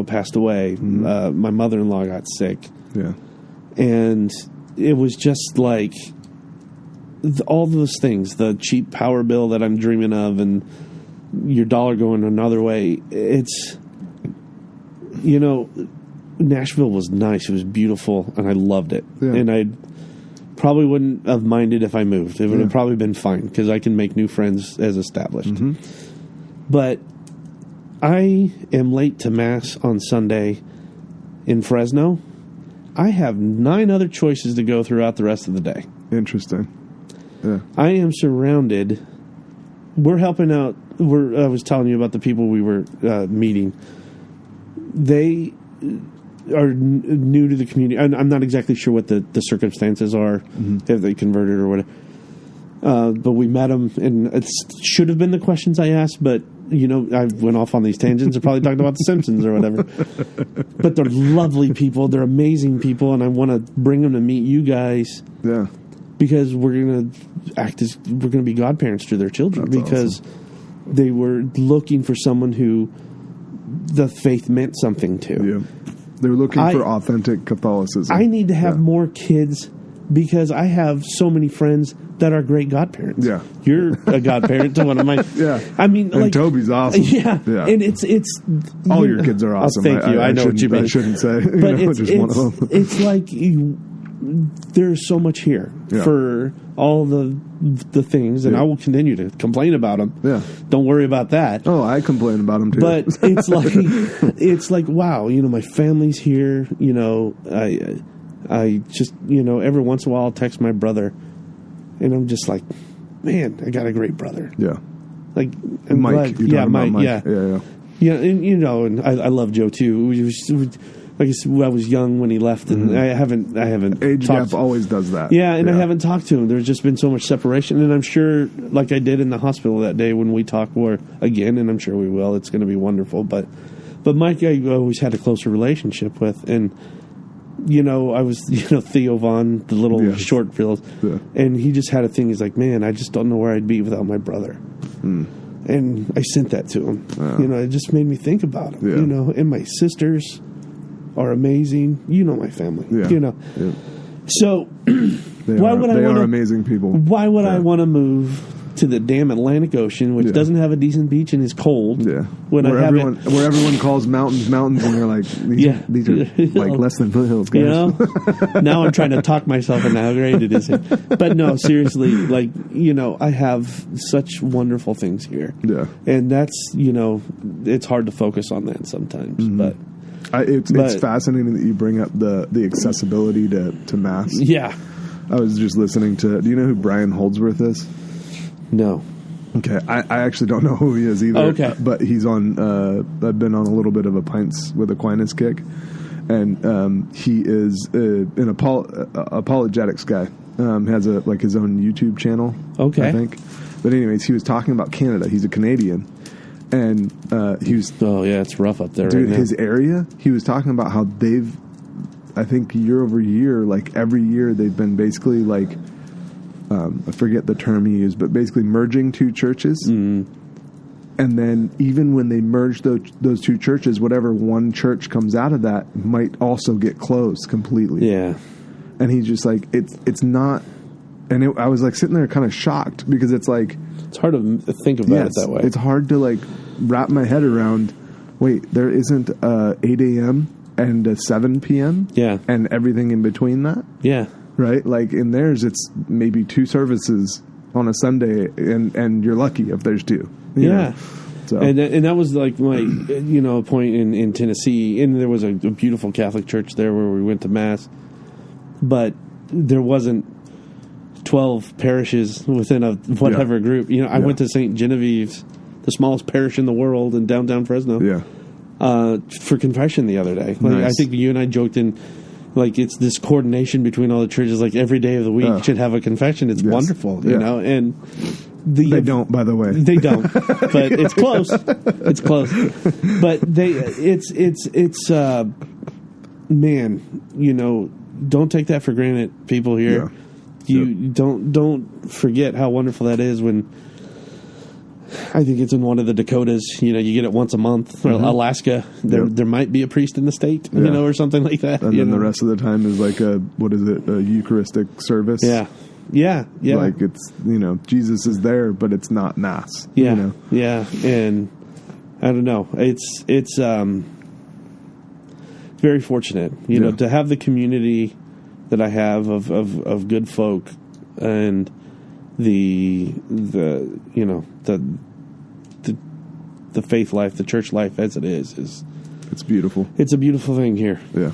passed away. Mm-hmm. My mother-in-law got sick. Yeah. And it was just like all those things, the cheap power bill that I'm dreaming of and your dollar going another way. It's, Nashville was nice. It was beautiful, and I loved it. Yeah. And I probably wouldn't have minded if I moved. It would have probably been fine because I can make new friends as established. Mm-hmm. But I am late to Mass on Sunday in Fresno. I have 9 other choices to go throughout the rest of the day. Interesting. Yeah. I am surrounded. We're helping out. I was telling you about the people we were meeting. They are new to the community. I'm not exactly sure what the circumstances are, if they converted or whatever. But we met them, and it should have been the questions I asked, but, I went off on these tangents and probably talked about The Simpsons or whatever. But they're lovely people. They're amazing people, and I want to bring them to meet you guys. Yeah. Because we're going to be godparents to their children. That's because awesome. They were looking for someone who the faith meant something to. Yeah. They were looking for authentic Catholicism. I need to have more kids because I have so many friends that are great godparents. Yeah. You're a godparent to one of my... Yeah. I mean, and Toby's awesome. Yeah. And it's all your kids are awesome. Thank you. I know what you mean. I shouldn't say. But it's one of them. It's like there's so much here for all the things, and I will continue to complain about them. Yeah. Don't worry about that. Oh, I complain about them too. But it's like wow, my family's here. I just every once in a while I'll text my brother, and I'm just like, man, I got a great brother. Yeah. Like Mike. Mike. Yeah. And and I love Joe too. Like I said, I was young when he left, and I haven't. Age gap always does that. Yeah, and I haven't talked to him. There's just been so much separation, and I'm sure, like I did in the hospital that day when we talk again, and I'm sure we will. It's going to be wonderful. But Mike, I always had a closer relationship with, and I was Theo Vaughn, the little short films, and he just had a thing. He's like, man, I just don't know where I'd be without my brother. And I sent that to him. It just made me think about him. And my sisters are amazing. My family. Yeah. So why would I want to? Amazing people. Why would I want to move to the damn Atlantic Ocean, which doesn't have a decent beach and is cold? Yeah. Where everyone calls mountains, and you're like, these are like less than foothills, guys. Now I'm trying to talk myself into how great it is. But no, seriously, I have such wonderful things here. Yeah. And that's it's hard to focus on that sometimes, but. It's fascinating that you bring up the accessibility to Mass. Yeah. I was just listening to... Do you know who Brian Holdsworth is? No. Okay. I actually don't know who he is either. Okay. But he's on... I've been on a little bit of a Pints with Aquinas kick. and he is an apologetics guy. Has his own YouTube channel. Okay, I think. But anyways, he was talking about Canada. He's a Canadian, and he was. Oh yeah, it's rough up there. Dude, right now. his area. He was talking about how they've, I think year over year, like every year, they've been basically like, I forget the term he used, but basically merging two churches. Mm. And then even when they merge those two churches, whatever one church comes out of that might also get closed completely. Yeah. And he's just like, it's not. And I was like sitting there kind of shocked because it's like. It's hard to think about it that way. It's hard to like wrap my head around, wait, there isn't 8 a.m. and a 7 p.m.? Yeah. And everything in between that? Yeah. Right? Like in theirs, it's maybe 2 services on a Sunday, and you're lucky if there's 2. You know? So. And that was like my, point in Tennessee. And there was a beautiful Catholic church there where we went to Mass. But there wasn't 12 parishes within a whatever group. I went to St. Genevieve's, the smallest parish in the world in downtown Fresno. Yeah. For confession the other day. Like, nice. I think you and I joked in, like, it's this coordination between all the churches. Like every day of the week should have a confession. It's wonderful, you know. And they don't, by the way. They don't, but it's close. It's close. But it's man, don't take that for granted, people here. Yeah. Don't forget how wonderful that is when. I think it's in one of the Dakotas. You get it once a month. Or Alaska, there might be a priest in the state, or something like that. And then the rest of the time is like a Eucharistic service. Yeah. Like it's Jesus is there, but it's not Mass. Yeah, yeah, and I don't know. It's very fortunate, to have the community that I have of good folk and the faith life, the church life as it is it's beautiful. It's a beautiful thing here. Yeah.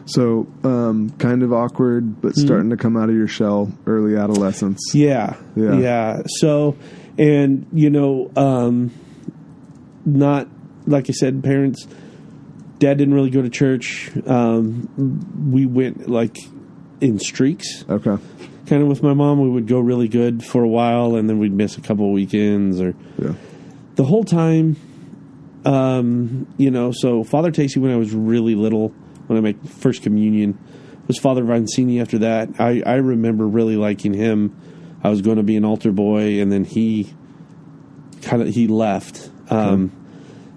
So, kind of awkward, but starting to come out of your shell, early adolescence. Yeah. So, and not like I said, parents. Dad didn't really go to church. We went like in streaks. Okay. Kind of with my mom, we would go really good for a while, and then we'd miss a couple of weekends. Or the whole time, So Father Stacy, when I was really little, when I made first communion, was Father Vancini. After that, I remember really liking him. I was going to be an altar boy, and then he left. Okay.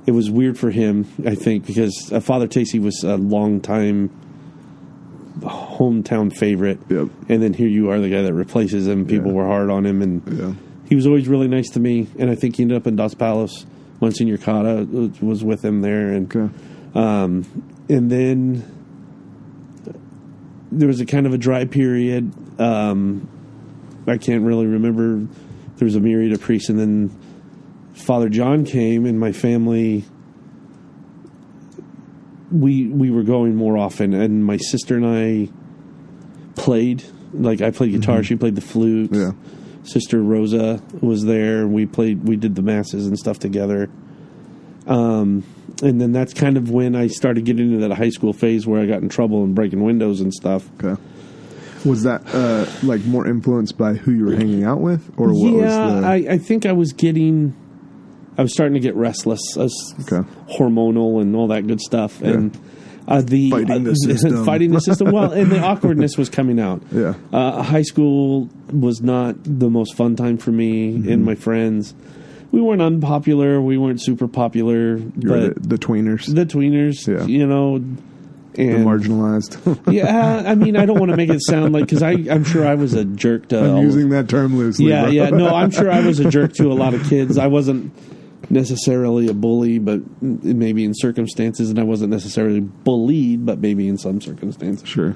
It was weird for him, I think, because Father Stacy was a long-time hometown favorite. Yep. And then here you are, the guy that replaces him. People were hard on him, and he was always really nice to me. And I think he ended up in Dos Palos. Monsignor Cotta was with him there. And and then there was a kind of a dry period. I can't really remember. There was a myriad of priests, and then Father John came, and my family, we were going more often, and my sister and I played. Like, I played guitar, she played the flute. Yeah. Sister Rosa was there. We did the masses and stuff together. And then that's kind of when I started getting into that high school phase where I got in trouble and breaking windows and stuff. Okay. Was that like more influenced by who you were hanging out with, or what was the... I think I was starting to get restless, hormonal and all that good stuff, and fighting the system. Well, and the awkwardness was coming out. Yeah, high school was not the most fun time for me and my friends. We weren't unpopular. We weren't super popular. But the tweeners. The tweeners, and the marginalized. I mean, I don't want to make it sound like, because I'm sure I was a jerk to... I'm using that term loosely. Yeah. No, I'm sure I was a jerk to a lot of kids. I wasn't necessarily a bully, but maybe in circumstances, and I wasn't necessarily bullied, but maybe in some circumstances. Sure.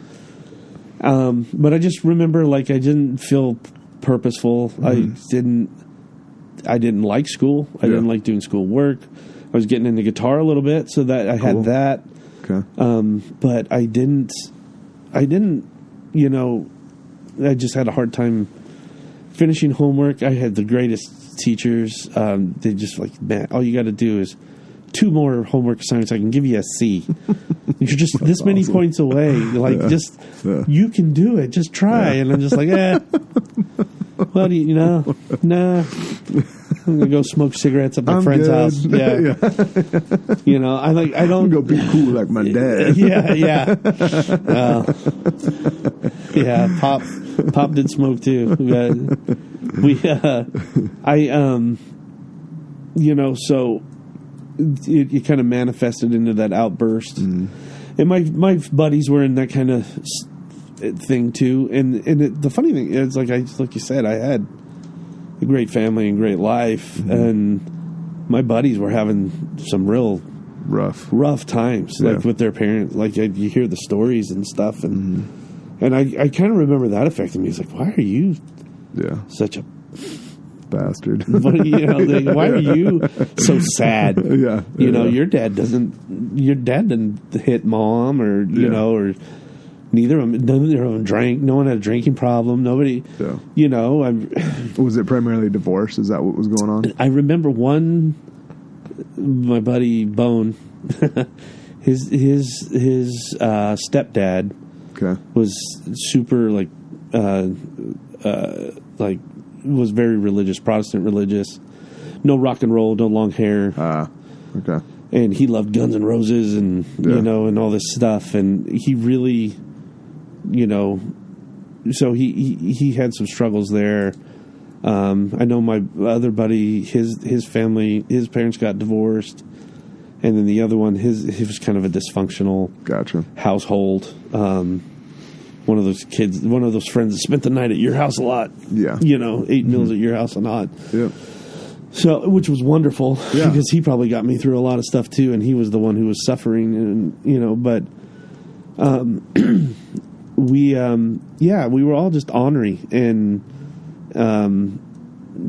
But I just remember, like, I didn't feel purposeful. I didn't like school. I didn't like doing school work. I was getting into guitar a little bit, so that I had that. Okay. But I didn't, I just had a hard time finishing homework. I had the greatest teachers. They just like, man, all you got to do is 2 more homework assignments, I can give you a C. You're just this many points away. Like, just, you can do it. Just try. And I'm just like, what do you know? Nah. I'm gonna go smoke cigarettes at my friend's house. Yeah. You know, I don't go be cool like my dad. Yeah. Pop did smoke too. You know, so it kind of manifested into that outburst. And my buddies were in that kind of thing too. And the funny thing is, like you said, I had a great family and great life, and my buddies were having some real rough times, like with their parents. Like, you hear the stories and stuff, and I kind of remember that affecting me. It's like, why are you such a bastard? You know, like, why are you so sad? You know, your dad didn't hit mom, or you know, or none of them drank. No one had a drinking problem. Nobody, you know. Was it primarily divorce? Is that what was going on? I remember my buddy Bone, his stepdad was super was very religious, Protestant religious. No rock and roll, no long hair. And he loved Guns N' Roses and you know, and all this stuff. And he really, you know, so he had some struggles there. I know my other buddy, his family, his parents got divorced, and then the other one, he was kind of a dysfunctional household. One of those kids, one of those friends that spent the night at your house a lot. You know, ate meals at your house a lot. So, which was wonderful because he probably got me through a lot of stuff too, and he was the one who was suffering, and you know, but we were all just ornery, and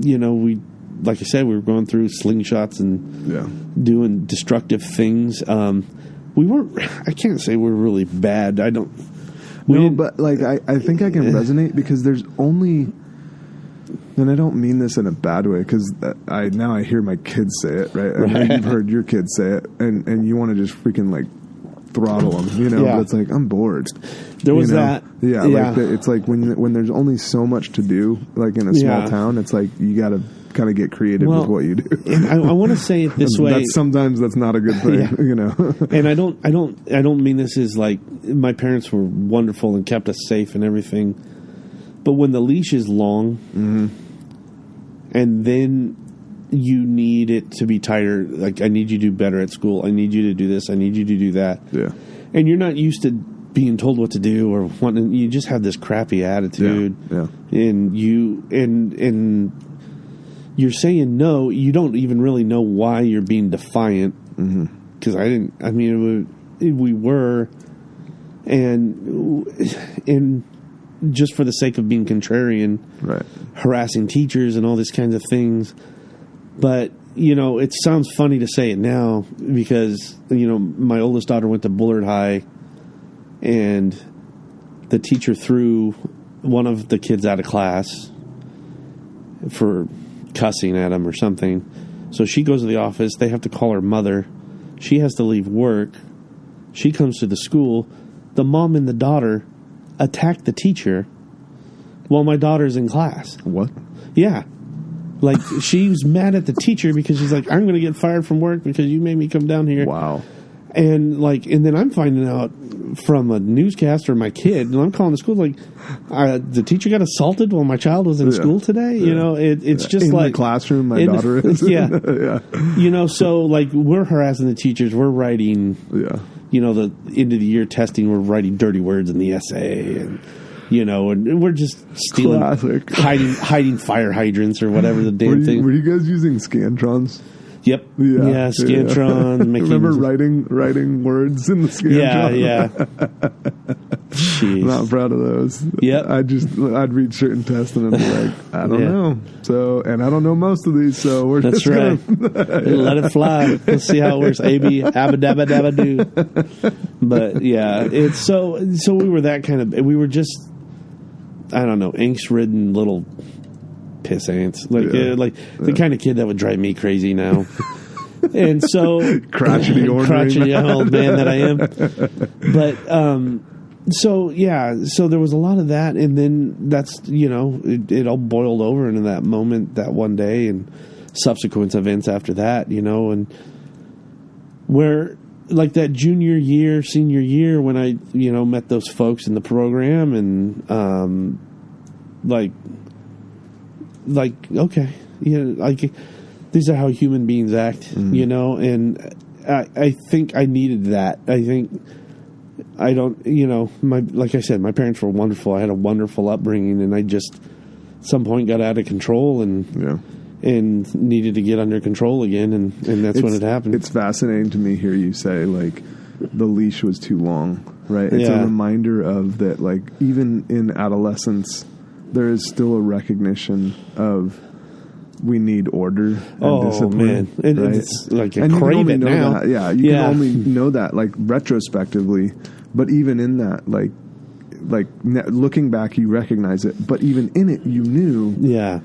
you know, like I said, we were going through slingshots and doing destructive things. We weren't. I can't say we're really bad. But like I think I can resonate, because there's only, and I don't mean this in a bad way, because I hear my kids say it, right? I know you've heard your kids say it, and you want to just freaking like throttle them, you know? But it's like, I'm bored. There was that. Like it's like when there's only so much to do, like in a small town, it's like you got to kind of get creative with what you do. And I want to say it this way. Sometimes that's not a good thing, you know. And I don't mean this as like, my parents were wonderful and kept us safe and everything, but when the leash is long, and then you need it to be tighter, like, I need you to do better at school, I need you to do this, I need you to do that, and you're not used to being told what to do, or wanting, you just have this crappy attitude, and you're saying no, you don't even really know why you're being defiant, because we were, and just for the sake of being contrarian, harassing teachers and all these kinds of things. But, you know, it sounds funny to say it now, because, you know, my oldest daughter went to Bullard High, and the teacher threw one of the kids out of class for cussing at him or something. So she goes to the office. They have to call her mother. She has to leave work. She comes to the school. The mom and the daughter attack the teacher while my daughter's in class. What? Yeah. Like, she was mad at the teacher because she's like, I'm going to get fired from work because you made me come down here. Wow. And then I'm finding out from a newscaster, my kid, and I'm calling the school, like, the teacher got assaulted while my child was in school today. You know, it's just in like the classroom. My daughter is. You know, so like, we're harassing the teachers. We're writing. You know, the end of the year testing. We're writing dirty words in the essay, and you know, and we're just stealing, hiding fire hydrants or whatever the damn thing. Were you guys using Scantrons? Yep. Yeah. Scantron. Making, remember writing words in the Scantron? Yeah. Jeez. I'm not proud of those. Yep. I'd read certain tests and I'd be like, I don't know. So, and I don't know most of these, so we're just gonna let it fly. Let's see how it works. A-B, abba-dabba-dabba-doo. But yeah, it's so we were that kind of, we were just, I don't know, angst-ridden little piss ants, like the kind of kid that would drive me crazy now. And so crotchety old man that I am. But so there was a lot of that, and then that's it all boiled over into that moment, that one day, and subsequent events after that, and where like that senior year when I met those folks in the program, and okay, these are how human beings act, and I think I needed that. I think I don't, like I said, my parents were wonderful. I had a wonderful upbringing, and I just at some point got out of control and needed to get under control again, and that's when it happened. It's fascinating to me hear you say, like, the leash was too long, right? It's a reminder of that, like, even in adolescence, there is still a recognition of we need order and discipline. Man. Right? It's like a crave it now. That. Yeah, you can only know that, like, retrospectively, but even in that, like looking back, you recognize it, but even in it, you knew. Yeah.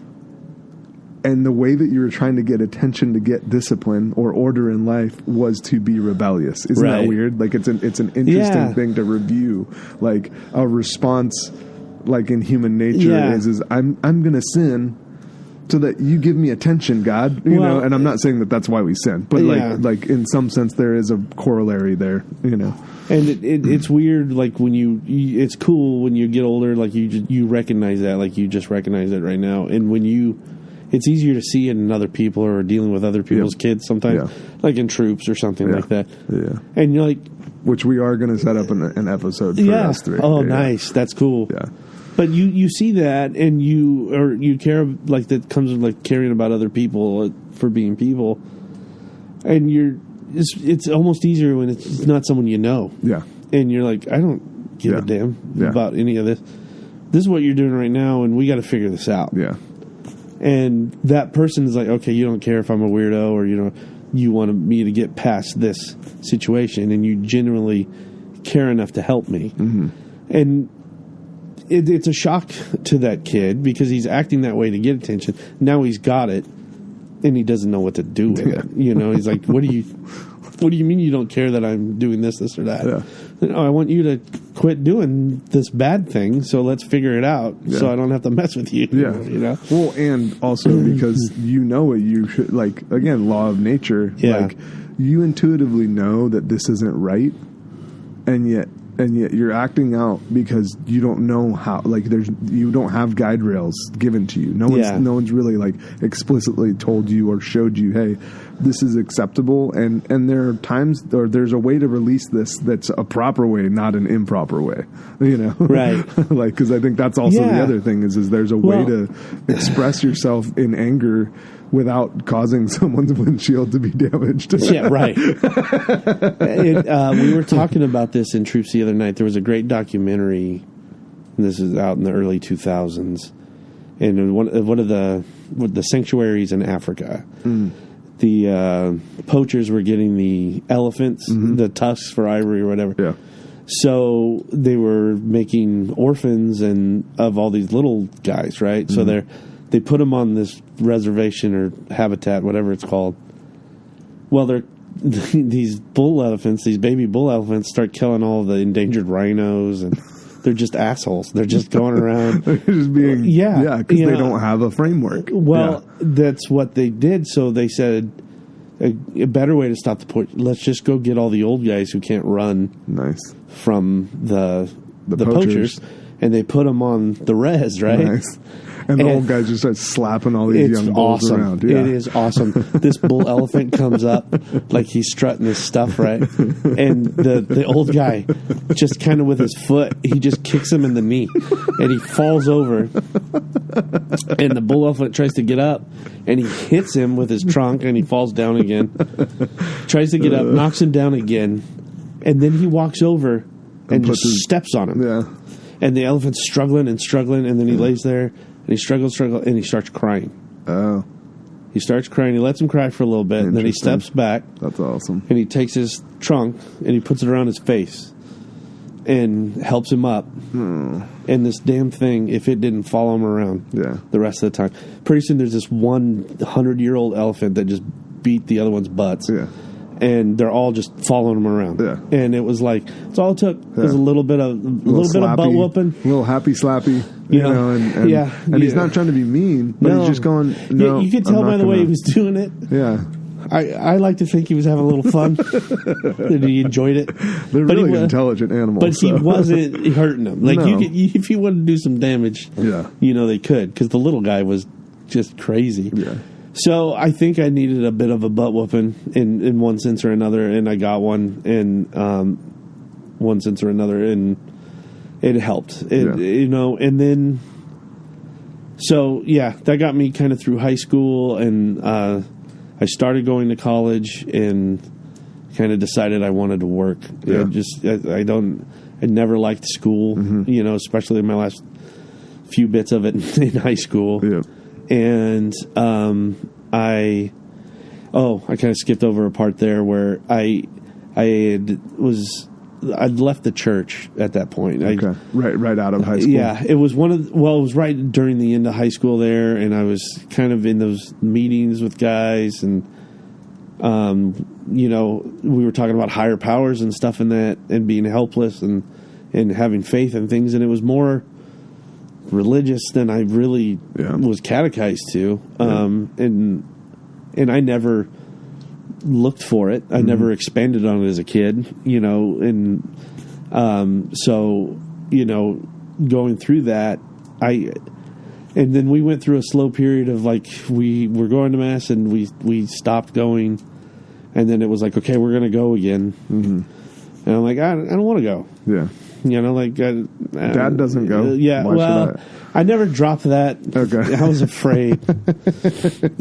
And the way that you were trying to get attention to get discipline or order in life was to be rebellious. Isn't that weird? Like, it's an interesting thing to review. Like, a response, like in human nature, is I'm going to sin so that you give me attention, God. You know, and I'm not saying that that's why we sin, but like in some sense there is a corollary there. And it's weird. Like when it's cool when you get older. Like you recognize that. Like you just recognize it right now. And when it's easier to see it in other people or dealing with other people's kids sometimes, like in troops or something like that. Yeah. And you're like... Which we are going to set up an episode for us three. Oh, nice. That's cool. Yeah. But you see that, and you care, like, that comes with, like, caring about other people for being people. And it's almost easier when it's not someone you know. Yeah. And you're like, I don't give a damn about any of this. This is what you're doing right now, and we got to figure this out. Yeah. And that person is like, okay, you don't care if I'm a weirdo, or you want me to get past this situation, and you genuinely care enough to help me. Mm-hmm. And it's a shock to that kid because he's acting that way to get attention. Now he's got it, and he doesn't know what to do with it. He's like, what do you mean you don't care that I'm doing this or that? Yeah. No, I want you to quit doing this bad thing, so let's figure it out so I don't have to mess with you. Yeah. Well, and also because what you should, like, again, law of nature. Yeah. Like, you intuitively know that this isn't right, and yet you're acting out because you don't know how, like, you don't have guide rails given to you. No one's really, like, explicitly told you or showed you, hey, this is acceptable, and there are times, or there's a way to release this that's a proper way, not an improper way. Right? Like, because I think that's also the other thing is there's a way to express yourself in anger without causing someone's windshield to be damaged. Yeah, right. We were talking about this in Troops the other night. There was a great documentary, and this is out in the early 2000s, and one of the sanctuaries in Africa. The poachers were getting the elephants, the tusks for ivory or whatever. Yeah. So they were making orphans of all these little guys, right? So they put them on this reservation or habitat, whatever it's called. Well, these bull elephants, these baby bull elephants, start killing all the endangered rhinos, and they're just assholes. They're just going around. They're just being because they don't have a framework. Well, that's what they did. So they said a better way to stop the poach. Let's just go get all the old guys who can't run. Nice. From the poachers, and they put them on the res, right? Nice. And the old guys just start slapping all these young bulls around. Yeah. It is awesome. This bull elephant comes up like he's strutting his stuff, right? And the old guy just kind of with his foot, he just kicks him in the knee, and he falls over. And the bull elephant tries to get up, and he hits him with his trunk, and he falls down again. Tries to get up, knocks him down again, and then he walks over and just steps on him. Yeah. And the elephant's struggling, and then he lays there. And he struggles, and he starts crying. Oh. He starts crying. He lets him cry for a little bit. And then he steps back. That's awesome. And he takes his trunk, and he puts it around his face. And helps him up. And this damn thing, if it didn't follow him around the rest of the time. Pretty soon there's this 100-year-old elephant that just beat the other one's butts. Yeah. And they're all just following him around. Yeah. And it was like, it's all it took. It was a little bit of butt whooping. A little happy slappy. You know, and he's not trying to be mean, but he's just going, no. You could tell by the way he was doing it. Yeah. I like to think he was having a little fun. That he enjoyed it. They're really intelligent animals. But he wasn't hurting them. Like, if he wanted to do some damage, they could. Because the little guy was just crazy. Yeah. So I think I needed a bit of a butt whooping in one sense or another, and I got one in one sense or another, and it helped. And then, so yeah, that got me kind of through high school, and I started going to college, and kind of decided I wanted to work. Yeah. I never liked school, especially in my last few bits of it in high school. Yeah. And I kind of skipped over a part there where I'd left the church at that point. Okay. Right out of high school. Yeah, it was it was right during the end of high school there, and I was kind of in those meetings with guys, and we were talking about higher powers and stuff in that, and being helpless and having faith in things, and it was more religious than I really was catechized to, and I never looked for it. I never expanded on it as a kid, and so going through that, and then we went through a slow period of like we were going to mass and we stopped going, and then it was like, okay, we're gonna go again, and I'm like, I don't want to go. Yeah. Dad doesn't go. Yeah, Why should I never dropped that. Okay. I was afraid.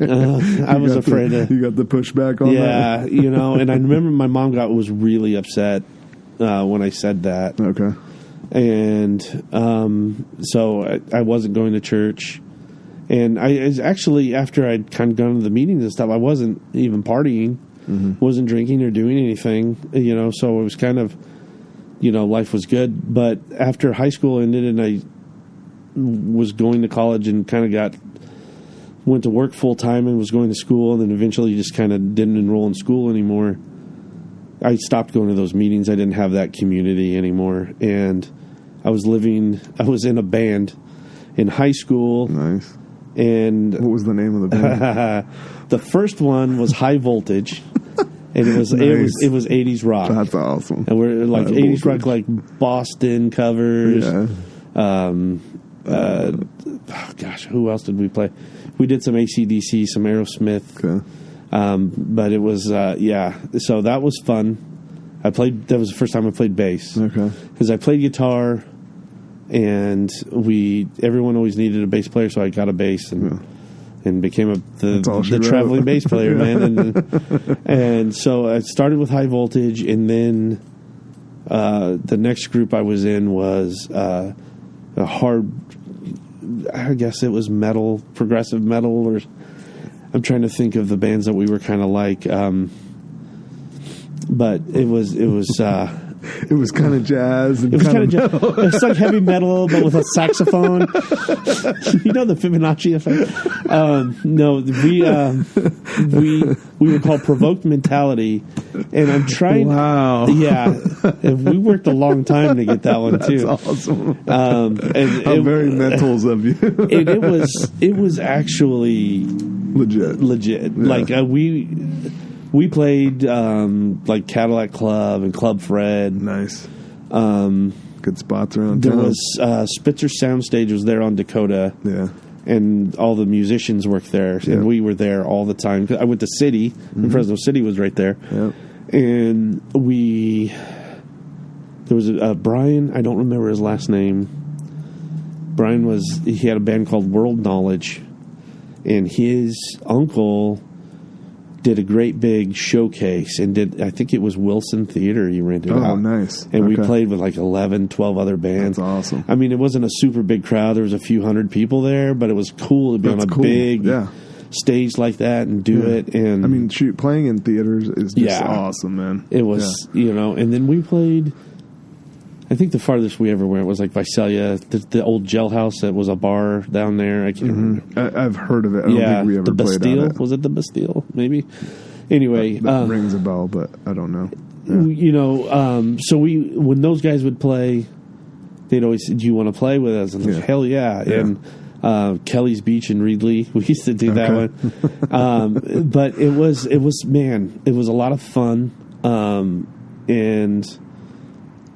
I was afraid. You got the pushback on that? Yeah, and I remember my mom was really upset when I said that. Okay. And so I wasn't going to church. And I actually, after I'd kind of gone to the meetings and stuff, I wasn't even partying, wasn't drinking or doing anything, so it was kind of, life was good. But after high school ended and I was going to college and kind of went to work full time and was going to school, and then eventually just kind of didn't enroll in school anymore, I stopped going to those meetings. I didn't have that community anymore. And I was in a band in high school. Nice. And what was the name of the band? The first one was High Voltage. And it was 80s rock. That's awesome. And we're like 80s rock, like Boston covers. Yeah. Who else did we play? We did some AC/DC, some Aerosmith. Okay. But it was so that was fun. That was the first time I played bass. Okay. Because I played guitar, and everyone always needed a bass player, so I got a bass and became the traveling bass player, man. And so I started with High Voltage, and then the next group I was in was a hard, I guess it was metal, progressive metal, or I'm trying to think of the bands that we were kind of like. But it was it was kind of jazz. And it was kind of jazz. It's like heavy metal, but with a saxophone. The Fibonacci effect. No, we were called Provoked Mentality, and I'm trying. Wow. Yeah, and we worked a long time to get that one too. That's awesome. And very mentals of you. It was actually legit. Yeah. Like we played like Cadillac Club and Club Fred. Nice. Good spots around there town. Was Spitzer Soundstage was there on Dakota. Yeah. And all the musicians worked there, and we were there all the time. I went to City, and Fresno City was right there. Yep. And there was a Brian, I don't remember his last name. Brian he had a band called World Knowledge, and his uncle did a great big showcase and I think it was Wilson Theater he rented out. Oh, nice. And we played with like 11, 12 other bands. That's awesome. I mean, it wasn't a super big crowd. There was a few hundred people there, but it was cool to be on a big stage like that and do it. And I mean, playing in theaters is just awesome, man. It was, and then we played, I think the farthest we ever went was like Visalia, the old jailhouse that was a bar down there. I can't remember. I've heard of it. I don't think we ever the played Bastille. on it. Was it the Bastille? Maybe. Anyway, that rings a bell, but I don't know. So when those guys would play, they'd always say, "Do you want to play with us?" And I was like, hell yeah. And Kelly's Beach in Reedley, we used to do that one. But it was a lot of fun. And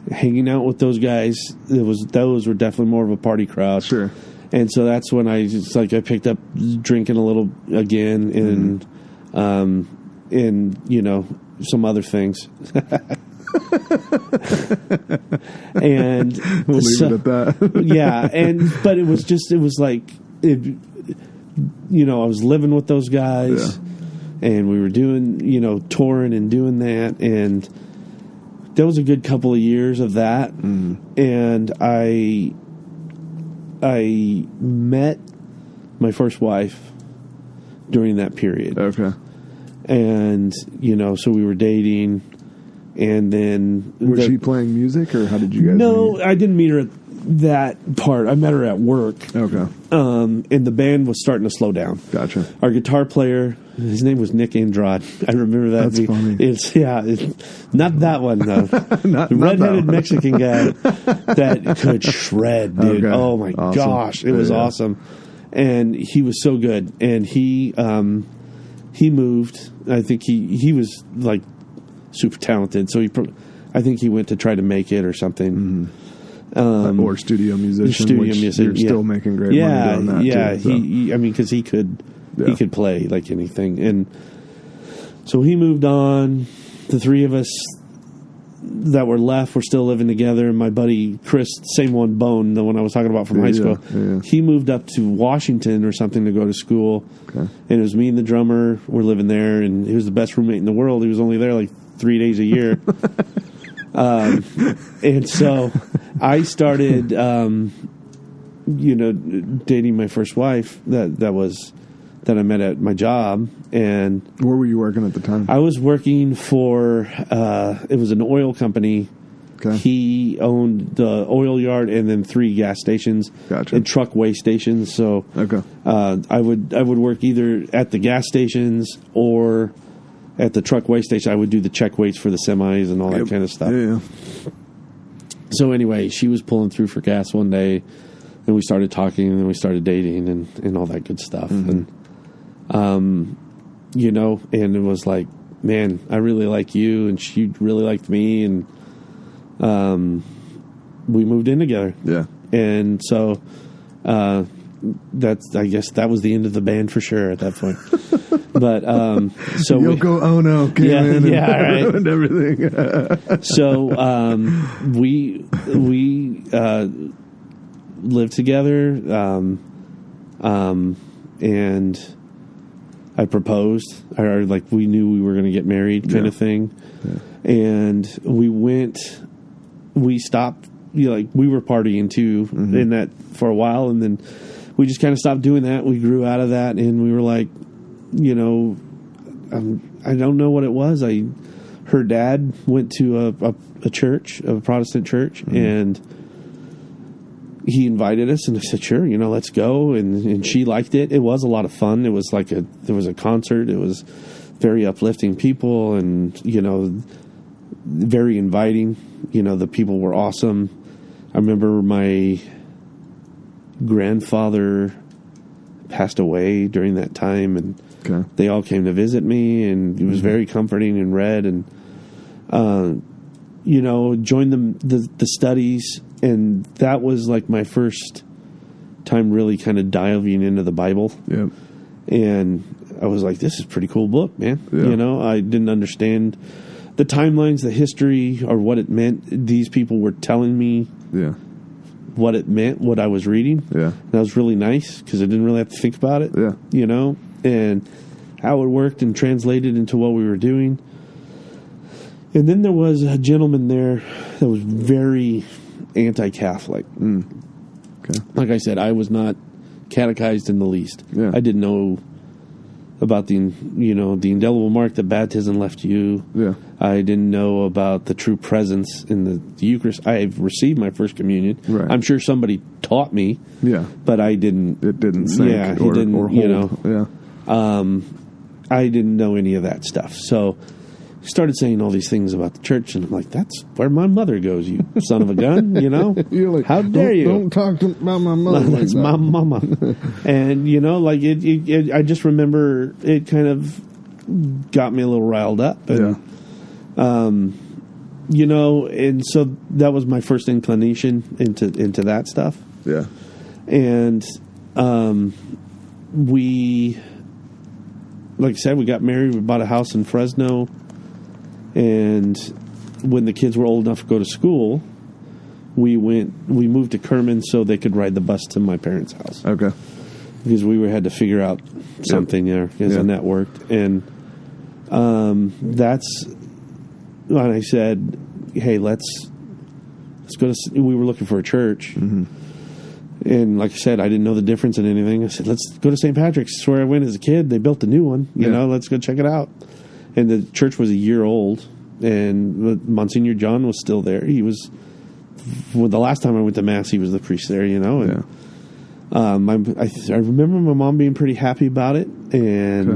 hanging out with those guys, those were definitely more of a party crowd. Sure. And so that's when I picked up drinking a little again, and some other things. And we'll leave it at that. Yeah, but it was I was living with those guys, and we were doing touring and doing that, and there was a good couple of years of that. And I met my first wife during that period. Okay. And so we were dating. And then... Was she playing music, or how did you guys meet? I didn't meet her at that part. I met her at work. Okay. And the band was starting to slow down. Gotcha. Our guitar player, his name was Nick Andrade. I remember that. That's funny. It's not that one, though. The redheaded Mexican guy that could shred, dude. Okay. Oh, my gosh. It was awesome. And he was so good. And he moved. I think he was, super talented, so I think he went to try to make it or something. Or studio musician. You're still making great money doing that. Yeah, too, so. because he could play like anything, and so he moved on. The three of us that were left were still living together, and my buddy Chris, same one, Bone, the one I was talking about from high school, he moved up to Washington or something to go to school. Okay. And it was me and the drummer were living there, and he was the best roommate in the world. He was only there 3 days a year. And so I started, dating my first wife that I met at my job. And where were you working at the time? I was working for, it was an oil company. Okay. He owned the oil yard and then 3 gas stations. Gotcha. And truck weigh stations. So I would work either at the gas stations or at the truck weigh station. I would do the check weights for the semis and all that kind of stuff. Yeah. So anyway, she was pulling through for gas one day, and we started talking, and then we started dating and all that good stuff. And, and it was like, man, I really like you, and she really liked me, and we moved in together. Yeah. And so I guess that was the end of the band for sure at that point. But so Yoko Ono came in and ruined everything. So we lived together, and I proposed, or we knew we were going to get married, kind of thing. Yeah. And we stopped. We were partying too in that for a while, and then we just kind of stopped doing that. We grew out of that, and we were like, I don't know what it was. Her dad went to a church, a Protestant church, and he invited us, and I said, sure, let's go. And she liked it. It was a lot of fun. It was there was a concert. It was very uplifting people, and, very inviting. The people were awesome. I remember my grandfather passed away during that time, and they all came to visit me, and it was very comforting and read, and joined the studies, and that was my first time really kind of diving into the Bible. Yep. And I was like, this is a pretty cool book, man. Yeah. I didn't understand the timelines, the history, or what it meant. These people were telling me what it meant, what I was reading. Yeah. And that was really nice because I didn't really have to think about it. Yeah. And how it worked and translated into what we were doing. And then there was a gentleman there that was very anti-Catholic. Okay. Like I said, I was not catechized in the least. Yeah. I didn't know about the indelible mark that baptism left you. Yeah. I didn't know about the true presence in the Eucharist. I received my first communion. Right. I'm sure somebody taught me. Yeah. But I didn't. It didn't sink. Yeah. He didn't. Or hold. Yeah. I didn't know any of that stuff. So started saying all these things about the church, and I'm like, that's where my mother goes, you son of a gun, you know? You're like, how dare you? Don't talk about my mother. That's my mama. And, you know, like, I just remember it kind of got me a little riled up. And, you know, and so that was my first inclination into that stuff. Yeah. And we, like I said, we got married. We bought a house in Fresno. And when the kids were old enough to go to school, we moved to Kerman so they could ride the bus to my parents' house. Okay. Because we had to figure out something there because the net worked. And that's when I said, hey, let's go to... We were looking for a church. Mm-hmm. And like I said, I didn't know the difference in anything. I said, let's go to St. Patrick's. That's where I went as a kid. They built a new one. You know, let's go check it out. And the church was a year old, and Monsignor John was still there. He was, well, the last time I went to Mass, he was the priest there, you know. And, I remember my mom being pretty happy about it, and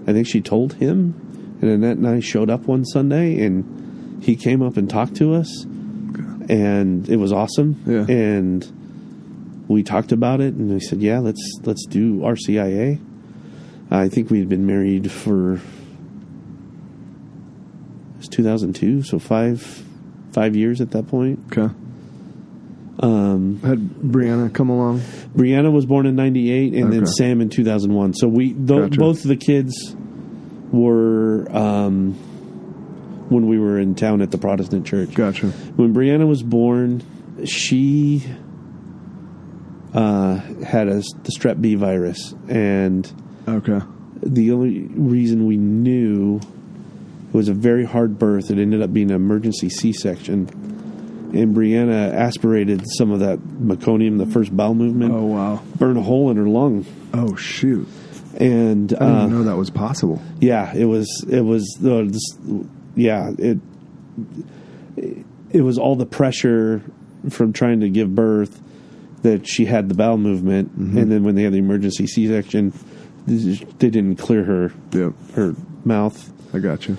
I think she told him. And Annette and I showed up one Sunday, and he came up and talked to us, and it was awesome. Yeah. And we talked about it, and we said, yeah, let's do RCIA. I think we had been married for... 2002, so five years at that point. Okay. Had Brianna come along? Brianna was born in 98, and then Sam in 2001. So both of the kids were when we were in town at the Protestant church. Gotcha. When Brianna was born, she had the strep B virus, and the only reason we knew... It was a very hard birth. It ended up being an emergency C-section. And Brianna aspirated some of that meconium, the first bowel movement. Oh, wow. Burned a hole in her lung. Oh, shoot. And I didn't even know that was possible. Yeah, it was all the pressure from trying to give birth that she had the bowel movement. Mm-hmm. And then when they had the emergency C-section, they didn't clear her mouth. I got you.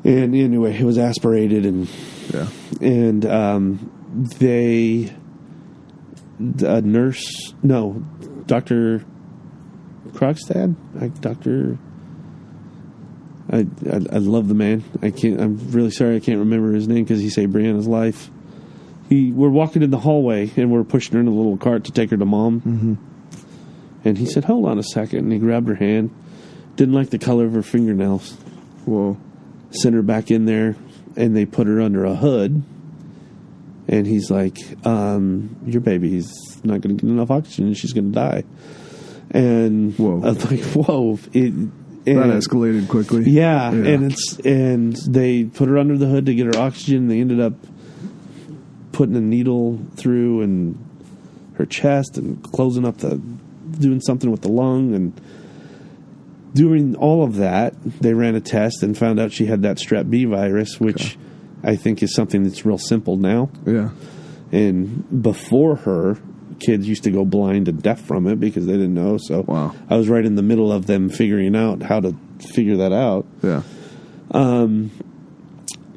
And anyway, it was aspirated, and Dr. Krogstad, I love the man. I'm really sorry I can't remember his name because he saved Brianna's life. We're walking in the hallway, and we're pushing her in a little cart to take her to Mom. Mm-hmm. And he said, hold on a second, and he grabbed her hand. Didn't like the color of her fingernails. Whoa. Sent her back in there, and they put her under a hood. And he's like, your baby's not going to get enough oxygen, and she's going to die. And I was like, whoa. That escalated quickly. Yeah. And they put her under the hood to get her oxygen. They ended up putting a needle through and her chest and closing up doing something with the lung. And during all of that, they ran a test and found out she had that strep B virus, which I think is something that's real simple now. Yeah. And before her, kids used to go blind and deaf from it because they didn't know. So I was right in the middle of them figuring out how to figure that out. Yeah.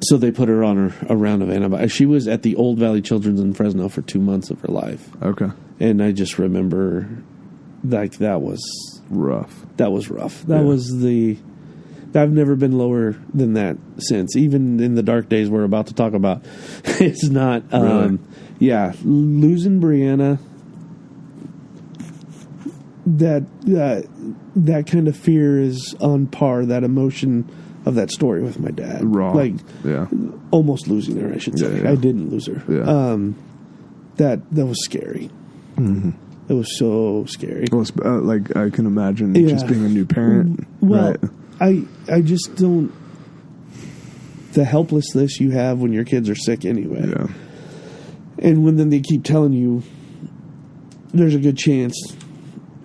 So they put her on a round of antibiotics. She was at the Old Valley Children's in Fresno for 2 months of her life. Okay. And I just remember, like, that was rough. That was rough. That was I've never been lower than that since. Even in the dark days we're about to talk about. It's not... really? Yeah, losing Brianna, that kind of fear is on par, that emotion of that story with my dad. Raw. Like, almost losing her, I should say. Yeah, yeah. I didn't lose her. Yeah. That was scary. Mm-hmm. It was so scary. Well, like, I can imagine just being a new parent. Well, right. I just don't... The helplessness you have when your kids are sick anyway. Yeah. And when then they keep telling you there's a good chance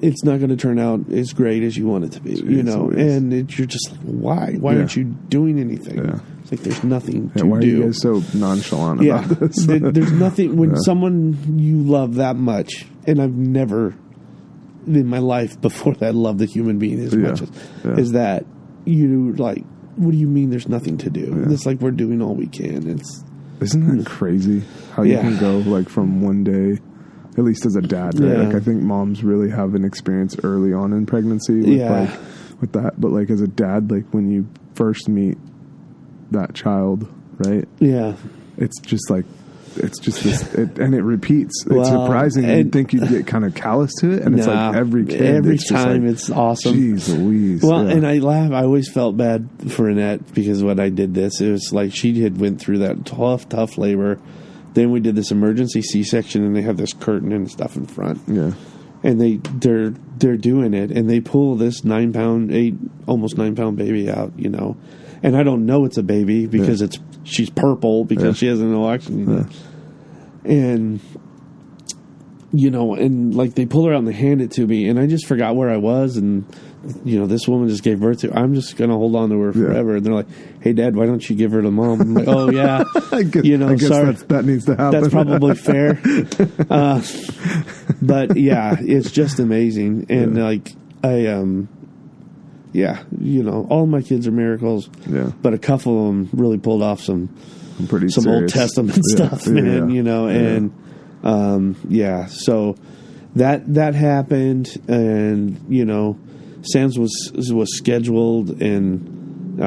it's not going to turn out as great as you want it to be, you know. And you're just like, why? Why aren't you doing anything? Yeah. It's like there's nothing to why do. Why are you guys so nonchalant about this? There's nothing when someone you love that much, and I've never in my life before that loved a human being as much as that. you like, what do you mean there's nothing to do? Yeah. It's like we're doing all we can. Isn't that crazy how you can go like from one day, at least as a dad, right? Like I think moms really have an experience early on in pregnancy with with that. But like as a dad, like when you first meet that child, right? Yeah. It's just like, it's just this, and it repeats. It's surprising. You'd think you'd get kind of callous to it, and it's like every kid. Every time, it's awesome. Jeez Louise. Well, and I laugh. I always felt bad for Annette because when I did this, it was like she had went through that tough labor. Then we did this emergency C-section, and they have this curtain and stuff in front. Yeah. And they're doing it, and they pull this almost 9 pound baby out, you know. And I don't know it's a baby because she's purple because she has no oxygen. And, you know, and like they pull her out and they hand it to me, and I just forgot where I was. And, you know, this woman just gave birth to her. I'm just going to hold on to her forever. And they're like, hey, Dad, why don't you give her to Mom? I'm like, oh, yeah. I guess sorry. That needs to happen. That's probably fair. But, yeah, it's just amazing. And, like, you know, all my kids are miracles. Yeah. But a couple of them really pulled off some Old Testament stuff, man, you know, and so that happened, and you know, Sam's was scheduled and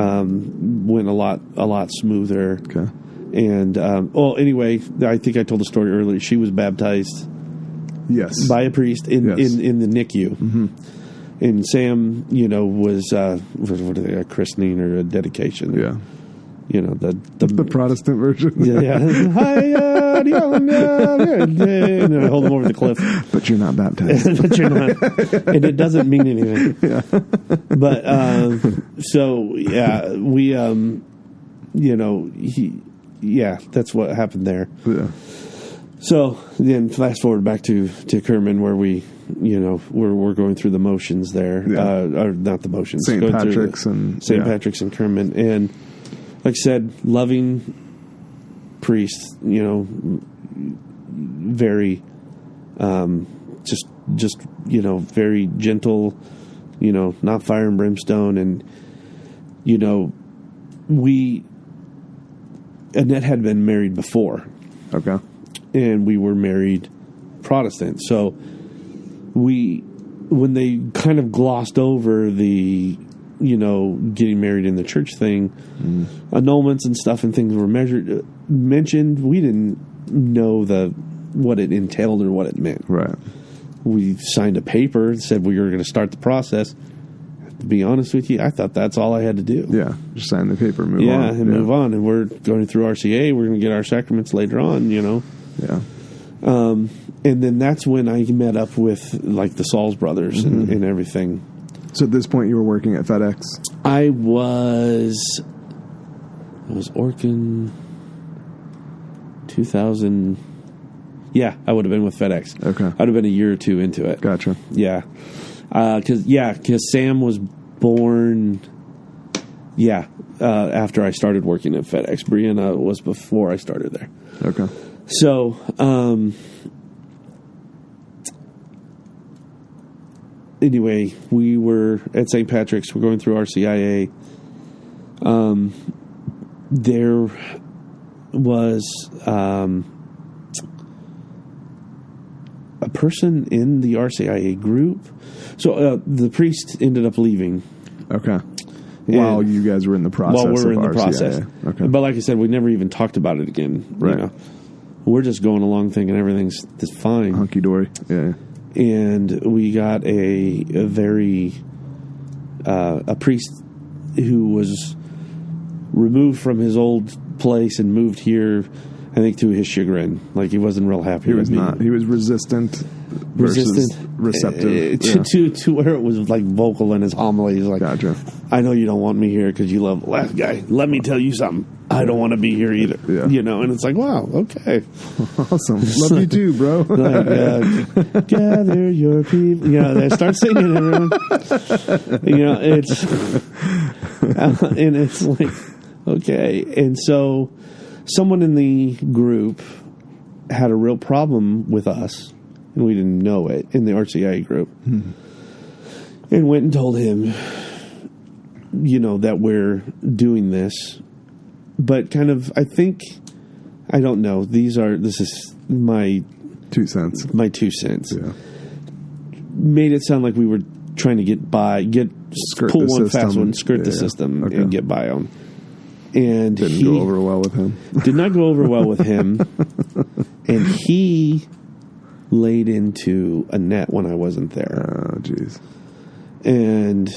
went a lot smoother. Okay. And anyway, I think I told the story earlier. She was baptized, by a priest in the NICU. Mm-hmm. And Sam, you know, was what are they, a christening or a dedication? Yeah. You know, the Protestant version. Yeah. And I hold them over the cliff. But you're not baptized. But you're not. And it doesn't mean anything. Yeah. But, we, you know, that's what happened there. Yeah. So then fast forward back to Kerman where we, you know, we're going through the motions there. Or not the motions. St. Patrick's and Kerman. And like I said, loving priest, you know, very, just, you know, very gentle, you know, not fire and brimstone. And, you know, Annette had been married before. Okay. And we were married Protestant. So when they kind of glossed over the, you know, getting married in the church thing, annulments and stuff and things were mentioned. We didn't know what it entailed or what it meant. Right. We signed a paper that said we were going to start the process. To be honest with you, I thought that's all I had to do. Yeah, just sign the paper, move on. Move on. And we're going through RCA. We're going to get our sacraments later on, you know. Yeah. And then that's when I met up with like the Sauls brothers and everything. So at this point you were working at FedEx? I was working 2000. Yeah, I would have been with FedEx. Okay. I'd have been a year or two into it. Gotcha. Yeah. Because Sam was born, after I started working at FedEx. Brianna was before I started there. Okay. So, anyway, we were at St. Patrick's. We're going through RCIA. There was a person in the RCIA group. So the priest ended up leaving. Okay. While you guys were in the process. While we were in the process. Okay. But like I said, we never even talked about it again. Right. You know? We're just going along thinking everything's fine. Hunky-dory. Yeah. And we got a priest who was removed from his old place and moved here, I think, to his chagrin. Like, he wasn't real happy. He was not. He was resistant versus receptive. To where it was, like, vocal in his homily. He's like, gotcha. I know you don't want me here because you love the last guy. Let me tell you something. I don't want to be here either. Yeah. You know, and it's like, wow, okay. Awesome. Love you too, bro. Like, gather your people. You know, they start singing, everyone. You know, it's... and it's like, okay. And so someone in the group had a real problem with us, and we didn't know it, in the RCIA group. And went and told him, that we're doing this. But kind of, I think, I don't know. This is my 2 cents. My 2 cents. Yeah. Made it sound like we were trying to pull one fast one, skirt the system, and get by on. And didn't go over well with him. Did not go over well with him. And he laid into a net when I wasn't there. Oh, jeez. And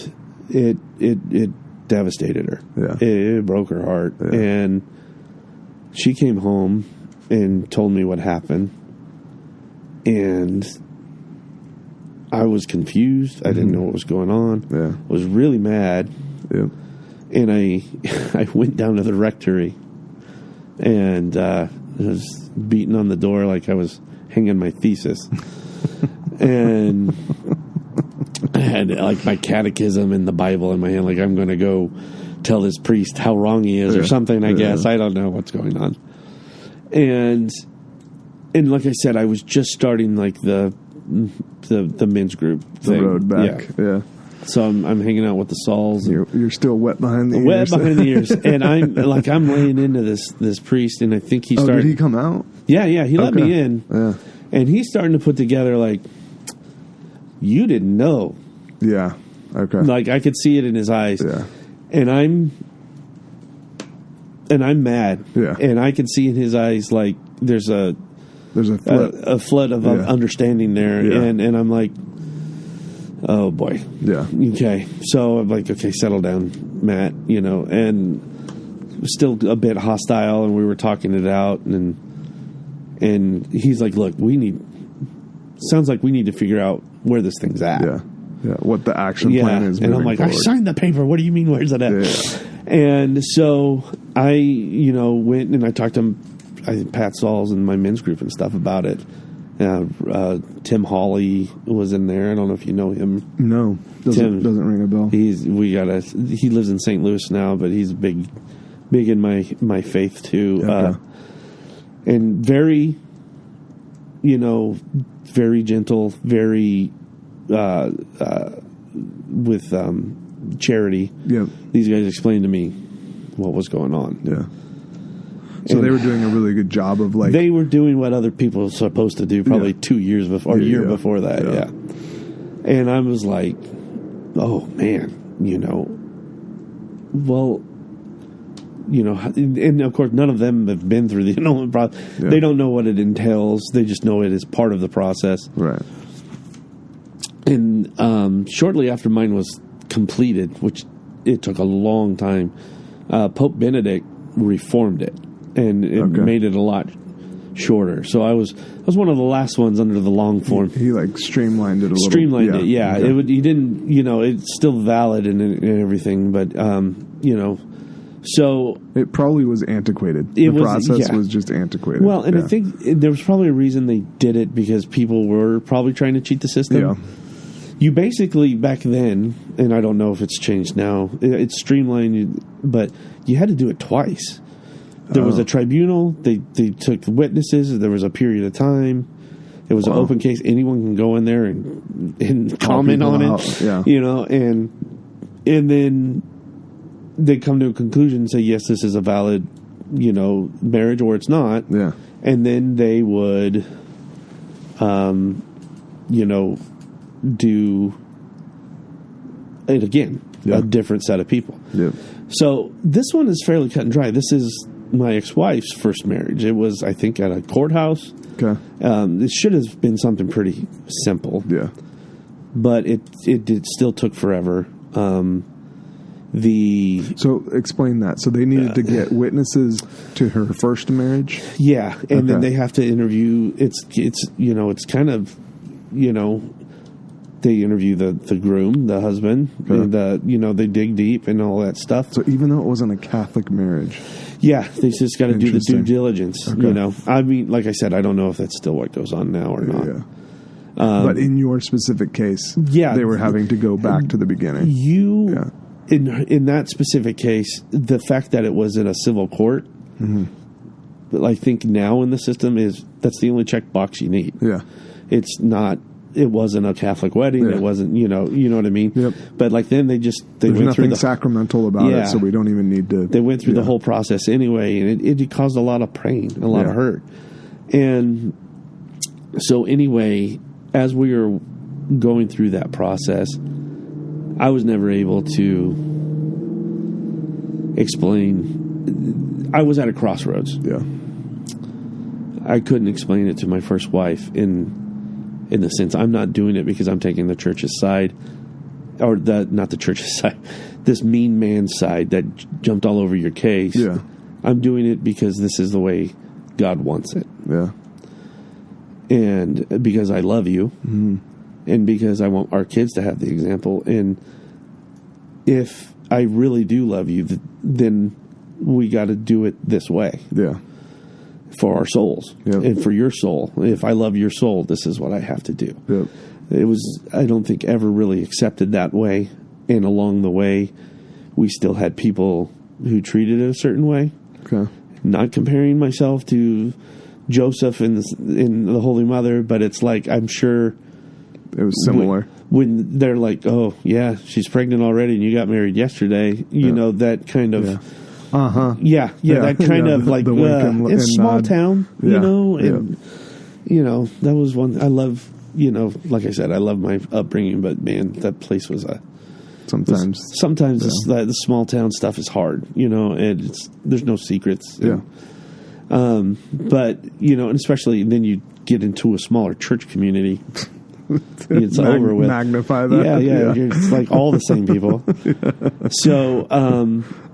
it devastated her. Yeah. It broke her heart. Yeah. And she came home and told me what happened. And I was confused. I didn't know what was going on. Yeah. I was really mad. Yeah. And I went down to the rectory and I was beating on the door like I was hanging my thesis. And I had like my catechism and the Bible in my hand, like I'm going to go tell this priest how wrong he is or something, I guess. I don't know what's going on. And like I said, I was just starting like the men's group thing. The road back. Yeah. So I'm hanging out with the Sauls. You're still wet behind the ears. Wet behind the ears. And I'm laying into this priest, and I think he started... did he come out? Yeah, he let me in. Yeah. And he's starting to put together, like, you didn't know. Yeah. Okay. Like, I could see it in his eyes. Yeah. And I'm mad. Yeah. And I can see in his eyes, like, there's a flood of understanding there. Yeah. And I'm like, oh boy. Yeah. Okay. So I'm like, okay, settle down, Matt, and still a bit hostile, and we were talking it out, and he's like, look, sounds like we need to figure out where this thing's at. Yeah. Yeah. What the action plan is. And I'm like, forward. I signed the paper. What do you mean? Where's it at? Yeah. And so I, went and I talked to Pat Sauls and my men's group and stuff about it. Tim Hawley was in there. I don't know if you know him. No, doesn't ring a bell. He lives in St. Louis now, but he's big in my faith too. Okay. And very, very gentle, very with charity. Yeah. These guys explained to me what was going on. Yeah. So they were doing a really good job of like... They were doing what other people are supposed to do probably 2 years before, or a year before that, yeah. And I was like, oh, man, well, and of course none of them have been through the annulment process. Yeah. They don't know what it entails. They just know it is part of the process. Right. And shortly after mine was completed, which it took a long time, Pope Benedict reformed it. And it made it a lot shorter. So I was one of the last ones under the long form. He like streamlined it a little. Streamlined it, yeah. Okay. He didn't, it's still valid and everything, but so it probably was antiquated. The process was just antiquated. Well, and I think there was probably a reason they did it, because people were probably trying to cheat the system. Yeah. You basically, back then, and I don't know if it's changed now, it's streamlined, but you had to do it twice. There was a tribunal. They took witnesses. There was a period of time. It was an open case. Anyone can go in there and comment on it. Yeah. And then they come to a conclusion and say, yes, this is a valid, marriage, or it's not. Yeah. And then they would, do it again. A different set of people. Yeah. So this one is fairly cut and dry. This is my ex-wife's first marriage. It was, I think, at a courthouse. Okay. It should have been something pretty simple. Yeah. But it still took forever. So explain that. So they needed to get witnesses to her first marriage? Yeah. And then they have to interview, it's kind of, they interview the groom, the husband, they dig deep and all that stuff. So even though it wasn't a Catholic marriage? Yeah, they just got to do the due diligence, I mean, like I said, I don't know if that's still what goes on now or not. Yeah. But in your specific case, they were having to go back to the beginning. In that specific case, the fact that it was in a civil court, but I think now in the system that's the only checkbox you need. Yeah. It's not it wasn't a Catholic wedding. Yeah. It wasn't, you know what I mean? Yep. But like then they There's went through nothing sacramental about it, so we don't even need to. They went through the whole process anyway, and it caused a lot of pain, a lot of hurt. And so anyway, as we were going through that process, I was never able to explain. I was at a crossroads. Yeah. I couldn't explain it to my first wife in the sense I'm not doing it because I'm taking the church's side, or not the church's side, this mean man's side that jumped all over your case. Yeah. I'm doing it because this is the way God wants it. Yeah. And because I love you, and because I want our kids to have the example. And if I really do love you, then we got to do it this way. Yeah. For our souls. Yep. And for your soul. If I love your soul, this is what I have to do. Yep. It was, I don't think, ever really accepted that way. And along the way, we still had people who treated it a certain way. Okay. Not comparing myself to Joseph and the Holy Mother, but it's like, I'm sure it was similar. When they're like, oh, yeah, she's pregnant already and you got married yesterday, you know, that kind of... Yeah. Uh-huh. Yeah, that kind of like, it's small town, you know, and, you know, that was one, I love, you know, like I said, I love my upbringing, but man, that place was sometimes the small town stuff is hard, you know, and there's no secrets. Yeah. But, you know, and especially then you get into a smaller church community. It's over with. Magnify that. Yeah. It's like all the same people. So,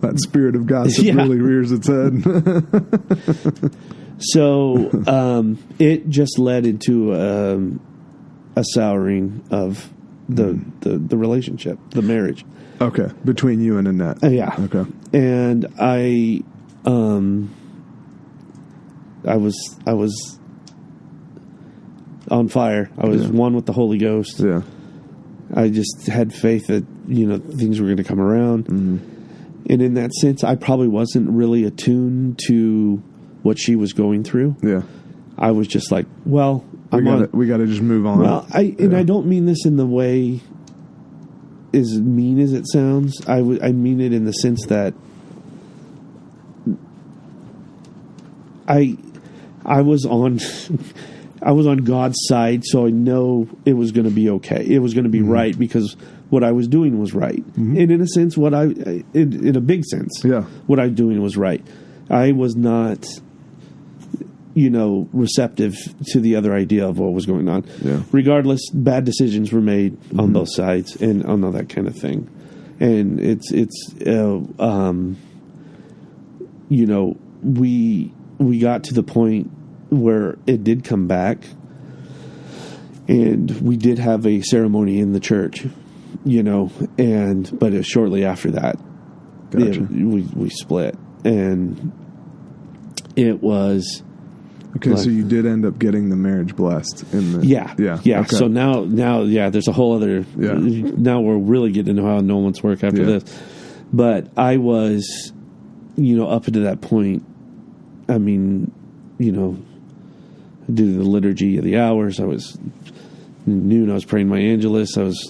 that spirit of gossip really rears its head. So, it just led into a souring of the relationship, the marriage. Okay, between you and Annette. Yeah. Okay. And I was on fire. I was one with the Holy Ghost. Yeah. I just had faith that, you know, things were going to come around. Mm-hmm. And in that sense, I probably wasn't really attuned to what she was going through. Yeah. I was just like, well, we got to just move on. Well, I don't mean this in the way as mean as it sounds. I mean it in the sense that I was on God's side, so I know it was going to be okay. It was going to be right because what I was doing was right. And in a sense, in a big sense, what I was doing was right. I was not, you know, receptive to the other idea of what was going on. Yeah. Regardless, bad decisions were made on both sides and on all that kind of thing. And you know, we got to the point where it did come back, and we did have a ceremony in the church, you know, but it was shortly after that. Gotcha. We split, and it was okay. So you did end up getting the marriage blessed in the yeah. Okay. So now there's a whole other now we're really getting into how annulments work after this. But I was, you know, up to that point, I mean, you know, did the liturgy of the hours. I was noon. I was praying my Angelus. I was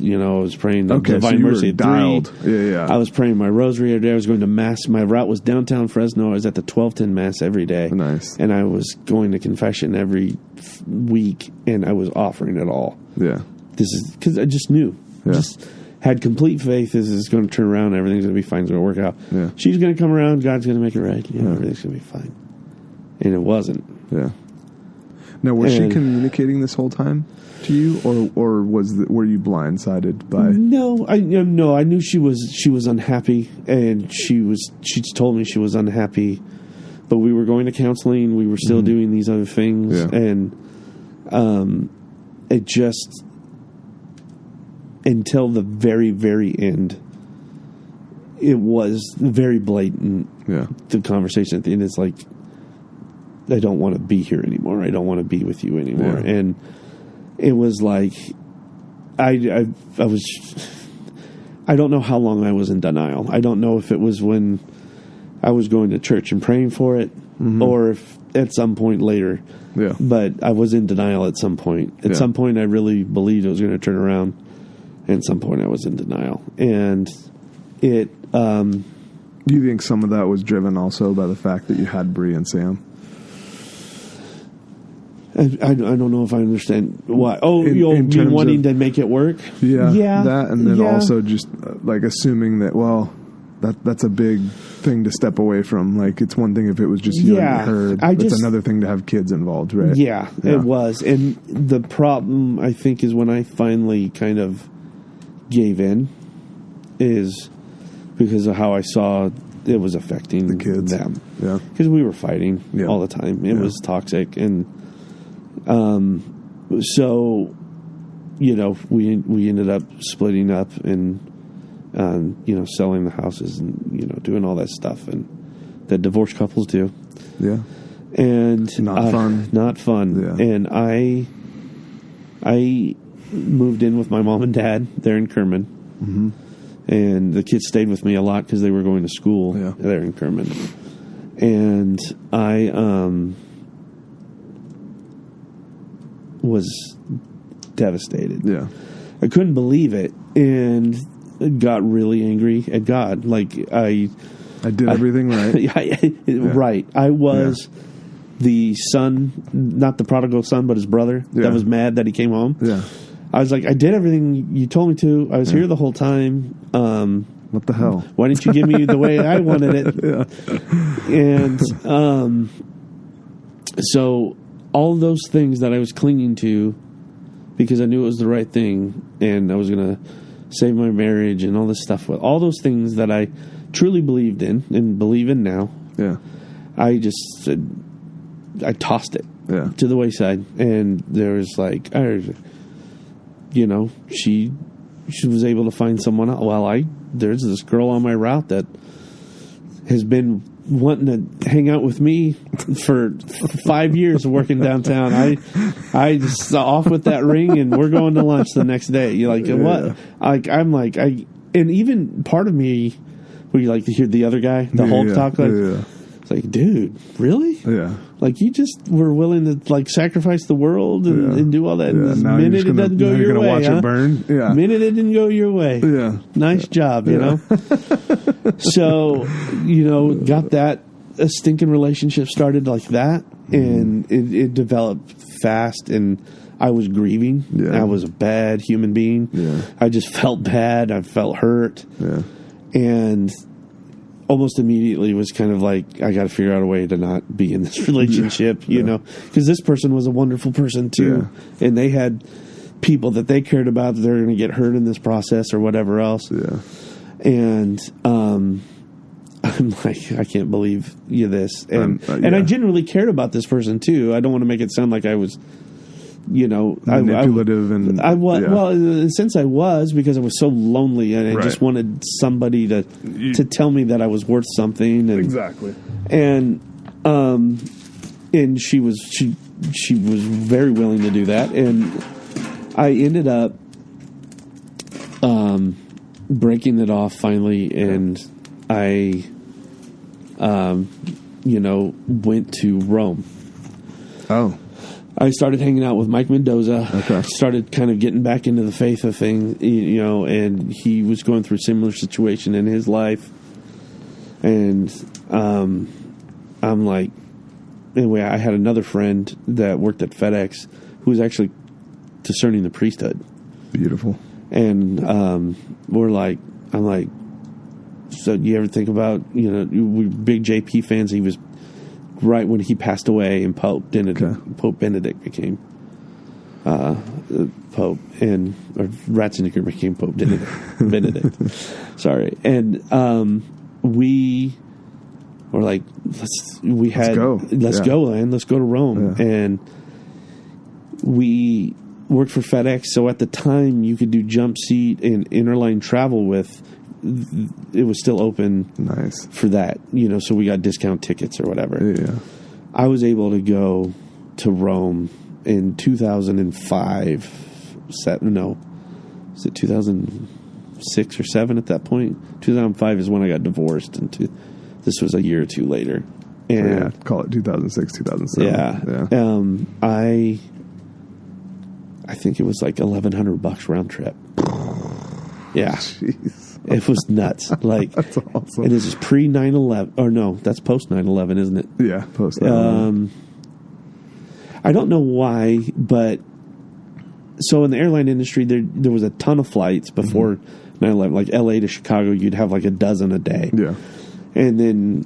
praying the Divine Mercy at 3. Yeah. I was praying my Rosary every day. I was going to Mass. My route was downtown Fresno. I was at the 12:10 Mass every day. Nice. And I was going to confession every week, and I was offering it all. Yeah. This is because I just knew. Yeah. Just had complete faith. This is going to turn around. Everything's going to be fine. It's going to work out. Yeah. She's going to come around. God's going to make it right. Everything's going to be fine. And it wasn't. Yeah. Now, was she communicating this whole time to you, or were you blindsided by? No, I knew she was unhappy, and she told me she was unhappy, but we were going to counseling. We were still doing these other things, and it just until the very, very end, it was very blatant. Yeah, the conversation at the end is like, I don't want to be here anymore. I don't want to be with you anymore. Yeah. And it was like, I don't know how long I was in denial. I don't know if it was when I was going to church and praying for it, or if at some point later. Yeah. But I was in denial at some point. At some point, I really believed it was going to turn around. And at some point, I was in denial. And it... Do you think some of that was driven also by the fact that you had Bree and Sam? I don't know if I understand why. Oh, in you mean wanting to make it work? Yeah. Yeah. That, and then also just like assuming that, well, that's a big thing to step away from. Like, it's one thing if it was just you and her. It's another thing to have kids involved, right? Yeah, it was. And the problem, I think, is when I finally kind of gave in is because of how I saw it was affecting the kids. them. Yeah. Because we were fighting all the time. It was toxic. And so, you know, we ended up splitting up and, you know, selling the houses and, you know, doing all that stuff and that divorced couples do. Yeah. And not fun. Not fun. Yeah. And I moved in with my mom and dad there in Kerman. Mm-hmm. And the kids stayed with me a lot because they were going to school there in Kerman. And I was devastated. Yeah. I couldn't believe it and got really angry at God. Like, I did everything right. Right. I was the son, not the prodigal son, but his brother that was mad that he came home. Yeah. I was like, I did everything you told me to. I was here the whole time. What the hell? Why didn't you give me the way I wanted it? And so all of those things that I was clinging to because I knew it was the right thing and I was going to save my marriage and all this stuff. All those things that I truly believed in and believe in now. Yeah. I just said, I tossed it to the wayside. And there was like, you know, she was able to find someone else. Well, there's this girl on my route that has been wanting to hang out with me for 5 years working downtown. I just off with that ring and we're going to lunch the next day. You're like, what? And even part of me where you like to hear the other guy, the Hulk talk, like, it's like, dude, really? Yeah. Like, you just were willing to like sacrifice the world and do all that. Yeah. And the minute it doesn't go your way, watch it burn. Yeah. Minute it didn't go your way. Yeah. Nice job, you know. So, you know, got that a stinking relationship started like that, and it developed fast, and I was grieving. Yeah. I was a bad human being. Yeah. I just felt bad. I felt hurt. Yeah. And almost immediately was kind of like, I got to figure out a way to not be in this relationship, you know, because this person was a wonderful person too. Yeah. And they had people that they cared about that they're going to get hurt in this process or whatever else. Yeah. And, I'm like, I can't believe this. And, and I genuinely cared about this person too. I don't want to make it sound like I was, you know, manipulative I was, well, in a sense I was, because I was so lonely and I just wanted somebody to tell me that I was worth something. And, exactly. And she was very willing to do that. And I ended up, breaking it off finally. And I, you know, went to Rome. Oh. I started hanging out with Mike Mendoza. Okay. Started kind of getting back into the faith of things, you know, and he was going through a similar situation in his life. And I'm like, anyway, I had another friend that worked at FedEx who was actually discerning the priesthood. Beautiful. And I'm like, so do you ever think about, you know, we're big JP fans. He was right when he passed away, and Pope Benedict became Pope, and or Ratzinger became Pope Benedict. Sorry, and we were like, let's go, man, let's go to Rome, and we worked for FedEx. So at the time, you could do jump seat and interline travel with. It was still open for that, you know, so we got discount tickets or whatever. Yeah. I was able to go to Rome in 2005. Was it 2006 or 7 at that point? 2005 is when I got divorced, and this was a year or two later. And call it 2006, 2007. I think it was like $1,100 round trip. Yeah. Jeez. It was nuts. Like, that's awesome. And this is pre 9/11, or no, that's post 9/11, isn't it? Yeah, post 9/11. I don't know why, but so in the airline industry, there was a ton of flights before 9/11. Like LA to Chicago, you'd have like a dozen a day. Yeah, and then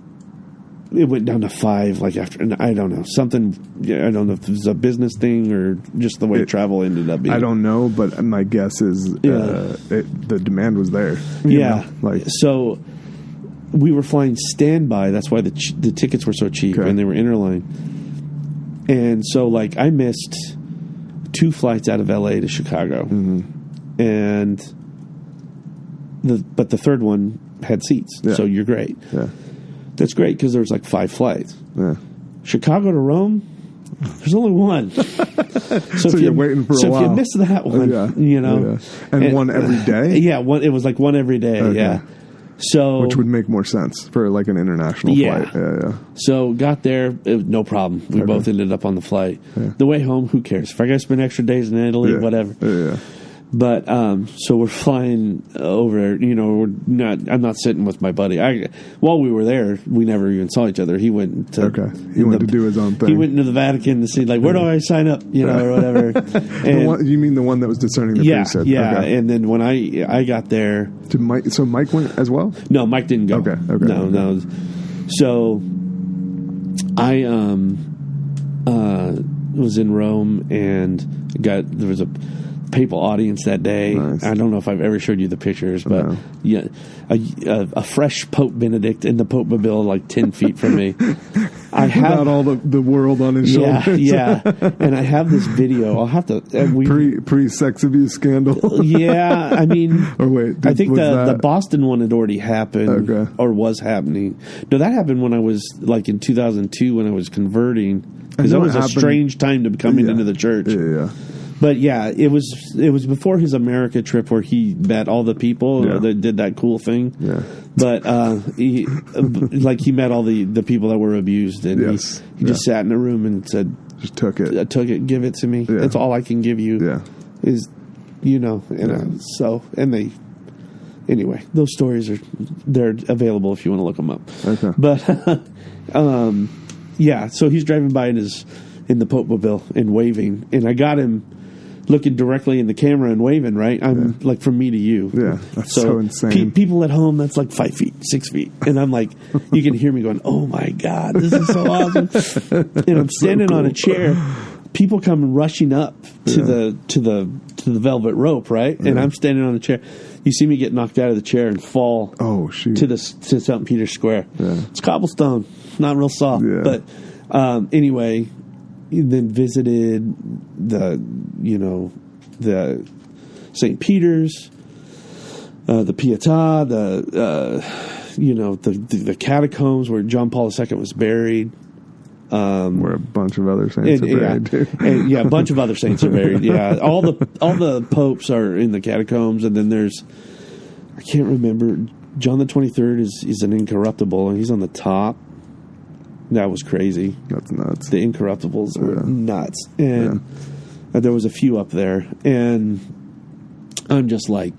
it went down to 5, like after, and I don't know, something, I don't know if it was a business thing or just the way travel ended up being. I don't know, but my guess is the demand was there. You know, like, so we were flying standby. That's why the tickets were so cheap, and they were interline. And so, like, I missed 2 flights out of LA to Chicago, and but the third one had seats, so you're great. Yeah. That's great because there's like 5 flights. Yeah. Chicago to Rome, there's only one. So you're waiting for a while. So if you miss that one, you know. Yeah. And one every day? Yeah, it was like one every day, yeah. So, which would make more sense for like an international flight. Yeah. So got there, it was no problem. We both ended up on the flight. Yeah. The way home, who cares? If I got to spend extra days in Italy, whatever. Yeah. But so we're flying over. You know, I'm not sitting with my buddy. While we were there, we never even saw each other. He went to He went to do his own thing. He went into the Vatican to see, like, where do I sign up? You know, or whatever. And, you mean the one that was discerning the priesthood? Yeah. Okay. And then when I got there, so Mike went as well? No, Mike didn't go. Okay. No. So I was in Rome and there was a papal audience that day. Nice. I don't know if I've ever showed you the pictures, but a fresh Pope Benedict in the Pope Mobile, like 10 feet from me. I have without all the world on his shoulders. Yeah, and I have this video. I'll have to pre sex abuse scandal. Yeah, I mean, or wait, I think the Boston one had already happened or was happening. No, that happened when I was like in 2002 when I was converting, because that was a strange time to be coming into the church. Yeah. But yeah, it was before his America trip where he met all the people that did that cool thing. Yeah. But he met all the people that were abused, and he just sat in a room and said, "Just took it, give it to me. Yeah. That's all I can give you." Yeah. Is anyway, those stories they're available if you want to look them up. Okay. But so he's driving by in the Pope Mobile and waving, and I got him looking directly in the camera and waving, right? I'm like from me to you. Yeah, that's so insane. People at home, that's like 5 feet, 6 feet. And I'm like, you can hear me going, oh my God, this is so awesome. And I'm standing on a chair. People come rushing up to the velvet rope, right? And I'm standing on a chair. You see me get knocked out of the chair and fall to St. Peter's Square. Yeah. It's cobblestone, not real soft. Yeah. But anyway, then visited the St. Peter's, the Pietà, the catacombs where John Paul II was buried. Where a bunch of other saints are buried. A bunch of other saints are buried. Yeah, all the popes are in the catacombs, and then there's, I can't remember, John the 23rd is an incorruptible, and he's on the top. That was crazy. That's nuts. The incorruptibles were nuts. And there was a few up there. And I'm just like,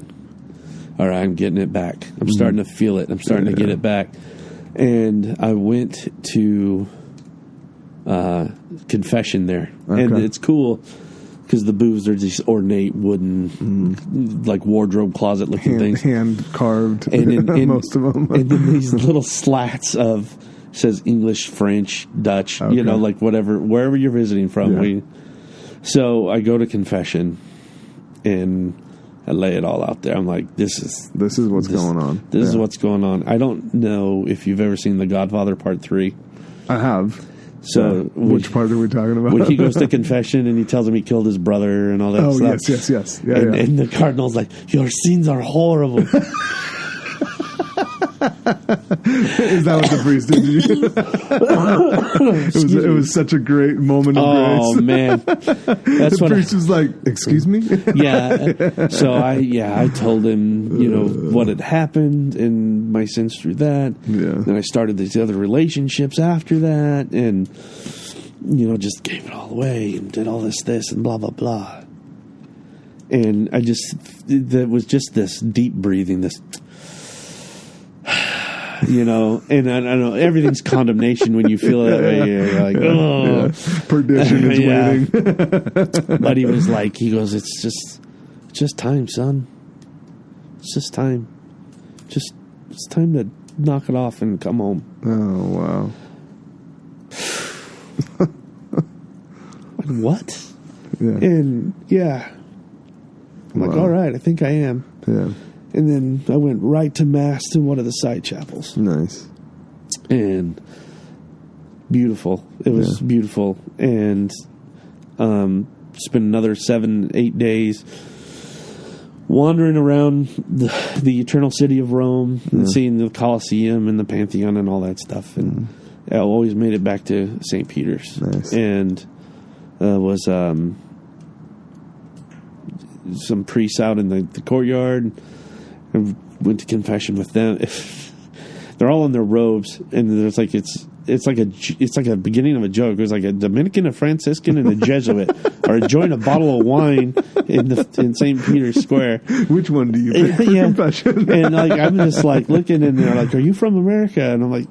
all right, I'm getting it back. I'm starting to feel it. I'm starting to get it back. And I went to confession there. Okay. And it's cool because the booths are these ornate wooden, like wardrobe closet looking things. Hand carved, and most of them. And then these little slats of, says English, French, Dutch, like whatever, wherever you're visiting from. Yeah. So I go to confession and I lay it all out there. I'm like, this is what's going on. This is what's going on. I don't know if you've ever seen The Godfather Part 3. I have. So which part are we talking about? When he goes to confession and he tells him he killed his brother and all that stuff. Yes. And the cardinal's like, your sins are horrible. Is that what the priest did to you? It was such a great moment of grace. Oh man, that's the priest was like, "Excuse me." Yeah. So I told him, what had happened and my sins through that. Yeah. Then I started these other relationships after that, and just gave it all away and did all this and blah blah blah. And there was just this deep breathing, this, and I don't know, everything's condemnation when you feel that way. You're like, oh. Yeah. Perdition is waiting. But he was like, it's just time, son. It's just time. It's time to knock it off and come home. Oh, wow. Like, what? Yeah. And, I'm like, all right, I think I am. Yeah. And then I went right to Mass to one of the side chapels. Nice. And beautiful. It was beautiful. And spent another 7-8 days wandering around the eternal city of Rome and seeing the Colosseum and the Pantheon and all that stuff. And I always made it back to St. Peter's. Nice. And was some priests out in the courtyard. I went to confession with them. They're all in their robes, and there's like it's like a beginning of a joke. It was like a Dominican, a Franciscan, and a Jesuit are enjoying a bottle of wine in St. Peter's Square. Which one do you pick for confession? And like I'm just like looking, and they're like, "Are you from America?" And I'm like,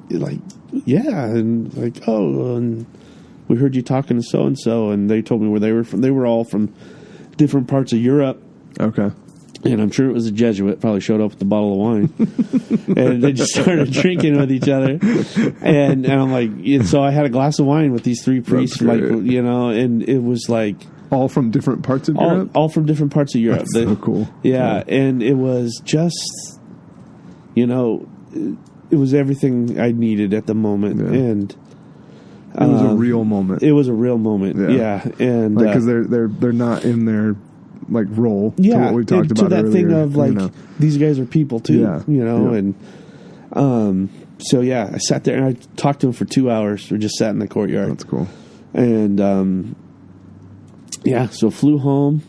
yeah, and like, oh, and we heard you talking to so and so, and they told me where they were from. They were all from different parts of Europe. Okay. And I'm sure it was a Jesuit, probably showed up with a bottle of wine. And they just started drinking with each other. And I'm like, so I had a glass of wine with these three priests, and it was like... All from different parts of Europe? All from different parts of Europe. That's so cool. Yeah, and it was just, it was everything I needed at the moment. Yeah. And... It was a real moment. It was a real moment, yeah. And because they're not in their role to what we talked about that earlier. Thing of these guys are people too, and so I sat there and I talked to them for 2 hours. We just sat in the courtyard. That's cool. And so flew home,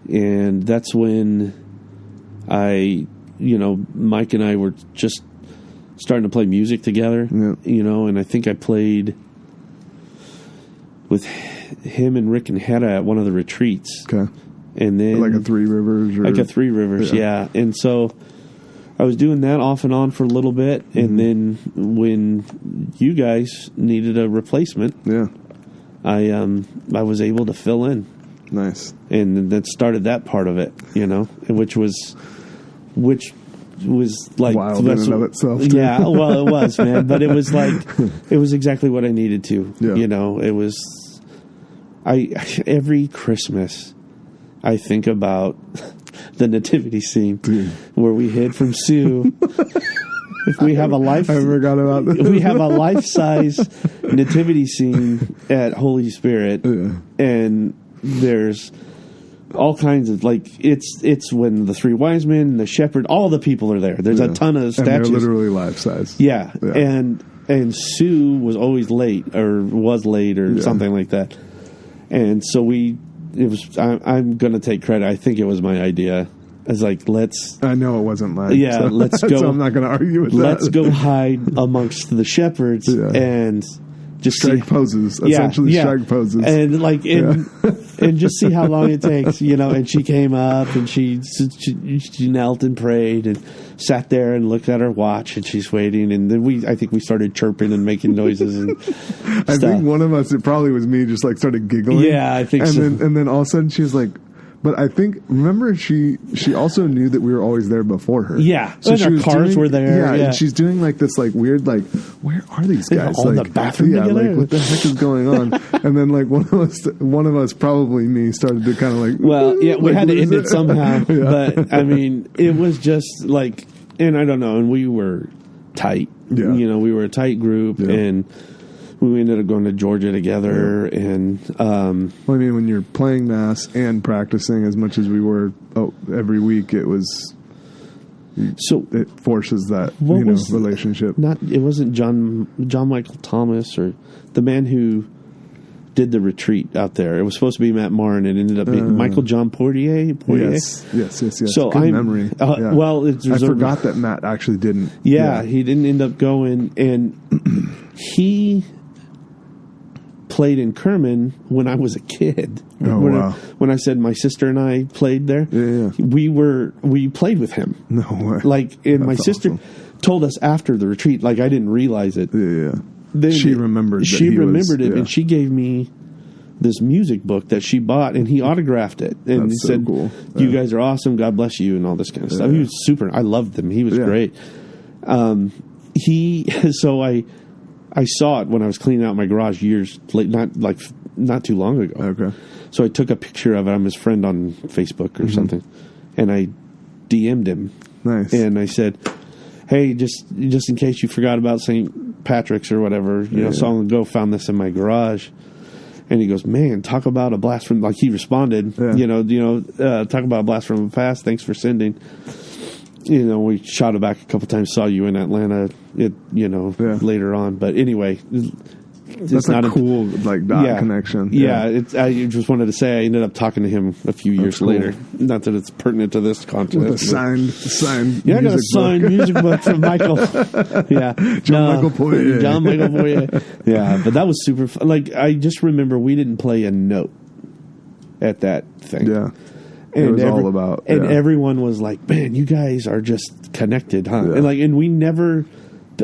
and that's when Mike and I were just starting to play music together, and I think I played with him and Rick and Hedda at one of the retreats. Okay. And then... Like a Three Rivers? Like a Three Rivers, yeah. And so I was doing that off and on for a little bit, and then when you guys needed a replacement, I was able to fill in. Nice. And that started that part of it, which was like wild in and of itself. Too. Yeah, well, it was, man. But it was it was exactly what I needed to. Yeah. It was. Every Christmas, I think about the nativity scene where we hid from Sue. If we have I forgot about that. We have a life-size nativity scene at Holy Spirit, and there's all kinds of it's when the three wise men, the shepherd, all the people are there. There's a ton of statues. And they're literally life-size. Yeah. And Sue was always late or something like that. And so I'm going to take credit. I think it was my idea. I was like, I know it wasn't mine. Yeah, so, let's go. So I'm not going to argue with that. Let's go hide amongst the shepherds and just strike poses. Essentially strike poses. And and just see how long it takes, And she came up and she knelt and prayed and sat there and looked at her watch and she's waiting. And then I think we started chirping and making noises and I think one of us, it probably was me, just started giggling. Yeah, I think so. And then all of a sudden she was like, but I think, remember, she also knew that we were always there before her. Yeah. So and our cars were there. Yeah, and she's doing this weird, where are these guys? All in the bathroom together? What the heck is going on? And then one of us, probably me, started to kind of well, yeah, we had to end it somehow. But, I mean, it was just and I don't know, and we were tight. Yeah. We were a tight group, and we ended up going to Georgia together, and when you're playing Mass and practicing as much as we were every week, it was So it forces that relationship. It wasn't John Michael Thomas or the man who did the retreat out there. It was supposed to be Matt Maher, and it ended up being Michael John Portier. Yes. So good memory. Well, I forgot that Matt actually didn't. Yeah, he didn't end up going, and he played in Kerman when I was a kid. When I said my sister and I played there, we played with him. No way. Like, and my sister told us after the retreat. Like, I didn't realize it. Then she remembered. It, and she gave me this music book that she bought, and he autographed it, and he said, cool. "You guys are awesome. God bless you," and all this kind of stuff. He was super. I loved him. He was great. So I saw it when I was cleaning out my garage years late, not too long ago. Okay. So I took a picture of it. I'm his friend on Facebook or something, and I DM'd him. Nice. And I said, "Hey, just in case you forgot about St. Patrick's or whatever, so long ago, found this in my garage." And he goes, "Man, talk about a blast from," like he responded, talk about a blast from the past. Thanks for sending. We shot it back a couple times. Saw you in Atlanta, later on. But anyway, that's not a cool dot connection. Yeah, I just wanted to say I ended up talking to him a few years later. Not that it's pertinent to this content. With a signed. Yeah, I got a signed music book from Michael. Yeah, Michael Poirier. John Michael Poirier. Yeah, but that was super fun. Like, I just remember we didn't play a note at that thing. Yeah. And it was all about, and everyone was like, "Man, you guys are just connected, huh?" Yeah. And we never.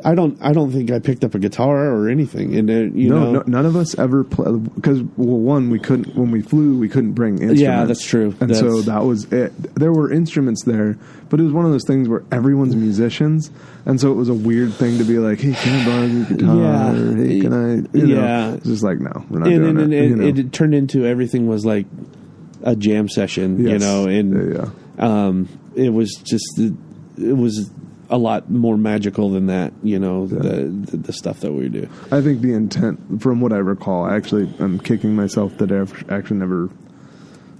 I don't think I picked up a guitar or anything. And no, none of us ever played because one, we couldn't, when we flew, we couldn't bring instruments. Yeah, that's true. And so that was it. There were instruments there, but it was one of those things where everyone's musicians, and so it was a weird thing to be like, "Hey, can I borrow your guitar?" Yeah. Or, "Hey, can I?" Yeah, it's just like, no, we're not doing it. It turned into everything was like a jam session, yes. and it was a lot more magical than that, the stuff that we do. I think the intent, from what I recall, I'm kicking myself that I actually never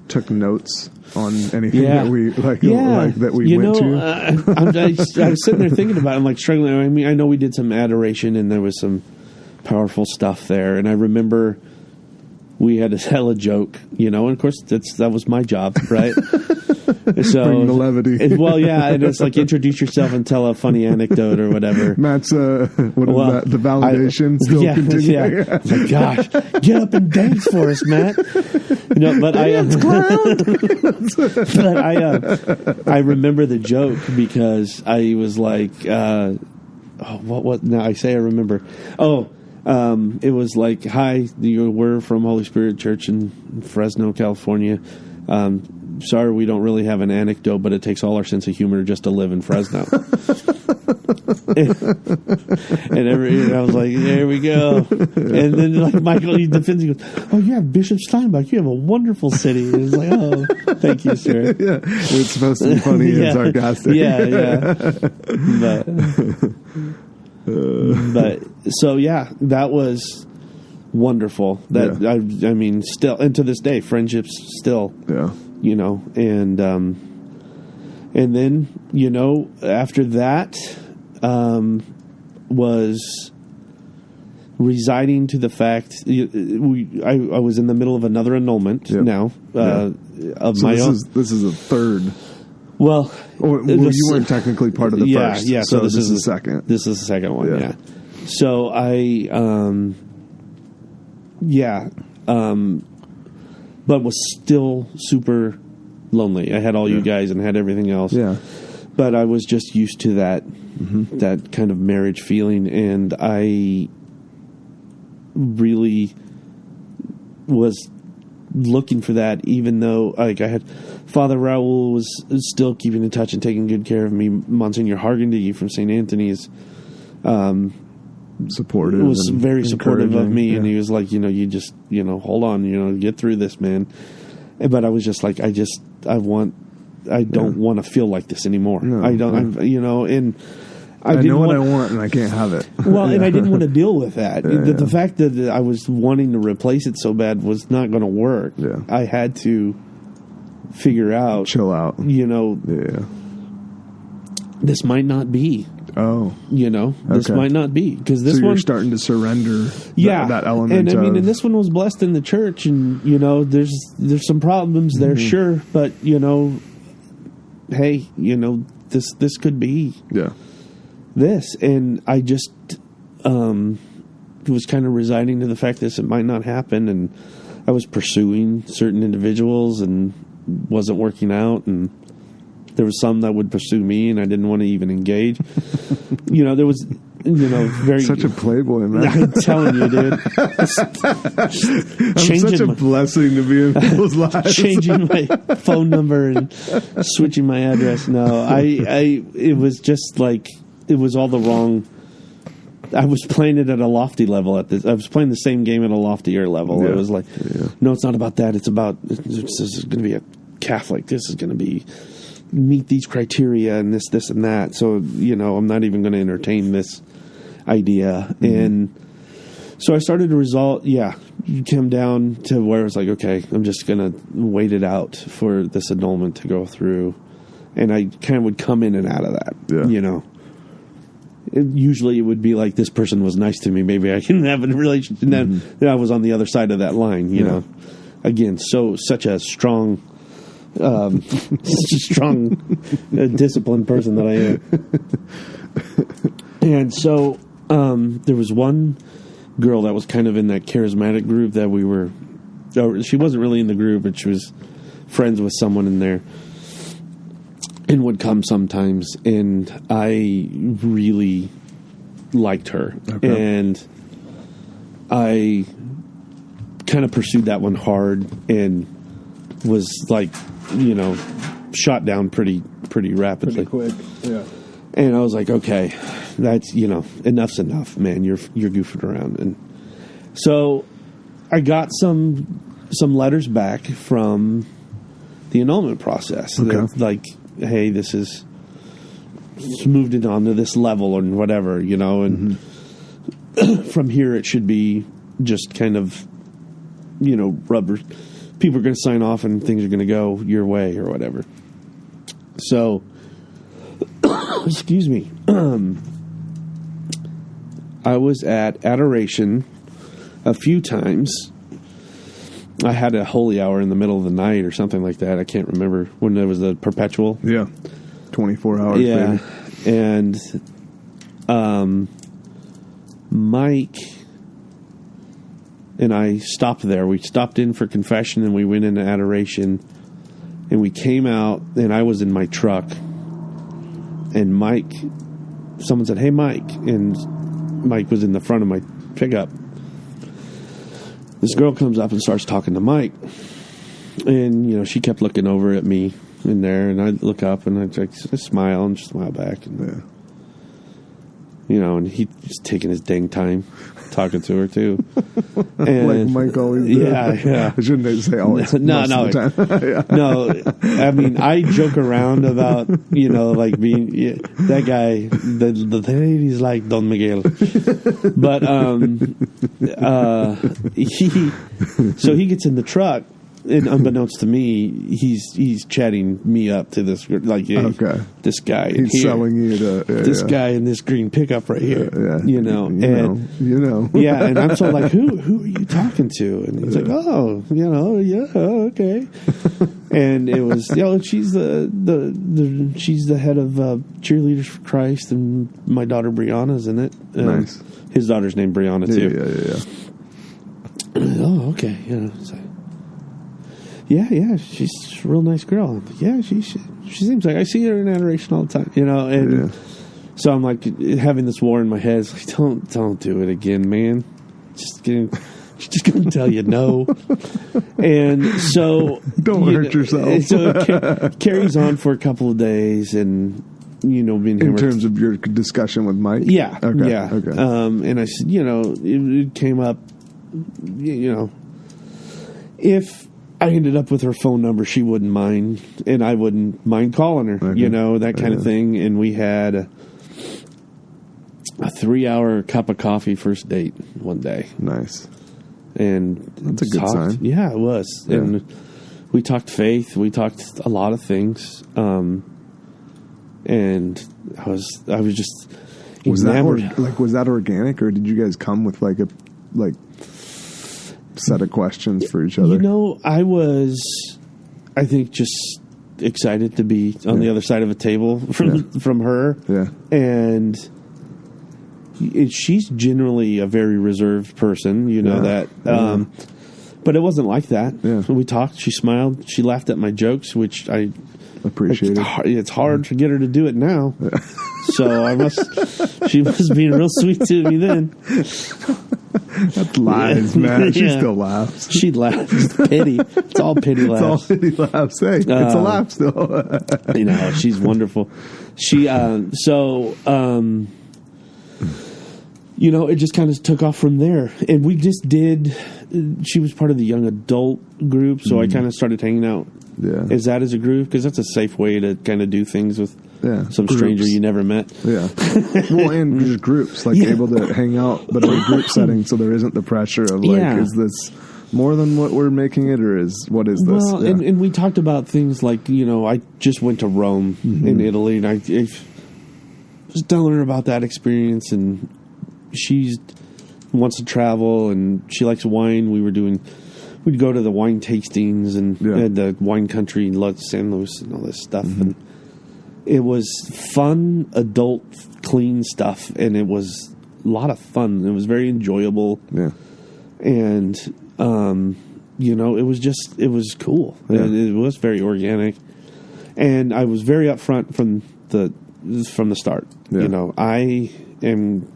took notes on anything that we that we went to. I was sitting there thinking about it. I'm like struggling. I mean, I know we did some adoration and there was some powerful stuff there, and I remember we had to tell a joke, and of course that was my job, right? So, bring the levity. And it's like introduce yourself and tell a funny anecdote or whatever. Matt's the validation still continuing. Yeah. Like, gosh, get up and dance for us, Matt. But I remember the joke because I was like, what? Now I say I remember. It was like, "Hi, we're from Holy Spirit Church in Fresno, California. Sorry, we don't really have an anecdote, but it takes all our sense of humor just to live in Fresno." and I was like, "There we go." And then like Michael, he defends. He goes, "Oh, you have Bishop Steinbach. You have a wonderful city." And it's like, "Oh, thank you, sir." Yeah, it's supposed to be funny and sarcastic. Yeah. But so that was wonderful. I mean, still, and to this day, friendships still. Yeah. And then, after that, was residing to the fact I was in the middle of another annulment now of my own. This is a third. Well, you weren't technically part of the first. Yeah. So this is the second. This is the second one. Yeah. So but was still super lonely. I had all you guys and had everything else. Yeah. But I was just used to that that kind of marriage feeling, and I really was looking for that, even though I had Father Raoul was still keeping in touch and taking good care of me. Monsignor Hargandy from St. Anthony's supportive. Was very supportive of me, and he was like, you just, hold on, get through this, man. But I was just like, I don't want to feel like this anymore. No, I don't, and I know what I want, and I can't have it. Well, and I didn't want to deal with that. The fact that I was wanting to replace it so bad was not going to work. Yeah. I had to figure out, chill out. this might not be. Oh. This might not be. Because this you're one... starting to surrender that element and and this one was blessed in the church, and, there's some problems there, sure, but, hey, this could be this. And I just was kind of resigning to the fact that it might not happen, and I was pursuing certain individuals and wasn't working out, and there was some that would pursue me, and I didn't want to even engage. There was, very... Such a playboy, man. I'm telling you, dude. I'm such a blessing to be in people's lives. Changing my phone number and switching my address. No, it was just like, it was all the wrong... I was playing it at a lofty level. I was playing the same game at a loftier level. Yeah. It was like, no, it's not about that. It's about, this is going to be a Catholic. This is going to be... meet these criteria and this and that. So, I'm not even going to entertain this idea. Mm-hmm. And so I started to come down to where it's like, okay, I'm just going to wait it out for this annulment to go through. And I kind of would come in and out of that, usually it would be like, this person was nice to me, maybe I can have a relationship. And then I was on the other side of that line, you know. Again, such a strong... disciplined person that I am. And so there was one girl that was kind of in that charismatic group that we were... she wasn't really in the group, but she was friends with someone in there and would come sometimes. And I really liked her. Okay. And I kind of pursued that one hard and was like... shot down pretty rapidly. Pretty quick, yeah. And I was like, okay, that's, enough's enough, man. You're goofing around. And so I got some letters back from the annulment process. Okay. That, like, hey, this is moved it on to this level and whatever, and from here it should be just kind of, rubber. People are going to sign off and things are going to go your way or whatever. So, excuse me. I was at Adoration a few times. I had a holy hour in the middle of the night or something like that. I can't remember when there was the perpetual. Yeah. 24 hours. Yeah. Baby. And Mike... and I stopped there. We stopped in for confession, and we went into adoration. And we came out, and I was in my truck. And Mike, someone said, "Hey, Mike." And Mike was in the front of my pickup. This girl comes up and starts talking to Mike. And, she kept looking over at me in there. And I look up, and I just smile and just smile back. And, and he's taking his dang time talking to her too. And, like Mike always did. Yeah. I shouldn't say always. No. No, I mean, I joke around about, like being that guy, the ladies like Don Miguel. But he gets in the truck, and unbeknownst to me, he's chatting me up to this, like, this guy. He's selling you to this guy in this green pickup right here. Yeah. Yeah, and I'm sort of like, who are you talking to? And he's like, okay. And it was, she's she's the head of Cheerleaders for Christ, and my daughter Brianna's in it. Nice. His daughter's named Brianna too. Yeah. Oh, okay. So, yeah, she's a real nice girl. Yeah, she seems like, I see her in adoration all the time, and so I'm like having this war in my head. It's like, don't do it again, man. She's just going to tell you no. And so don't hurt yourself. So it carries on for a couple of days, and being in terms of your discussion with Mike. Yeah. Okay. Yeah. Okay. And I said, it came up, if I ended up with her phone number, she wouldn't mind, and I wouldn't mind calling her, that kind of thing. And we had a 3-hour cup of coffee first date one day. Nice. And that's a good sign. Yeah, it was. Yeah. And we talked faith. We talked a lot of things. And I was just was enamored. was that organic, or did you guys come with like a set of questions for each other? You know, I think, just excited to be on the other side of a table from her. Yeah. And she's generally a very reserved person, you know that. But it wasn't like that. Yeah. We talked, she smiled, she laughed at my jokes, which I appreciate. It's hard to get her to do it now. So she must be real sweet to me then. That's lies, man. She still laughs. She laughs. It's pity. It's all pity laughs. It's all pity laughs. Hey, it's a laugh still. You know, she's wonderful. She, you know, it just kind of took off from there. And we just she was part of the young adult group, so I kind of started hanging out as a group, because that's a safe way to kind of do things with some stranger you never met. Yeah. Well, and just groups, able to hang out, but in a group setting, so there isn't the pressure of is this more than what we're making it, or what is this? Well, and we talked about things like, you know, I just went to Rome in Italy, and I was telling her about that experience, and she wants to travel, and she likes wine. We'd go to the wine tastings and the wine country in San Luis and all this stuff. And it was fun, adult, clean stuff. And it was a lot of fun. It was very enjoyable. Yeah. And, you know, it was cool. Yeah. It was very organic. And I was very upfront from the start. Yeah. You know, I am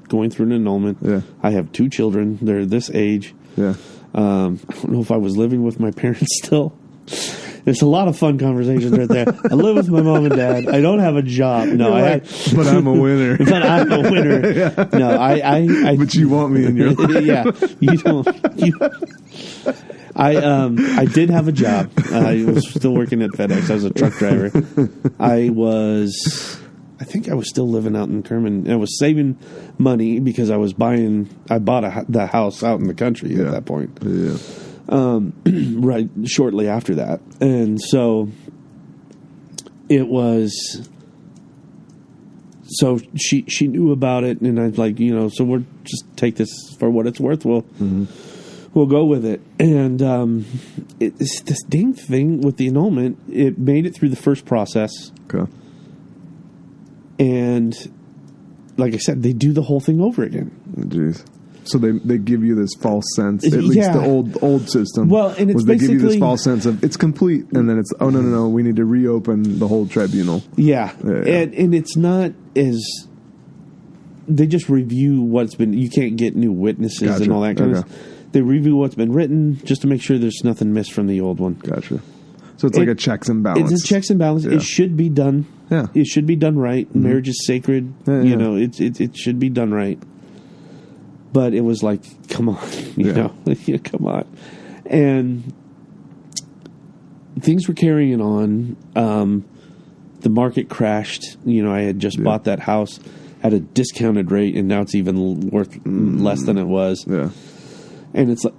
going through an annulment. Yeah. I have 2 children. They're this age. Yeah. I don't know if I was living with my parents still. There's a lot of fun conversations right there. I live with my mom and dad. I don't have a job. No, but I'm a winner. But I'm a winner. Yeah. No, I. But you want me in your life. Yeah, you don't. I did have a job. I was still working at FedEx. I was a truck driver. I think I was still living out in Kerman. I was saving money because I bought the house out in the country at that point. Yeah. Right shortly after that. And so it was, so she knew about it, and I was like, you know, so we'll just take this for what it's worth. We'll go with it. And it's this dang thing with the annulment. It made it through the first process. Okay. And like I said, they do the whole thing over again. Jeez. So they give you this false sense, at least the old system. Well, and it's they give you this false sense of it's complete, and then it's, oh, no, we need to reopen the whole tribunal. Yeah. And it's not as, they just review what's been, you can't get new witnesses and all that kind of stuff. They review what's been written just to make sure there's nothing missed from the old one. Gotcha. So it's like a checks and balance. It's a checks and balance. Yeah. It should be done. Yeah. It should be done right. Mm-hmm. Marriage is sacred. Yeah, you know, it should be done right. But it was like, come on, you know, come on. And things were carrying on. The market crashed. You know, I had just bought that house at a discounted rate, and now it's even worth less than it was. Yeah. And it's like,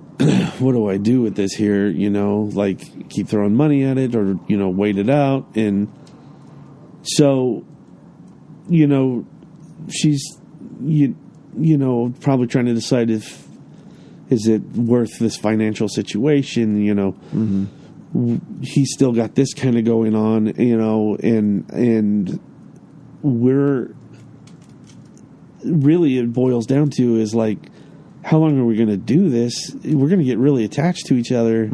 what do I do with this here? You know, like keep throwing money at it, or, you know, wait it out. And so, you know, she's, you know, probably trying to decide is it worth this financial situation, you know. He's still got this kind of going on, you know, and we're really, it boils down to is like, how long are we going to do this? We're going to get really attached to each other.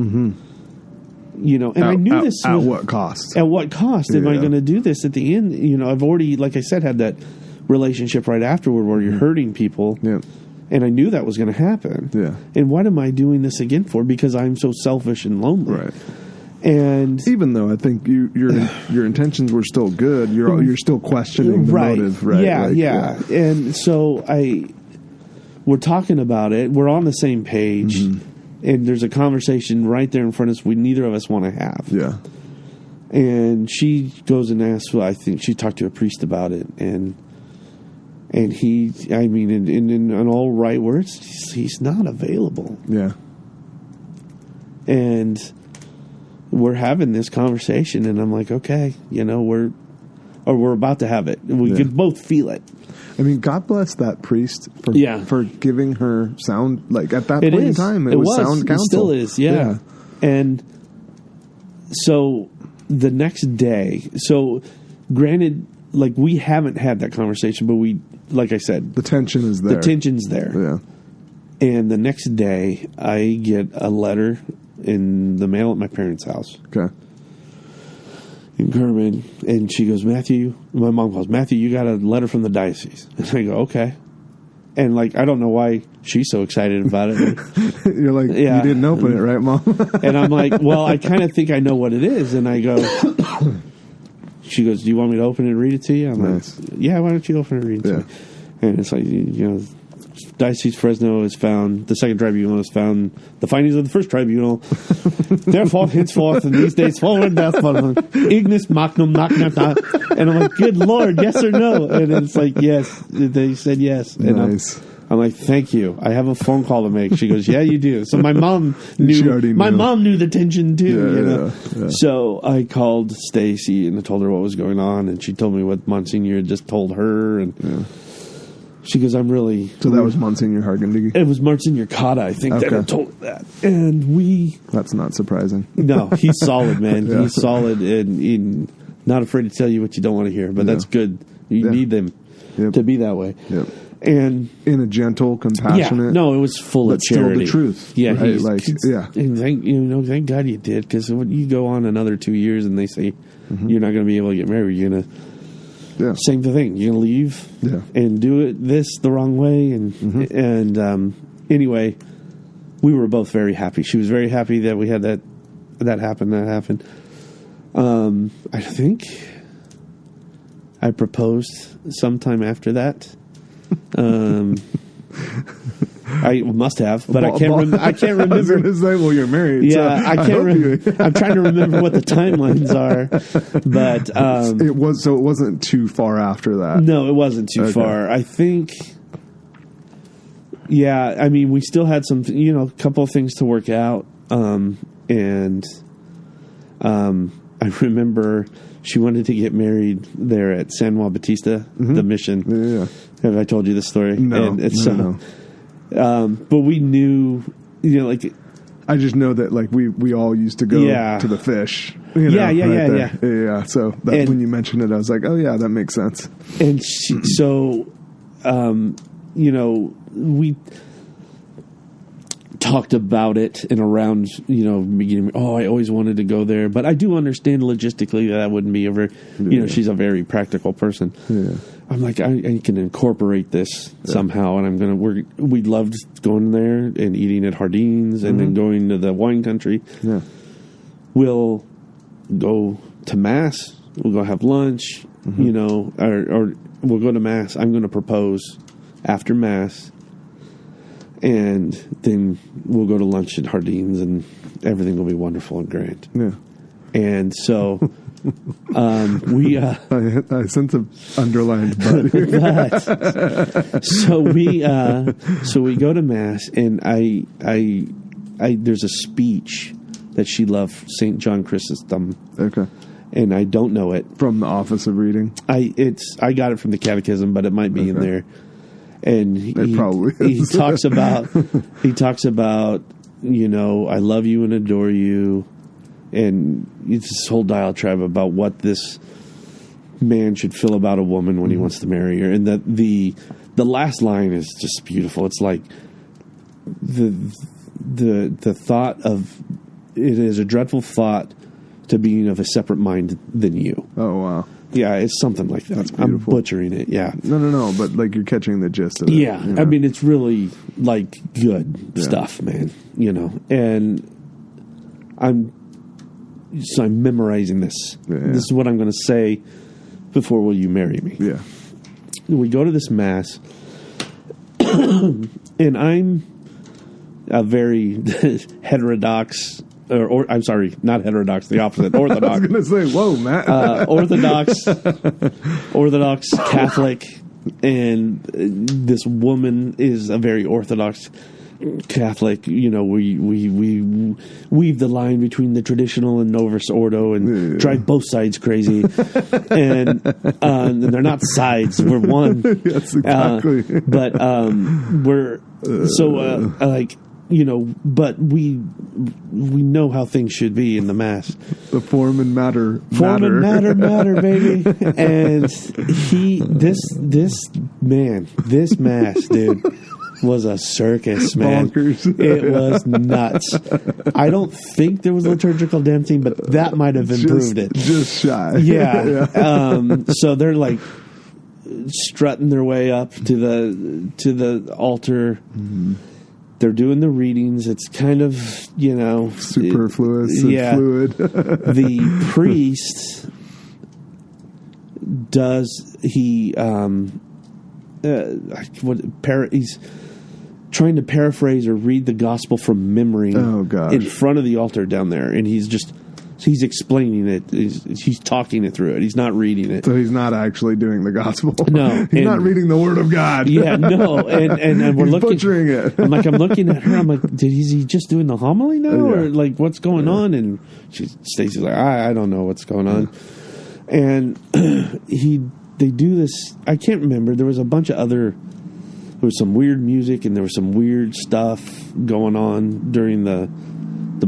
You know, and I knew this at what cost? At what cost am I going to do this at the end? You know, I've already, like I said, had that relationship right afterward where you're hurting people. Yeah. And I knew that was going to happen. Yeah. And what am I doing this again for? Because I'm so selfish and lonely. Right. And even though I think your intentions were still good, you're still questioning the motive, right? Yeah, yeah. And so we're talking about it. We're on the same page. And there's a conversation right there in front of us neither of us want to have. Yeah. And she goes and asks, well, I think she talked to a priest about it. And he, I mean, in all right words, he's not available. Yeah. And we're having this conversation, and I'm like, okay, you know, or we're about to have it. We could both feel it. I mean, God bless that priest for giving her sound, like at that point in time, it was sound counsel. It still is, yeah. And so the next day, so granted, like we haven't had that conversation, but we, like I said, the tension is there. The tension's there. Yeah. And the next day, I get a letter in the mail at my parents' house. Okay. In Kerman, and she goes, Matthew, my mom calls, Matthew, you got a letter from the diocese. And I go, okay. And, like, I don't know why she's so excited about it. You're like, you didn't open it, right, Mom? And I'm like, well, I kind of think I know what it is. And I go, she goes, do you want me to open it and read it to you? I'm like, yeah, why don't you open it and read it to me? And it's like, you know, Diocese Fresno has found, the second tribunal has found the findings of the first tribunal. Therefore, henceforth, in these days forward, death ignis magnum magna. And I'm like, good Lord, yes or no? And it's like, yes. They said yes. And I'm like, thank you. I have a phone call to make. She goes, yeah, you do. So my mom knew. My mom knew the tension too. You know. Yeah. So I called Stacy and I told her what was going on, and she told me what Monsignor had just told her, and. She goes, I'm really... So that was Monsignor Hargendig? It was Monsignor Cotta, I think, that had told that. And we... That's not surprising. No, he's solid, man. He's solid and not afraid to tell you what you don't want to hear. But that's good. You need them to be that way. Yep. And... In a gentle, compassionate... Yeah, no, it was full of charity. Still the truth. Yeah, right? And thank God you did, because when you go on another 2 years and they say you're not going to be able to get married, you're going to... Yeah. Same thing. You're going to leave and do it the wrong way. And anyway, we were both very happy. She was very happy that we had that happen. I think I proposed sometime after that. I must have, but I can't remember. I was going to say, well, you're married. Yeah, so I can't remember. I'm trying to remember what the timelines are, but it wasn't too far after that. No, it wasn't too far. I think. Yeah, I mean, we still had some, a couple of things to work out, and I remember she wanted to get married there at San Juan Bautista, the mission. Yeah. Have I told you this story? No, no. But we knew, like... I just know that, like, we all used to go to the fish. Yeah. So when you mentioned it, I was like, oh, yeah, that makes sense. And we talked about it in around, beginning, I always wanted to go there. But I do understand logistically that wouldn't be she's a very practical person. Yeah. I'm like, I can incorporate this somehow, and we loved going there and eating at Hardeen's and then going to the wine country. Yeah. We'll go to Mass. We'll go have lunch, or we'll go to Mass. I'm going to propose after Mass, and then we'll go to lunch at Hardeen's, and everything will be wonderful and grand. Yeah. And so... I sense an underlined but here. So we go to Mass, and I there's a speech that she loved, St. John Chrysostom. Okay. And I don't know it from the Office of Reading. I got it from the Catechism, but it might be in there. And he talks about I love you and adore you. And it's this whole diatribe about what this man should feel about a woman when he wants to marry her. And the last line is just beautiful. It's like the thought of it is a dreadful thought to being of a separate mind than you. Oh, wow. Yeah, it's something like that. That's beautiful. I'm butchering it, yeah. No, but like you're catching the gist of it. Yeah, I mean, it's really like good stuff, man. And I'm memorizing this. Yeah. This is what I'm going to say before will you marry me. Yeah. We go to this Mass, and I'm a very heterodox, or I'm sorry, not heterodox, the opposite, Orthodox. I was going to say, whoa, Matt. Orthodox Catholic, and this woman is a very Orthodox Catholic, we weave the line between the traditional and Novus Ordo and drive both sides crazy. And they're not sides, we're one. Yes, exactly. But we're so but we know how things should be in the Mass. The form and matter, baby. And this Mass, dude, was a circus, man. Bonkers. It was nuts. I don't think there was liturgical dancing, but that might have improved it. Just shy. Yeah. So they're like strutting their way up to the altar. Mm-hmm. They're doing the readings. It's kind of, superfluous and fluid. The priest he's trying to paraphrase or read the gospel from memory in front of the altar down there, and he's explaining it. He's talking it through it. He's not reading it. So he's not actually doing the gospel. No. He's not reading the word of God. Yeah, no. And we're he's butchering it. I'm looking at her. I'm like, is he just doing the homily now? Or like, what's going on? And Stacy's like, I don't know what's going on. And they do this. I can't remember. There was a bunch of there was some weird music and there was some weird stuff going on during the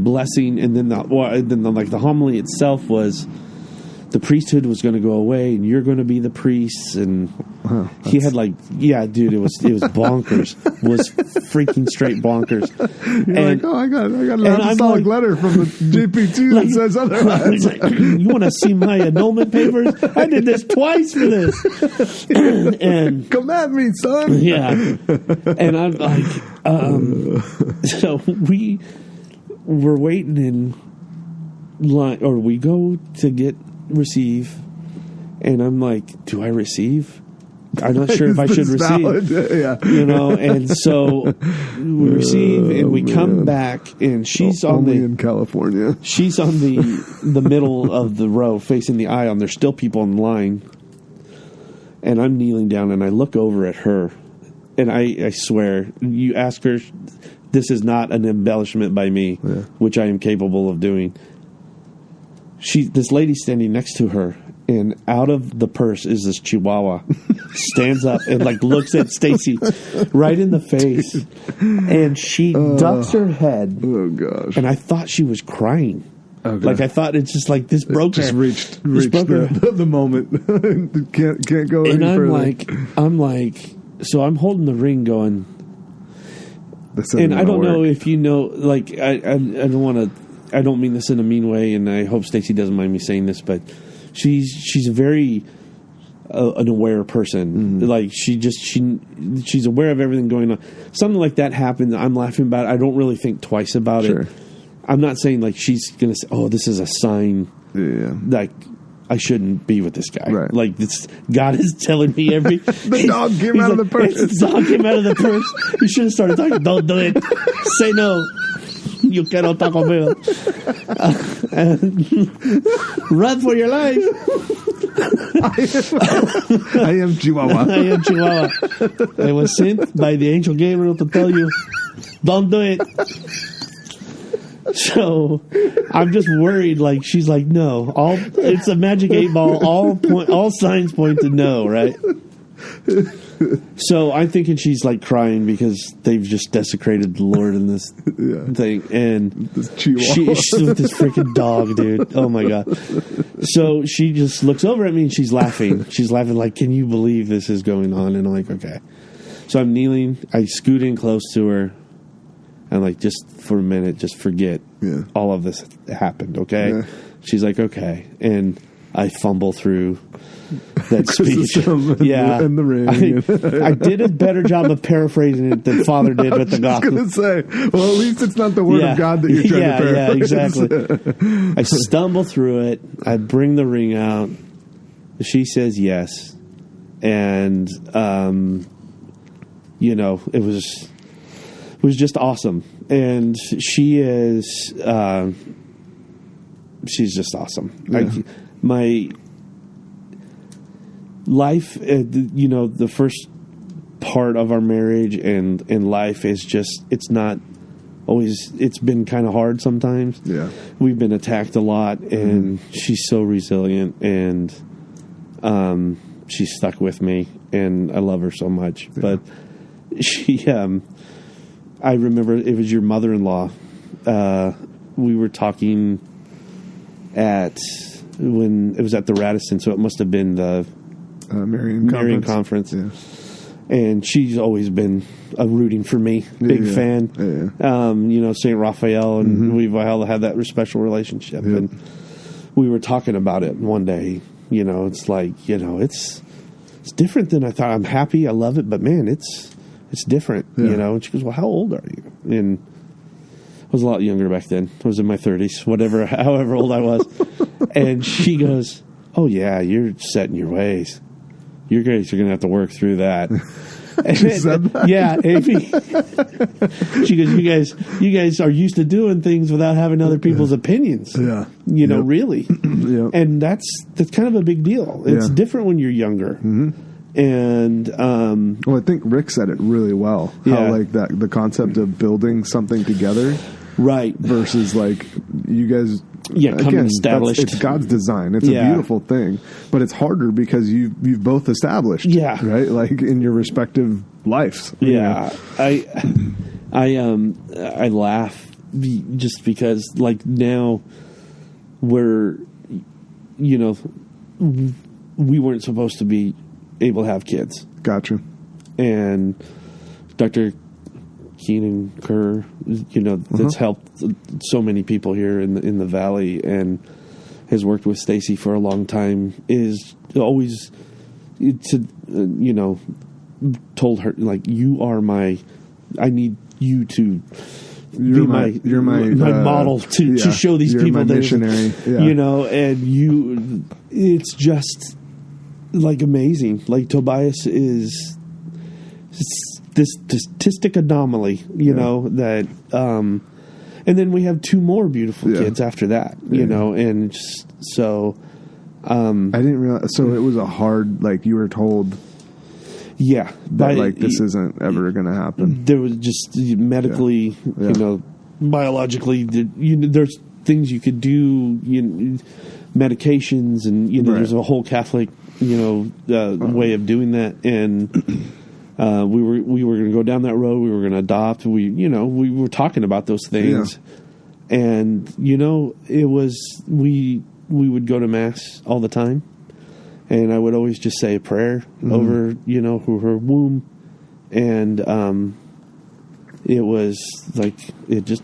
blessing, and then the homily itself was the priesthood was going to go away and you're going to be the priests, and he had dude, it was bonkers. It was freaking straight bonkers. You're like, I got an apostolic letter from the JP2 that says otherwise. You want to see my annulment papers? I did this twice for this. And come at me, son. Yeah. And I'm like, so we're waiting in line, or we go to receive, and I'm like, do I receive? I'm not sure if I should receive. Yeah. And so we receive, and we come back, and she's in California. She's on the middle of the row, facing the aisle, and there's still people in line. And I'm kneeling down, and I look over at her, and I swear, you ask her, this is not an embellishment by me, which I am capable of doing. This lady standing next to her, and out of the purse is this chihuahua. Stands up and looks at Stacy right in the face, and she ducks her head. Oh gosh! And I thought she was crying. Okay. I thought it's just this broke her. Reached the moment. can't go any further. I'm like, so I'm holding the ring going. And I don't know if you know, I don't want to. I don't mean this in a mean way, and I hope Stacy doesn't mind me saying this, but she's a very an aware person. Mm-hmm. She's aware of everything going on. Something like that happens. I'm laughing about it. I don't really think twice about it. I'm not saying she's going to say, "Oh, this is a sign." Yeah. I shouldn't be with this guy. Right. God is telling me the dog came out of the purse. The dog came out of the purse. You should have started talking. Don't do it. Say no. You cannot talk conmigo. Run for your life. I am Chihuahua. I am Chihuahua. I was sent by the angel Gabriel to tell you, don't do it. So I'm just worried. She's like, no. It's a magic 8-ball. All signs point to no, right? So I'm thinking she's crying because they've just desecrated the Lord in this thing, and this chihuahua. She's with this freaking dog, dude. Oh my god! So she just looks over at me and she's laughing. She's laughing can you believe this is going on? And I'm like, okay. So I'm kneeling. I scoot in close to her. I'm just for a minute, just forget all of this happened. Okay. Yeah. She's like, okay, and I fumble through that speech. And the ring. I did a better job of paraphrasing it than Father did with the gospel. I was going to say, well, at least it's not the word of God that you're trying to paraphrase. Yeah, exactly. I stumble through it. I bring the ring out. She says yes. And, it was just awesome. And she's just awesome. Yeah. My life, the first part of our marriage and life is just, it's not always, it's been kind of hard sometimes. Yeah. We've been attacked a lot, and she's so resilient, and she's stuck with me, and I love her so much. Yeah. But she, I remember it was your mother-in-law. We were talking when it was at the Radisson, so it must have been the Marian Conference. Yeah. And she's always been rooting for me. Big fan. Yeah. St. Raphael, and we've all had that special relationship. Yeah. And we were talking about it one day. It's like, it's different than I thought. I'm happy. I love it. But, man, it's different, And she goes, well, how old are you? And I was a lot younger back then. I was in my 30s, however old I was. And she goes, oh, yeah, you're set in your ways. Your guys are going to have to work through that. She said that? Yeah. She goes, you guys are used to doing things without having other people's opinions. Yeah. Really. Yep. And that's kind of a big deal. It's different when you're younger. Mm-hmm. And well, I think Rick said it really well. How like the concept of building something together, right? Versus you guys, again, established. It's God's design. It's a beautiful thing, but it's harder because you've both established, right? Like in your respective lives. Yeah, I laugh just because now we weren't supposed to be able to have kids. Gotcha. And Dr. Keenan Kerr, that's helped so many people here in the valley, and has worked with Stacy for a long time. Is always told her, like, you are I need you to be my model to show these people my missionary. And it's just amazing. Like, Tobias is this statistic anomaly, that, and then we have two more beautiful kids after that, and just so, I didn't realize. So it was a hard, you were told, that this isn't ever going to happen. There was just medically, biologically, there's things you could do, medications, and there's a whole Catholic, way of doing that, and we were going to go down that road. We were going to adopt. We were talking about those things, and it was we would go to Mass all the time, and I would always just say a prayer over her womb, and it was it just.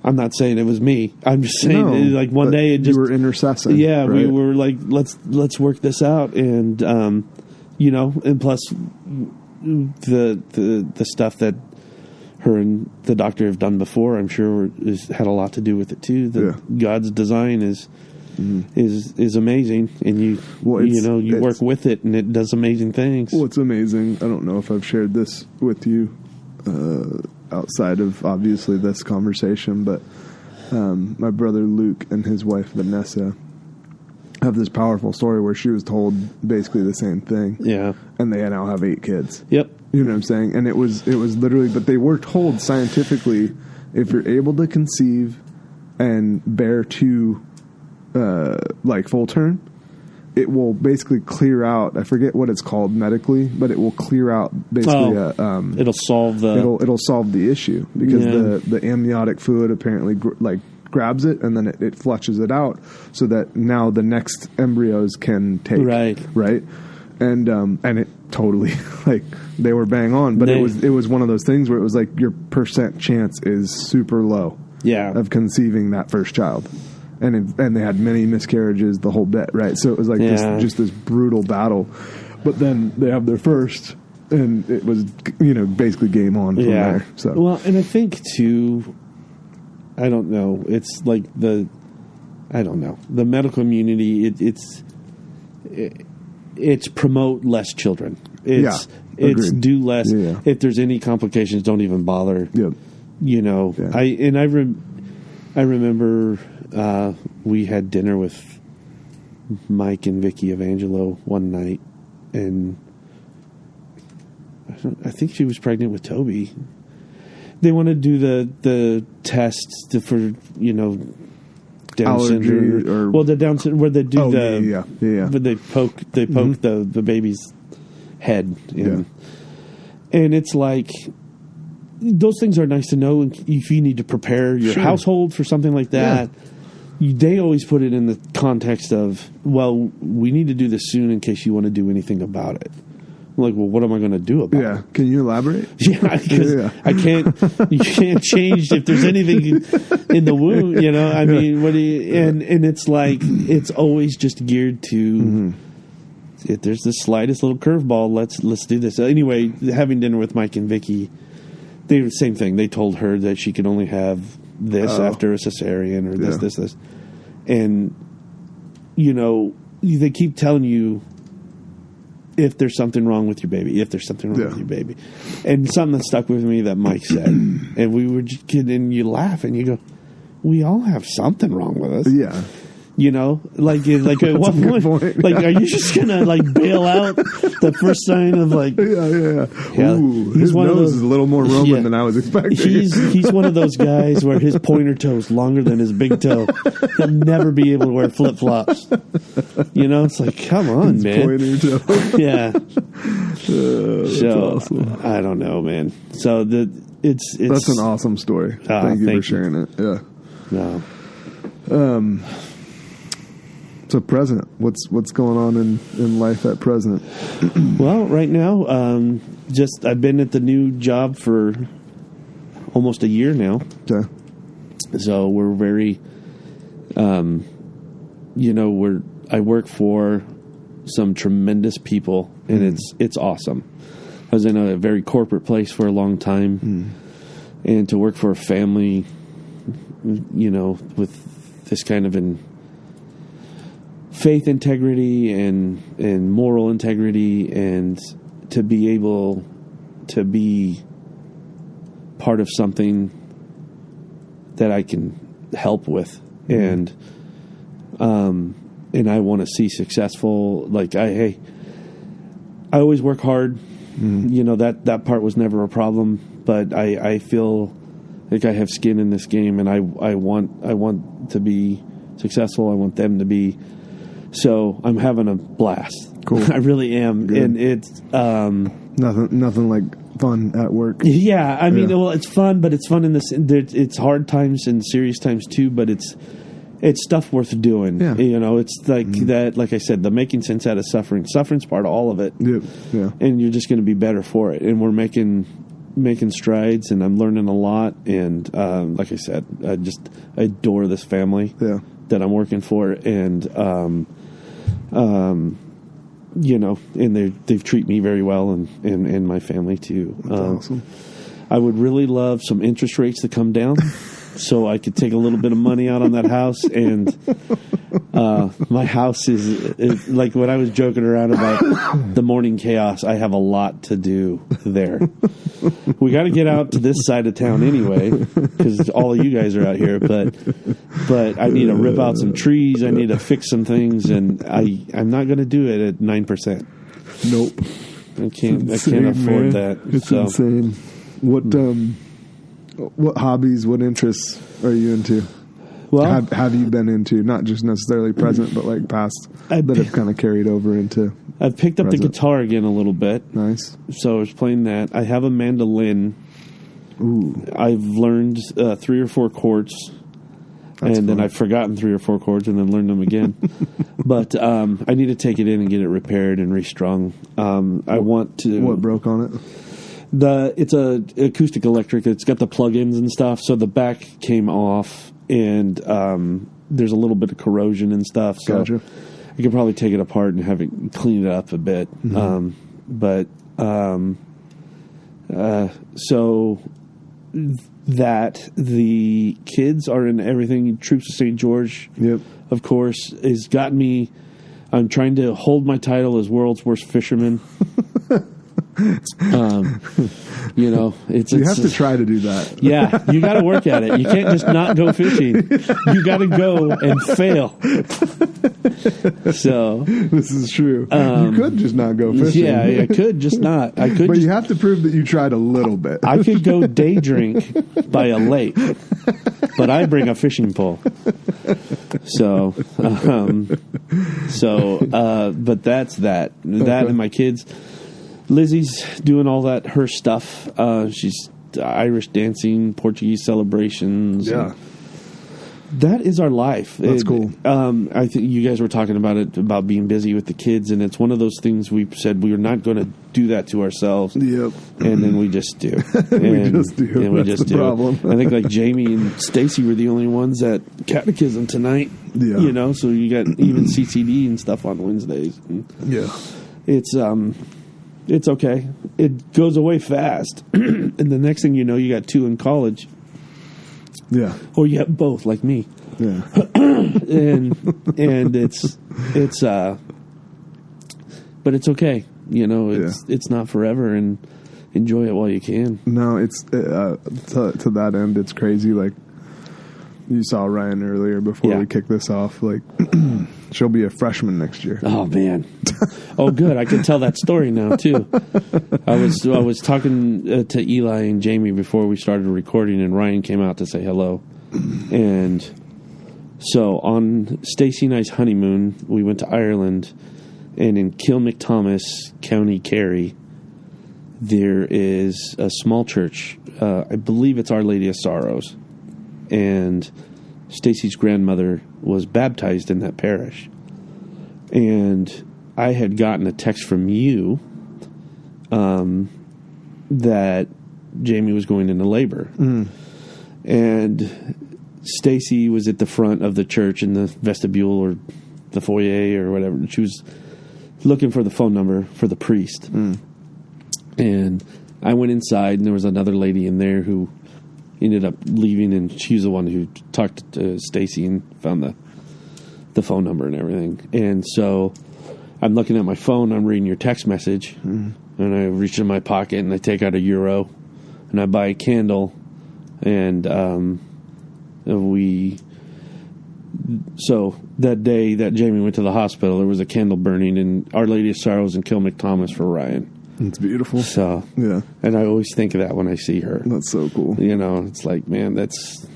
I'm not saying it was me. I'm just saying one day it just, you were intercessing. Yeah, right? We were let's work this out, and and plus the stuff that her and the doctor have done before, I'm sure had a lot to do with it too. God's design is amazing, and you work with it, and it does amazing things. Well, it's amazing. I don't know if I've shared this with you outside of obviously this conversation, but my brother Luke and his wife Vanessa have this powerful story where she was told basically the same thing. Yeah. And they now have 8 kids. Yep. You know what I'm saying? And it was literally, but they were told scientifically, if you're able to conceive and bear 2 full term, it will basically clear out. I forget what it's called medically, but it will clear out basically. It'll solve it'll solve the issue because the amniotic fluid apparently grabs it and then it flushes it out so that now the next embryos can take. Right. And it totally they were bang on, but it was one of those things where it was your percent chance is super low. Yeah. Of conceiving that first child. And they had many miscarriages, the whole bit, right? So it was this brutal battle. But then they have their first, and it was, basically game on from there. So. Well, and I think, too, I don't know, it's the medical community, it's promote less children. It's do less. Yeah. If there's any complications, don't even bother. Yep. I remember we had dinner with Mike and Vicky Evangelo one night, and I think she was pregnant with Toby. They want to do the tests for, Down syndrome. Or well, the Down syndrome, where they do yeah. where they poke the baby's head in. And it's like, those things are nice to know if you need to prepare your household for something like that. Yeah. They always put it in the context of, well, we need to do this soon in case you want to do anything about it. I'm like, well, what am I going to do about it? Yeah. Can you elaborate? Yeah, because I can't. You can't change if there's anything in the womb. I mean, what do you? And it's like, it's always just geared to. If there's the slightest little curveball, let's do this. Anyway, having dinner with Mike and Vicky, they were the same thing. They told her that she could only have this after a cesarean or this. And, they keep telling you if there's something wrong with your baby, with your baby. And something that stuck with me that Mike said, and we were just kidding, and you laugh and you go, we all have something wrong with us. Yeah. Like at what point, like, are you just gonna bail out the first sign of Yeah. Ooh, his nose is a little more Roman than I was expecting. He's one of those guys where his pointer toe is longer than his big toe. He'll never be able to wear flip flops. It's like, come on, his man. Pointer toe. Yeah. So awesome. I don't know, man. So it's that's an awesome story. Thank you for sharing it. Yeah. No. So present, what's going on in life at present? Well, right now, I've been at the new job for almost a year now. Okay. So we're very, I work for some tremendous people, and it's awesome. I was in a very corporate place for a long time, and to work for a family, with this kind of faith integrity and moral integrity, and to be able to be part of something that I can help with, and I want to see successful. Like I always work hard. That part was never a problem, but I feel like I have skin in this game, and I want to be successful. I want them to be. So I'm having a blast. Cool. I really am. Good. And it's nothing like fun at work. Yeah, I mean, well, it's fun, but it's fun in this. It's hard times and serious times too. But it's stuff worth doing. Yeah. It's like that. Like I said, the making sense out of suffering. Suffering's part of all of it. Yeah. And you're just going to be better for it. And we're making strides, and I'm learning a lot. And like I said, I adore this family. Yeah. That I'm working for, and and they've treated me very well, and my family too. That's awesome. I would really love some interest rates to come down, so I could take a little bit of money out on that house. And my house is like, when I was joking around about the morning chaos, I have a lot to do there. We got to get out to this side of town anyway, because all of you guys are out here. But I need to rip out some trees. I need to fix some things, and I'm not going to do it at 9%. Nope. I can't afford that. It's insane. What hobbies, what interests are you into? Well, have you been into, not just necessarily present, but like past that have kind of carried over into? I've picked up the guitar again a little bit. Nice. So I was playing that. I have a mandolin. Ooh. I've learned 3 or 4 chords. Then I've forgotten 3 or 4 chords and then learned them again. But I need to take it in and get it repaired and restrung. I want to. What broke on it? It's a acoustic electric. It's got the plugins and stuff. So the back came off, and there's a little bit of corrosion and stuff. So gotcha. I could probably take it apart and have it clean it up a bit. So that the kids are in everything. Troops of St. George, yep, of course, has gotten me. I'm trying to hold my title as world's worst fisherman. You know, you have to try to do that. Yeah, you got to work at it. You can't just not go fishing. You got to go and fail. So this is true. You could just not go fishing. Yeah, I could just not. But you have to prove that you tried a little bit. I could go day drink by a lake, but I bring a fishing pole. So, but that's that. That and my kids. Lizzie's doing all that, her stuff. She's Irish dancing, Portuguese celebrations. Yeah. That is our life. That's cool. I think you guys were talking about it, about being busy with the kids, and it's one of those things we said we are not going to do that to ourselves. Yep. And then we just do. We just do. And we That's just the do. problem. I think like Jamie and Stacy were the only ones at catechism tonight. Yeah. You know, so you got even CCD and stuff on Wednesdays. And yeah. It's okay. It goes away fast. And the next thing you know, you got 2 in college. Yeah. Or you have both, like me. Yeah. and it's but it's okay. You know, it's not forever, and enjoy it while you can. No, it's to that end, it's crazy. Like, you saw Ryan earlier before we kicked this off. Like, she'll be a freshman next year. Oh man! Oh, good. I can tell that story now too. I was talking to Eli and Jamie before we started recording, and Ryan came out to say hello. And so on Stacy and I's honeymoon, we went to Ireland, and in Kilmacthomas, County Kerry, there is a small church. I believe it's Our Lady of Sorrows. And Stacy's grandmother was baptized in that parish. And I had gotten a text from you that Jamie was going into labor. Mm. And Stacy was at the front of the church in the vestibule or the foyer or whatever. She was looking for the phone number for the priest. Mm. And I went inside, and there was another lady in there who ended up leaving, and she was the one who talked to Stacy and found the phone number and everything. And so I'm looking at my phone, I'm reading your text message, and I reach in my pocket and I take out €1 and I buy a candle, and so that day that Jamie went to the hospital, there was a candle burning in Our Lady of Sorrows in Kilmacthomas for Ryan. It's beautiful. So, yeah. And I always think of that when I see her. That's so cool. You know, it's like, man, that's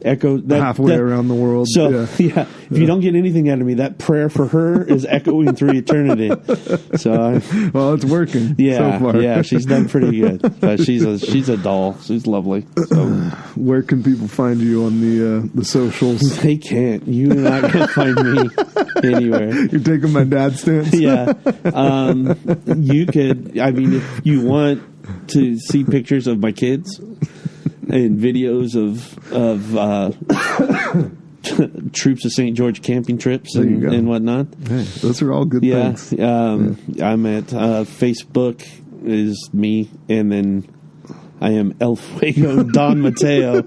echo that, halfway around the world. So, yeah, if you don't get anything out of me, that prayer for her is echoing through eternity. So, well, it's working. Yeah, so far. Yeah, she's done pretty good. But she's a doll. She's lovely. So, where can people find you on the socials? They can't. You're not going to find me anywhere. You're taking my dad's stance. Yeah, you could. I mean, if you want to see pictures of my kids and videos of Troops of St. George camping trips and whatnot. Hey, those are all good things. I'm at Facebook is me, and then I am El Fuego Don Mateo on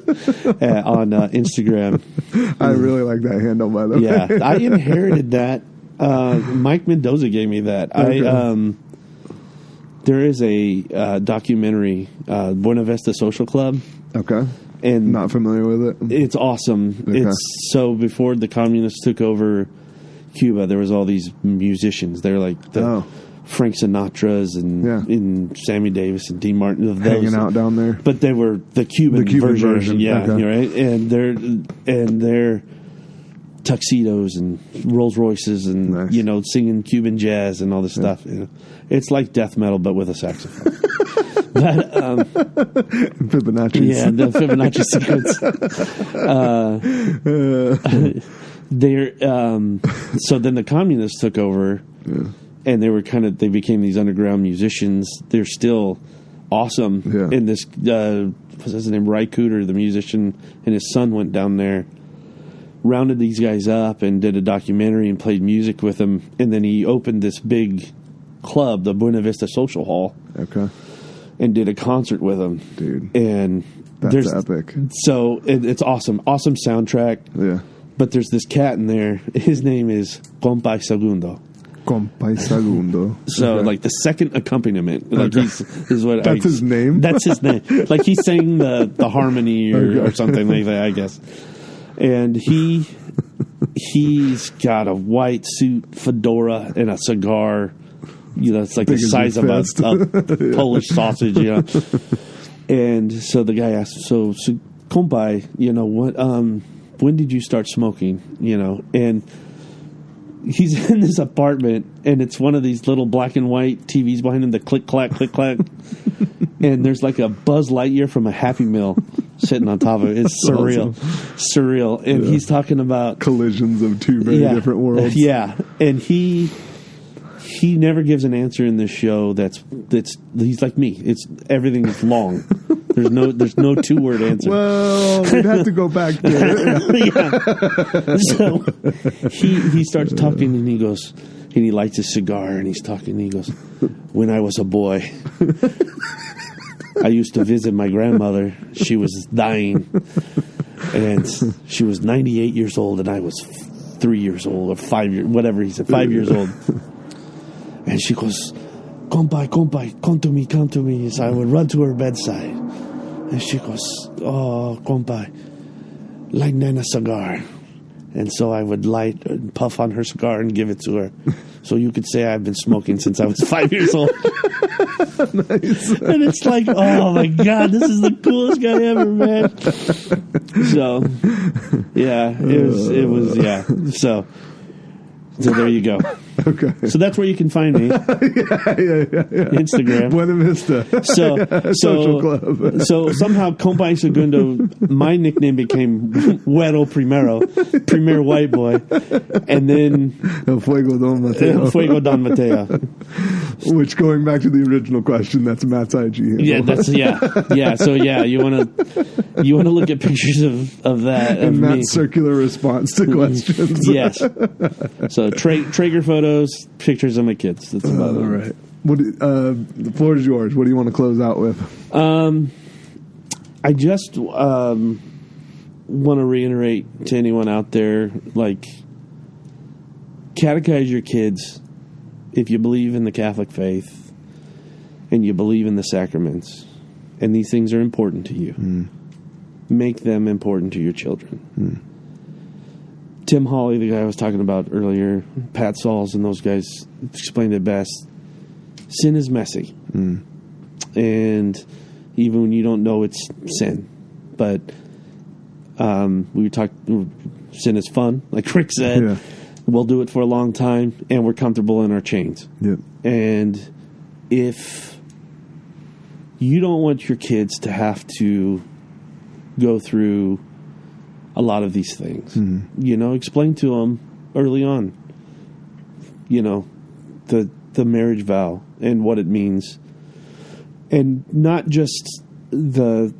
Instagram. I really like that handle, by the way. Yeah, I inherited that. Mike Mendoza gave me that. Okay. There is a documentary, Buena Vista Social Club. Okay. And not familiar with it. It's awesome. Okay. It's so before the communists took over Cuba, there was all these musicians. They're like the Frank Sinatra's and Sammy Davis and Dean Martin, of those hanging out down there. But they were the Cuban version. Yeah, okay. Right. And they're tuxedos and Rolls Royces and singing Cuban jazz and all this stuff. You know? It's like death metal but with a saxophone. But Fibonacci. Yeah, the Fibonacci sequence. So then the communists took over, and they became these underground musicians. They're still awesome. Yeah. And this what's his name, Ry Cooter, the musician, and his son went down there, rounded these guys up, and did a documentary and played music with them. And then he opened this big club, the Buena Vista Social Hall. Okay. And did a concert with them. Dude. And that's epic. So it's awesome. Awesome soundtrack. Yeah. But there's this cat in there. His name is Compay Segundo. Compai Segundo. So, Okay. like the second accompaniment, like is what That's his name? That's his name. Like he's saying the harmony or something like that, I guess. And he's got a white suit, fedora, and a cigar. You know, it's like Big the as size your of a fist. Polish sausage. You know. And so the guy asked, "So Kompai, you know what? When did you start smoking? You know?" And he's in this apartment, and it's one of these little black and white TVs behind him, the click clack, and there's like a Buzz Lightyear from a Happy Meal sitting on top of it. It's surreal, surreal. And he's talking about collisions of two very different worlds. Yeah, and he never gives an answer in this show. That's he's like me. It's everything is long. There's no 2-word answer. Well, we'd have to go back to it. So he starts talking, and he goes, and he lights a cigar, and he's talking, and he goes, "When I was a boy, I used to visit my grandmother. She was dying, and she was 98 years old, and I was 3 years old, or 5 years, whatever he said, 5 years old. And she goes, Kompai, come to me. So I would run to her bedside. And she goes, oh, Kompai, light Nana cigar. And so I would light and puff on her cigar and give it to her. So you could say I've been smoking since I was 5 years old. Nice. And it's like, oh my God, this is the coolest guy ever, man. So, yeah, it was, yeah. So there you go. Okay. So that's where you can find me. Yeah. Instagram. Buena Vista. Social club. So somehow Kompai Segundo, my nickname became Güero Primero, Premier White Boy, and then El Fuego Don Mateo. Fuego Don Mateo. Which, going back to the original question, that's Matt's IG handle. Yeah. So you want to look at pictures of that of and Matt's me. circular response to questions. Yes. So Traeger photos, pictures of my kids. That's about it. All right. The floor is yours. What do you want to close out with? I just want to reiterate to anyone out there, like, catechize your kids if you believe in the Catholic faith and you believe in the sacraments, and these things are important to you. Make them important to your children. Tim Hawley, the guy I was talking about earlier, Pat Sauls, and those guys explained it best. Sin is messy. And even when you don't know it's sin. But sin is fun, like Rick said. Yeah. We'll do it for a long time, and we're comfortable in our chains. Yep. And if you don't want your kids to have to go through a lot of these things, explain to them early on, the marriage vow and what it means, and not just the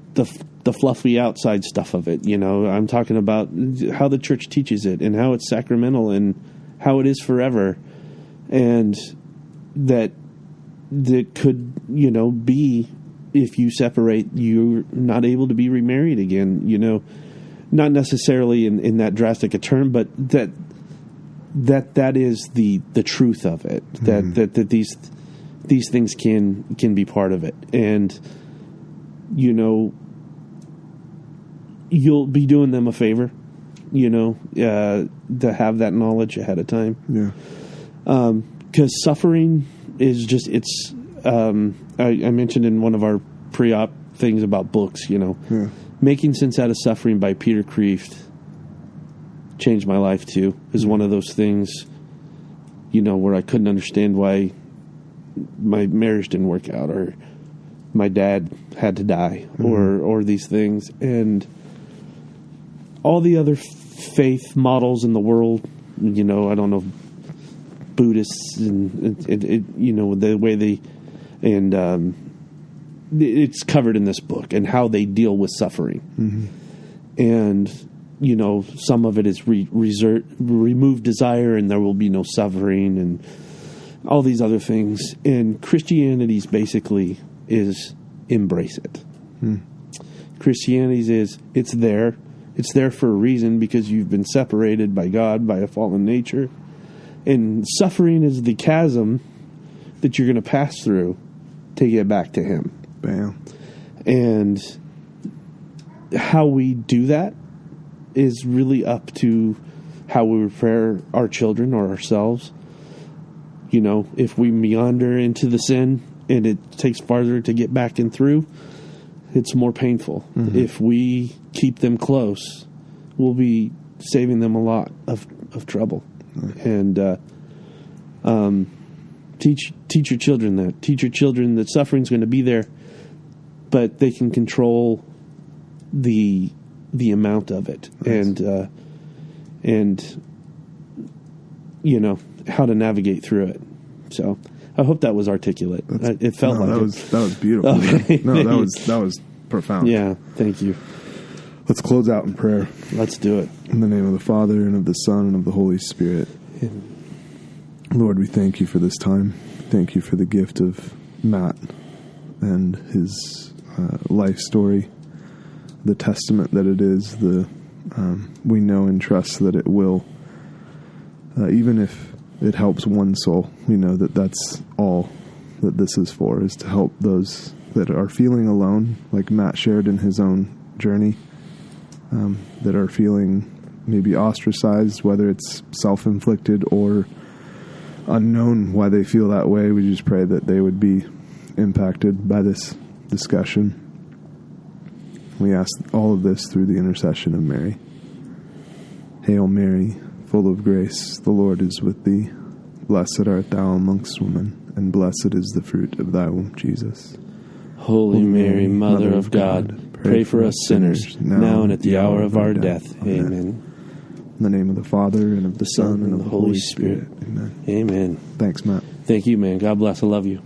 fluffy outside stuff of it. I'm talking about how the church teaches it and how it's sacramental and how it is forever, and that could, be, if you separate, you're not able to be remarried again, not necessarily in that drastic a term, but that is the truth of it, that these things can be part of it. And, you'll be doing them a favor, to have that knowledge ahead of time. Yeah. Because suffering is just, it's, I mentioned in one of our pre-op things about books, Making Sense Out of Suffering by Peter Kreeft changed my life too. Is one of those things, where I couldn't understand why my marriage didn't work out, or my dad had to die, or these things. And all the other faith models in the world, I don't know, Buddhists and the way they, and it's covered in this book and how they deal with suffering. And some of it is remove desire and there will be no suffering, and all these other things. And Christianity's basically is embrace it. Christianity's is, it's there for a reason, because you've been separated by God, by a fallen nature, And suffering is the chasm that you're going to pass through to get back to Him. Bam. And how we do that is really up to how we prepare our children or ourselves. You know, if we meander into the sin and it takes farther to get back and through, it's more painful. Mm-hmm. If we keep them close, we'll be saving them a lot of trouble. Mm-hmm. And teach your children that. Teach your children that suffering's going to be there, but they can control the amount of it. Nice. And you know how to navigate through it. So I hope that was articulate. It felt like that was beautiful. Okay. No, that was profound. Yeah, thank you. Let's close out in prayer. Let's do it. In the name of the Father, and of the Son, and of the Holy Spirit. Lord, we thank you for this time. Thank you for the gift of Matt and his life story, the testament that it is. We know and trust that it will, even if it helps one soul, we know that that's all that this is for, is to help those that are feeling alone, like Matt shared in his own journey, that are feeling maybe ostracized, whether it's self-inflicted or unknown why they feel that way. We just pray that they would be impacted by this discussion. We ask all of this through the intercession of Mary. Hail Mary, full of grace, the Lord is with thee. Blessed art thou amongst women, and blessed is the fruit of thy womb, Jesus. Holy Mary, Mother of God, pray for us sinners, now and at the hour of our death. Amen. In the name of the Father, and of the Son, and of the Holy Spirit. Amen. Amen. Thanks, Matt. Thank you, man. God bless. I love you.